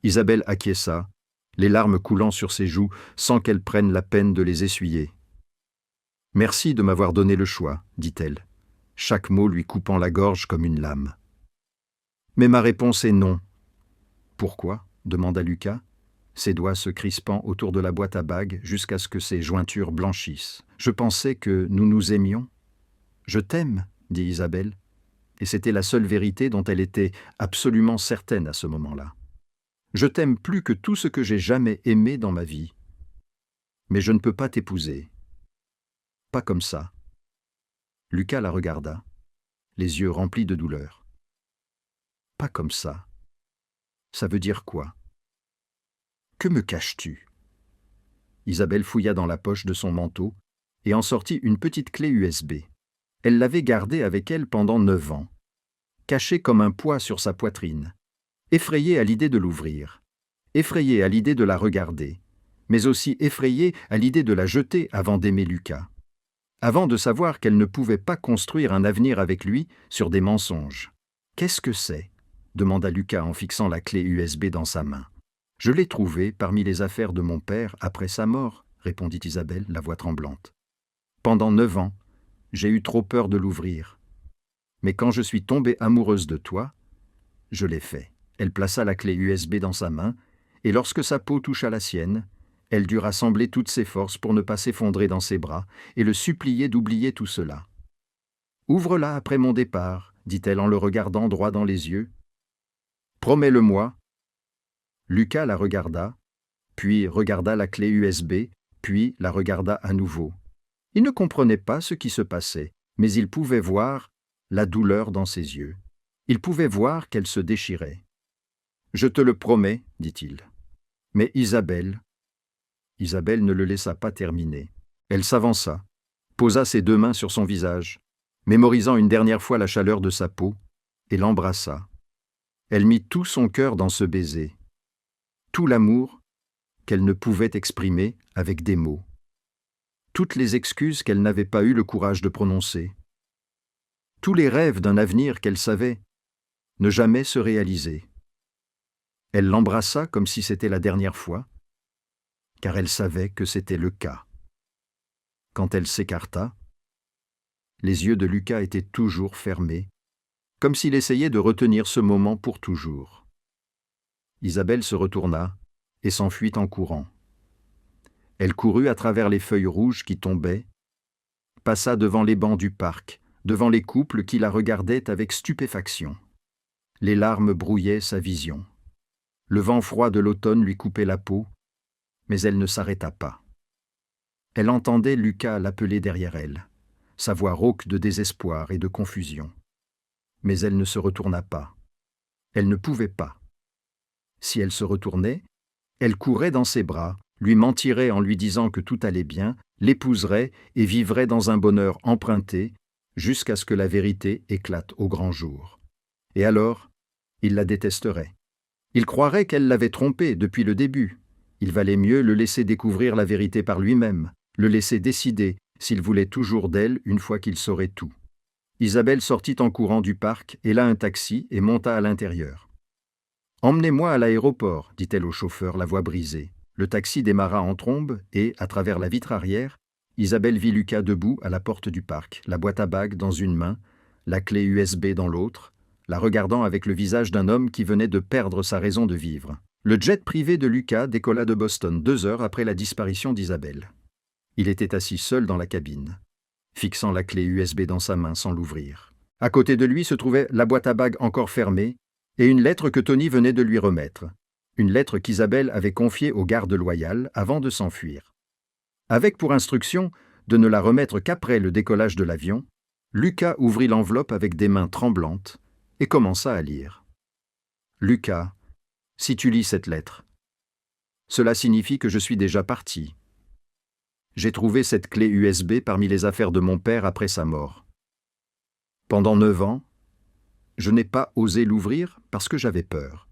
Isabelle acquiesça, les larmes coulant sur ses joues sans qu'elle prenne la peine de les essuyer. « Merci de m'avoir donné le choix, dit-elle, chaque mot lui coupant la gorge comme une lame. « Mais ma réponse est non. »« Pourquoi ?» demanda Lucas, ses doigts se crispant autour de la boîte à bagues jusqu'à ce que ses jointures blanchissent. « Je pensais que nous nous aimions. »« Je t'aime, » dit Isabelle, et c'était la seule vérité dont elle était absolument certaine à ce moment-là. « Je t'aime plus que tout ce que j'ai jamais aimé dans ma vie. Mais je ne peux pas t'épouser. Pas comme ça. » Lucas la regarda, les yeux remplis de douleur. « Pas comme ça. Ça veut dire quoi ? Que me caches-tu » Isabelle fouilla dans la poche de son manteau et en sortit une petite clé USB. Elle l'avait gardée avec elle pendant 9 ans, cachée comme un poids sur sa poitrine, effrayée à l'idée de l'ouvrir, effrayée à l'idée de la regarder, mais aussi effrayée à l'idée de la jeter avant d'aimer Lucas, avant de savoir qu'elle ne pouvait pas construire un avenir avec lui sur des mensonges. « Qu'est-ce que c'est » demanda Lucas en fixant la clé USB dans sa main. « Je l'ai trouvée parmi les affaires de mon père après sa mort, » répondit Isabelle, la voix tremblante. « Pendant 9 ans, j'ai eu trop peur de l'ouvrir. Mais quand je suis tombée amoureuse de toi, je l'ai fait. » Elle plaça la clé USB dans sa main, et lorsque sa peau toucha la sienne, elle dut rassembler toutes ses forces pour ne pas s'effondrer dans ses bras et le supplier d'oublier tout cela. « Ouvre-la après mon départ, » dit-elle en le regardant droit dans les yeux. « Promets-le-moi. » Lucas la regarda, puis regarda la clé USB, puis la regarda à nouveau. Il ne comprenait pas ce qui se passait, mais il pouvait voir la douleur dans ses yeux. Il pouvait voir qu'elle se déchirait. « Je te le promets, » dit-il. Mais Isabelle ne le laissa pas terminer. Elle s'avança, posa ses 2 mains sur son visage, mémorisant une dernière fois la chaleur de sa peau, et l'embrassa. Elle mit tout son cœur dans ce baiser, tout l'amour qu'elle ne pouvait exprimer avec des mots, toutes les excuses qu'elle n'avait pas eu le courage de prononcer, tous les rêves d'un avenir qu'elle savait ne jamais se réaliser. Elle l'embrassa comme si c'était la dernière fois, car elle savait que c'était le cas. Quand elle s'écarta, les yeux de Lucas étaient toujours fermés, comme s'il essayait de retenir ce moment pour toujours. Isabelle se retourna et s'enfuit en courant. Elle courut à travers les feuilles rouges qui tombaient, passa devant les bancs du parc, devant les couples qui la regardaient avec stupéfaction. Les larmes brouillaient sa vision. Le vent froid de l'automne lui coupait la peau, mais elle ne s'arrêta pas. Elle entendait Lucas l'appeler derrière elle, sa voix rauque de désespoir et de confusion. Mais elle ne se retourna pas. Elle ne pouvait pas. Si elle se retournait, elle courrait dans ses bras, lui mentirait en lui disant que tout allait bien, l'épouserait et vivrait dans un bonheur emprunté, jusqu'à ce que la vérité éclate au grand jour. Et alors, il la détesterait. Il croirait qu'elle l'avait trompé depuis le début. Il valait mieux le laisser découvrir la vérité par lui-même, le laisser décider s'il voulait toujours d'elle une fois qu'il saurait tout. Isabelle sortit en courant du parc, héla un taxi et monta à l'intérieur. « Emmenez-moi à l'aéroport, » dit-elle au chauffeur, la voix brisée. Le taxi démarra en trombe et, à travers la vitre arrière, Isabelle vit Lucas debout à la porte du parc, la boîte à bagues dans une main, la clé USB dans l'autre, la regardant avec le visage d'un homme qui venait de perdre sa raison de vivre. Le jet privé de Lucas décolla de Boston 2 heures après la disparition d'Isabelle. Il était assis seul dans la cabine, fixant la clé USB dans sa main sans l'ouvrir. À côté de lui se trouvait la boîte à bagues encore fermée et une lettre que Tony venait de lui remettre. Une lettre qu'Isabelle avait confiée au garde loyal avant de s'enfuir. Avec pour instruction de ne la remettre qu'après le décollage de l'avion, Lucas ouvrit l'enveloppe avec des mains tremblantes et commença à lire. « Lucas, si tu lis cette lettre, cela signifie que je suis déjà parti. J'ai trouvé cette clé USB parmi les affaires de mon père après sa mort. Pendant 9 ans, je n'ai pas osé l'ouvrir parce que j'avais peur.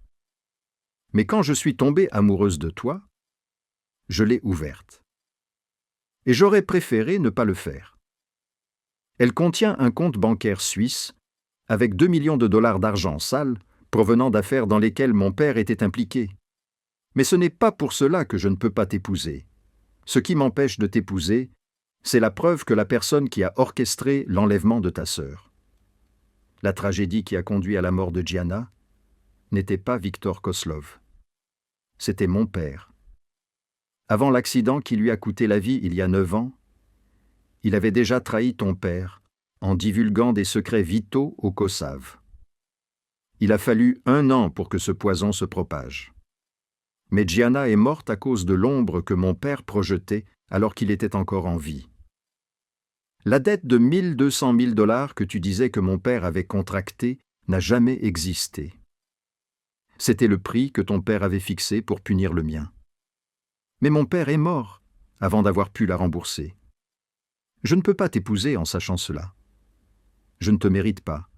Mais quand je suis tombée amoureuse de toi, je l'ai ouverte. Et j'aurais préféré ne pas le faire. Elle contient un compte bancaire suisse avec 2 millions de dollars d'argent sale provenant d'affaires dans lesquelles mon père était impliqué. Mais ce n'est pas pour cela que je ne peux pas t'épouser. Ce qui m'empêche de t'épouser, c'est la preuve que la personne qui a orchestré l'enlèvement de ta sœur. La tragédie qui a conduit à la mort de Gianna n'était pas Victor Koslov. C'était mon père. Avant l'accident qui lui a coûté la vie il y a 9 ans, il avait déjà trahi ton père en divulguant des secrets vitaux au Kosav. Il a fallu 1 an pour que ce poison se propage. Mais Gianna est morte à cause de l'ombre que mon père projetait alors qu'il était encore en vie. La dette de 1 200 000 dollars que tu disais que mon père avait contractée n'a jamais existé. C'était le prix que ton père avait fixé pour punir le mien. Mais mon père est mort avant d'avoir pu la rembourser. Je ne peux pas t'épouser en sachant cela. Je ne te mérite pas,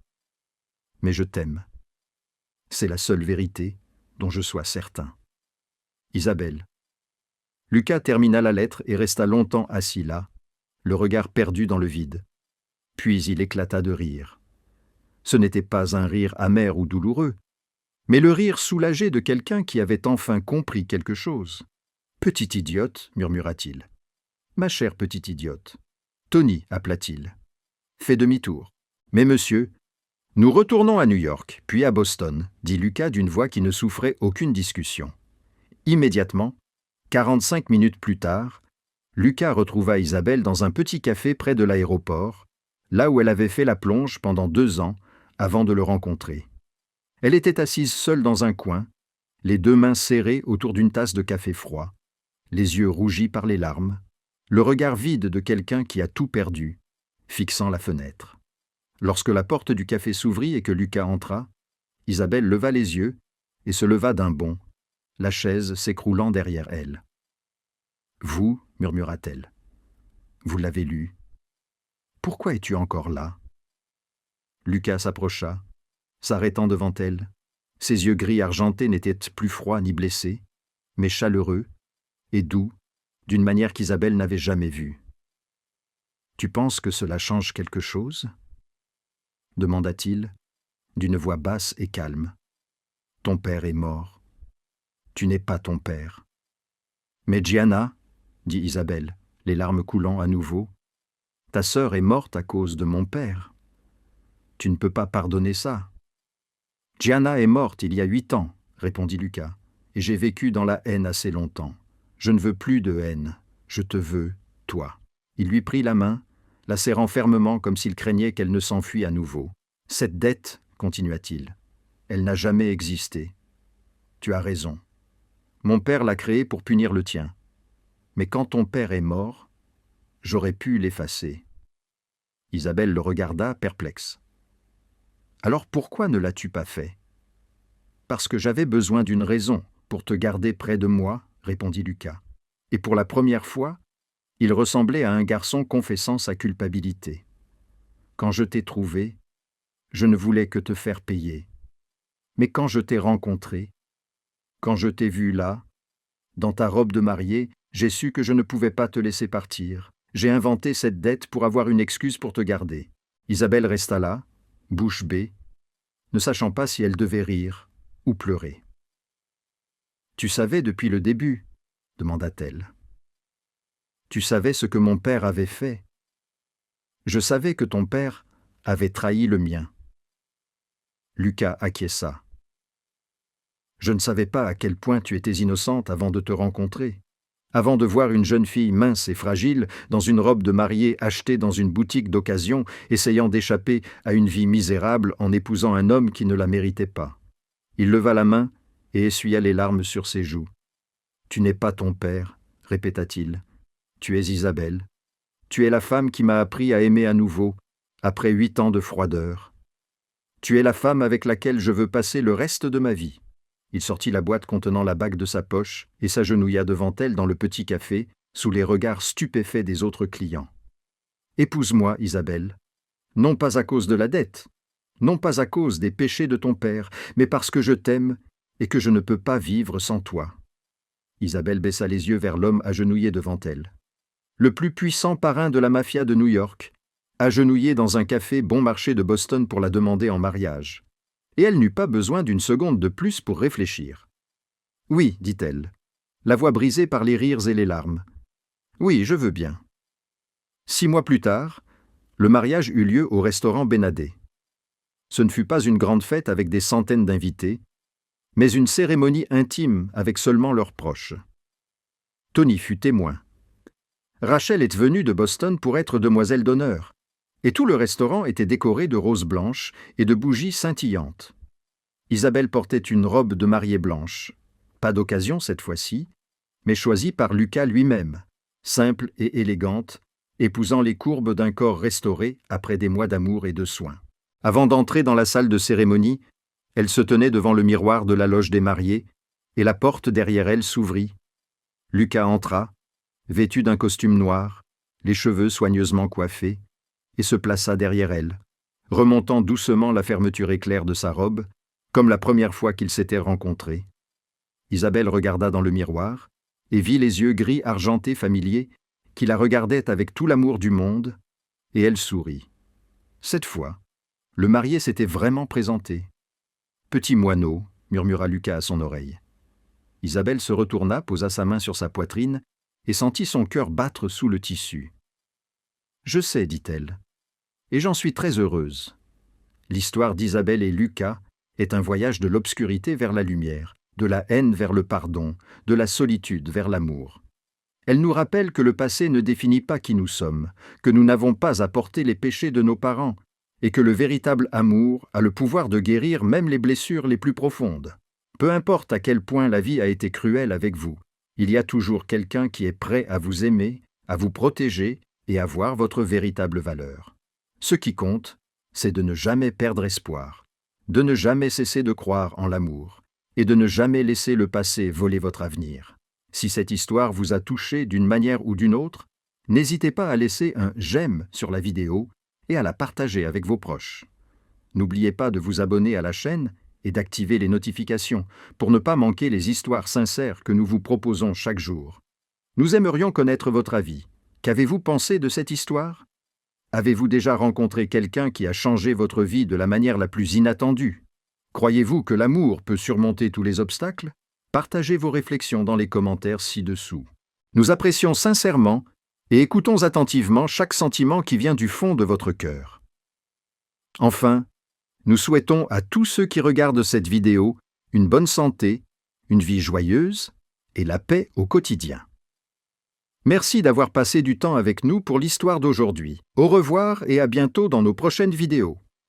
mais je t'aime. C'est la seule vérité dont je sois certain. Isabelle. Lucas termina la lettre et resta longtemps assis là, le regard perdu dans le vide. Puis il éclata de rire. Ce n'était pas un rire amer ou douloureux, mais le rire soulagé de quelqu'un qui avait enfin compris quelque chose. « Petite idiote » murmura-t-il. « Ma chère petite idiote. »« Tony » appela-t-il. « Fais demi-tour. »« Mais monsieur, nous retournons à New York, puis à Boston, » dit Lucas d'une voix qui ne souffrait aucune discussion. Immédiatement, 45 minutes plus tard, Lucas retrouva Isabelle dans un petit café près de l'aéroport, là où elle avait fait la plonge pendant 2 ans avant de le rencontrer. Elle était assise seule dans un coin, les 2 mains serrées autour d'une tasse de café froid, les yeux rougis par les larmes, le regard vide de quelqu'un qui a tout perdu, fixant la fenêtre. Lorsque la porte du café s'ouvrit et que Lucas entra, Isabelle leva les yeux et se leva d'un bond, la chaise s'écroulant derrière elle. « Vous, murmura-t-elle, vous l'avez lu. Pourquoi es-tu encore là ?» Lucas s'approcha, s'arrêtant devant elle. Ses yeux gris argentés n'étaient plus froids ni blessés, mais chaleureux et doux, d'une manière qu'Isabelle n'avait jamais vue. « Tu penses que cela change quelque chose ?» demanda-t-il, d'une voix basse et calme. « Ton père est mort. Tu n'es pas ton père. »« Mais Gianna, » dit Isabelle, les larmes coulant à nouveau, « ta sœur est morte à cause de mon père. Tu ne peux pas pardonner ça. »« Gianna est morte il y a 8 ans, » répondit Lucas, « et j'ai vécu dans la haine assez longtemps. Je ne veux plus de haine. Je te veux, toi. » Il lui prit la main, la serrant fermement comme s'il craignait qu'elle ne s'enfuît à nouveau. « Cette dette, » continua-t-il, « elle n'a jamais existé. Tu as raison. Mon père l'a créée pour punir le tien. Mais quand ton père est mort, j'aurais pu l'effacer. » Isabelle le regarda, perplexe. « Alors pourquoi ne l'as-tu pas fait ?»« Parce que j'avais besoin d'une raison pour te garder près de moi, » répondit Lucas. Et pour la première fois, il ressemblait à un garçon confessant sa culpabilité. « Quand je t'ai trouvé, je ne voulais que te faire payer. Mais quand je t'ai rencontré, quand je t'ai vu là, dans ta robe de mariée, j'ai su que je ne pouvais pas te laisser partir. J'ai inventé cette dette pour avoir une excuse pour te garder. » Isabelle resta là, bouche bée, ne sachant pas si elle devait rire ou pleurer. « Tu savais depuis le début ?» demanda-t-elle. « Tu savais ce que mon père avait fait. Je savais que ton père avait trahi le mien. » Lucas acquiesça. « Je ne savais pas à quel point tu étais innocente avant de te rencontrer. Avant de voir une jeune fille mince et fragile, dans une robe de mariée achetée dans une boutique d'occasion, essayant d'échapper à une vie misérable en épousant un homme qui ne la méritait pas. » Il leva la main et essuya les larmes sur ses joues. « Tu n'es pas ton père, » répéta-t-il. « Tu es Isabelle. Tu es la femme qui m'a appris à aimer à nouveau, après 8 ans de froideur. Tu es la femme avec laquelle je veux passer le reste de ma vie. » Il sortit la boîte contenant la bague de sa poche et s'agenouilla devant elle dans le petit café, sous les regards stupéfaits des autres clients. « Épouse-moi, Isabelle, non pas à cause de la dette, non pas à cause des péchés de ton père, mais parce que je t'aime et que je ne peux pas vivre sans toi. » Isabelle baissa les yeux vers l'homme agenouillé devant elle. Le plus puissant parrain de la mafia de New York, agenouillé dans un café bon marché de Boston pour la demander en mariage. Et elle n'eut pas besoin d'une seconde de plus pour réfléchir. « Oui, dit-elle, la voix brisée par les rires et les larmes. « Oui, je veux bien. » 6 mois plus tard, le mariage eut lieu au restaurant Bénadet. Ce ne fut pas une grande fête avec des centaines d'invités, mais une cérémonie intime avec seulement leurs proches. Tony fut témoin. Rachel est venue de Boston pour être demoiselle d'honneur, et tout le restaurant était décoré de roses blanches et de bougies scintillantes. Isabelle portait une robe de mariée blanche, pas d'occasion cette fois-ci, mais choisie par Lucas lui-même, simple et élégante, épousant les courbes d'un corps restauré après des mois d'amour et de soins. Avant d'entrer dans la salle de cérémonie, elle se tenait devant le miroir de la loge des mariés, et la porte derrière elle s'ouvrit. Lucas entra, vêtu d'un costume noir, les cheveux soigneusement coiffés, et se plaça derrière elle, remontant doucement la fermeture éclair de sa robe, comme la première fois qu'ils s'étaient rencontrés. Isabelle regarda dans le miroir, et vit les yeux gris argentés familiers qui la regardaient avec tout l'amour du monde, et elle sourit. Cette fois, le marié s'était vraiment présenté. « Petit moineau », murmura Lucas à son oreille. Isabelle se retourna, posa sa main sur sa poitrine et sentit son cœur battre sous le tissu. « Je sais, dit-elle, et j'en suis très heureuse. L'histoire d'Isabelle et Lucas est un voyage de l'obscurité vers la lumière, de la haine vers le pardon, de la solitude vers l'amour. Elle nous rappelle que le passé ne définit pas qui nous sommes, que nous n'avons pas à porter les péchés de nos parents, et que le véritable amour a le pouvoir de guérir même les blessures les plus profondes. Peu importe à quel point la vie a été cruelle avec vous, il y a toujours quelqu'un qui est prêt à vous aimer, à vous protéger et à voir votre véritable valeur. Ce qui compte, c'est de ne jamais perdre espoir, de ne jamais cesser de croire en l'amour, et de ne jamais laisser le passé voler votre avenir. Si cette histoire vous a touché d'une manière ou d'une autre, n'hésitez pas à laisser un « j'aime » sur la vidéo et à la partager avec vos proches. N'oubliez pas de vous abonner à la chaîne et d'activer les notifications pour ne pas manquer les histoires sincères que nous vous proposons chaque jour. Nous aimerions connaître votre avis. Qu'avez-vous pensé de cette histoire? Avez-vous déjà rencontré quelqu'un qui a changé votre vie de la manière la plus inattendue? Croyez-vous que l'amour peut surmonter tous les obstacles? Partagez vos réflexions dans les commentaires ci-dessous. Nous apprécions sincèrement et écoutons attentivement chaque sentiment qui vient du fond de votre cœur. Enfin, nous souhaitons à tous ceux qui regardent cette vidéo une bonne santé, une vie joyeuse et la paix au quotidien. Merci d'avoir passé du temps avec nous pour l'histoire d'aujourd'hui. Au revoir et à bientôt dans nos prochaines vidéos.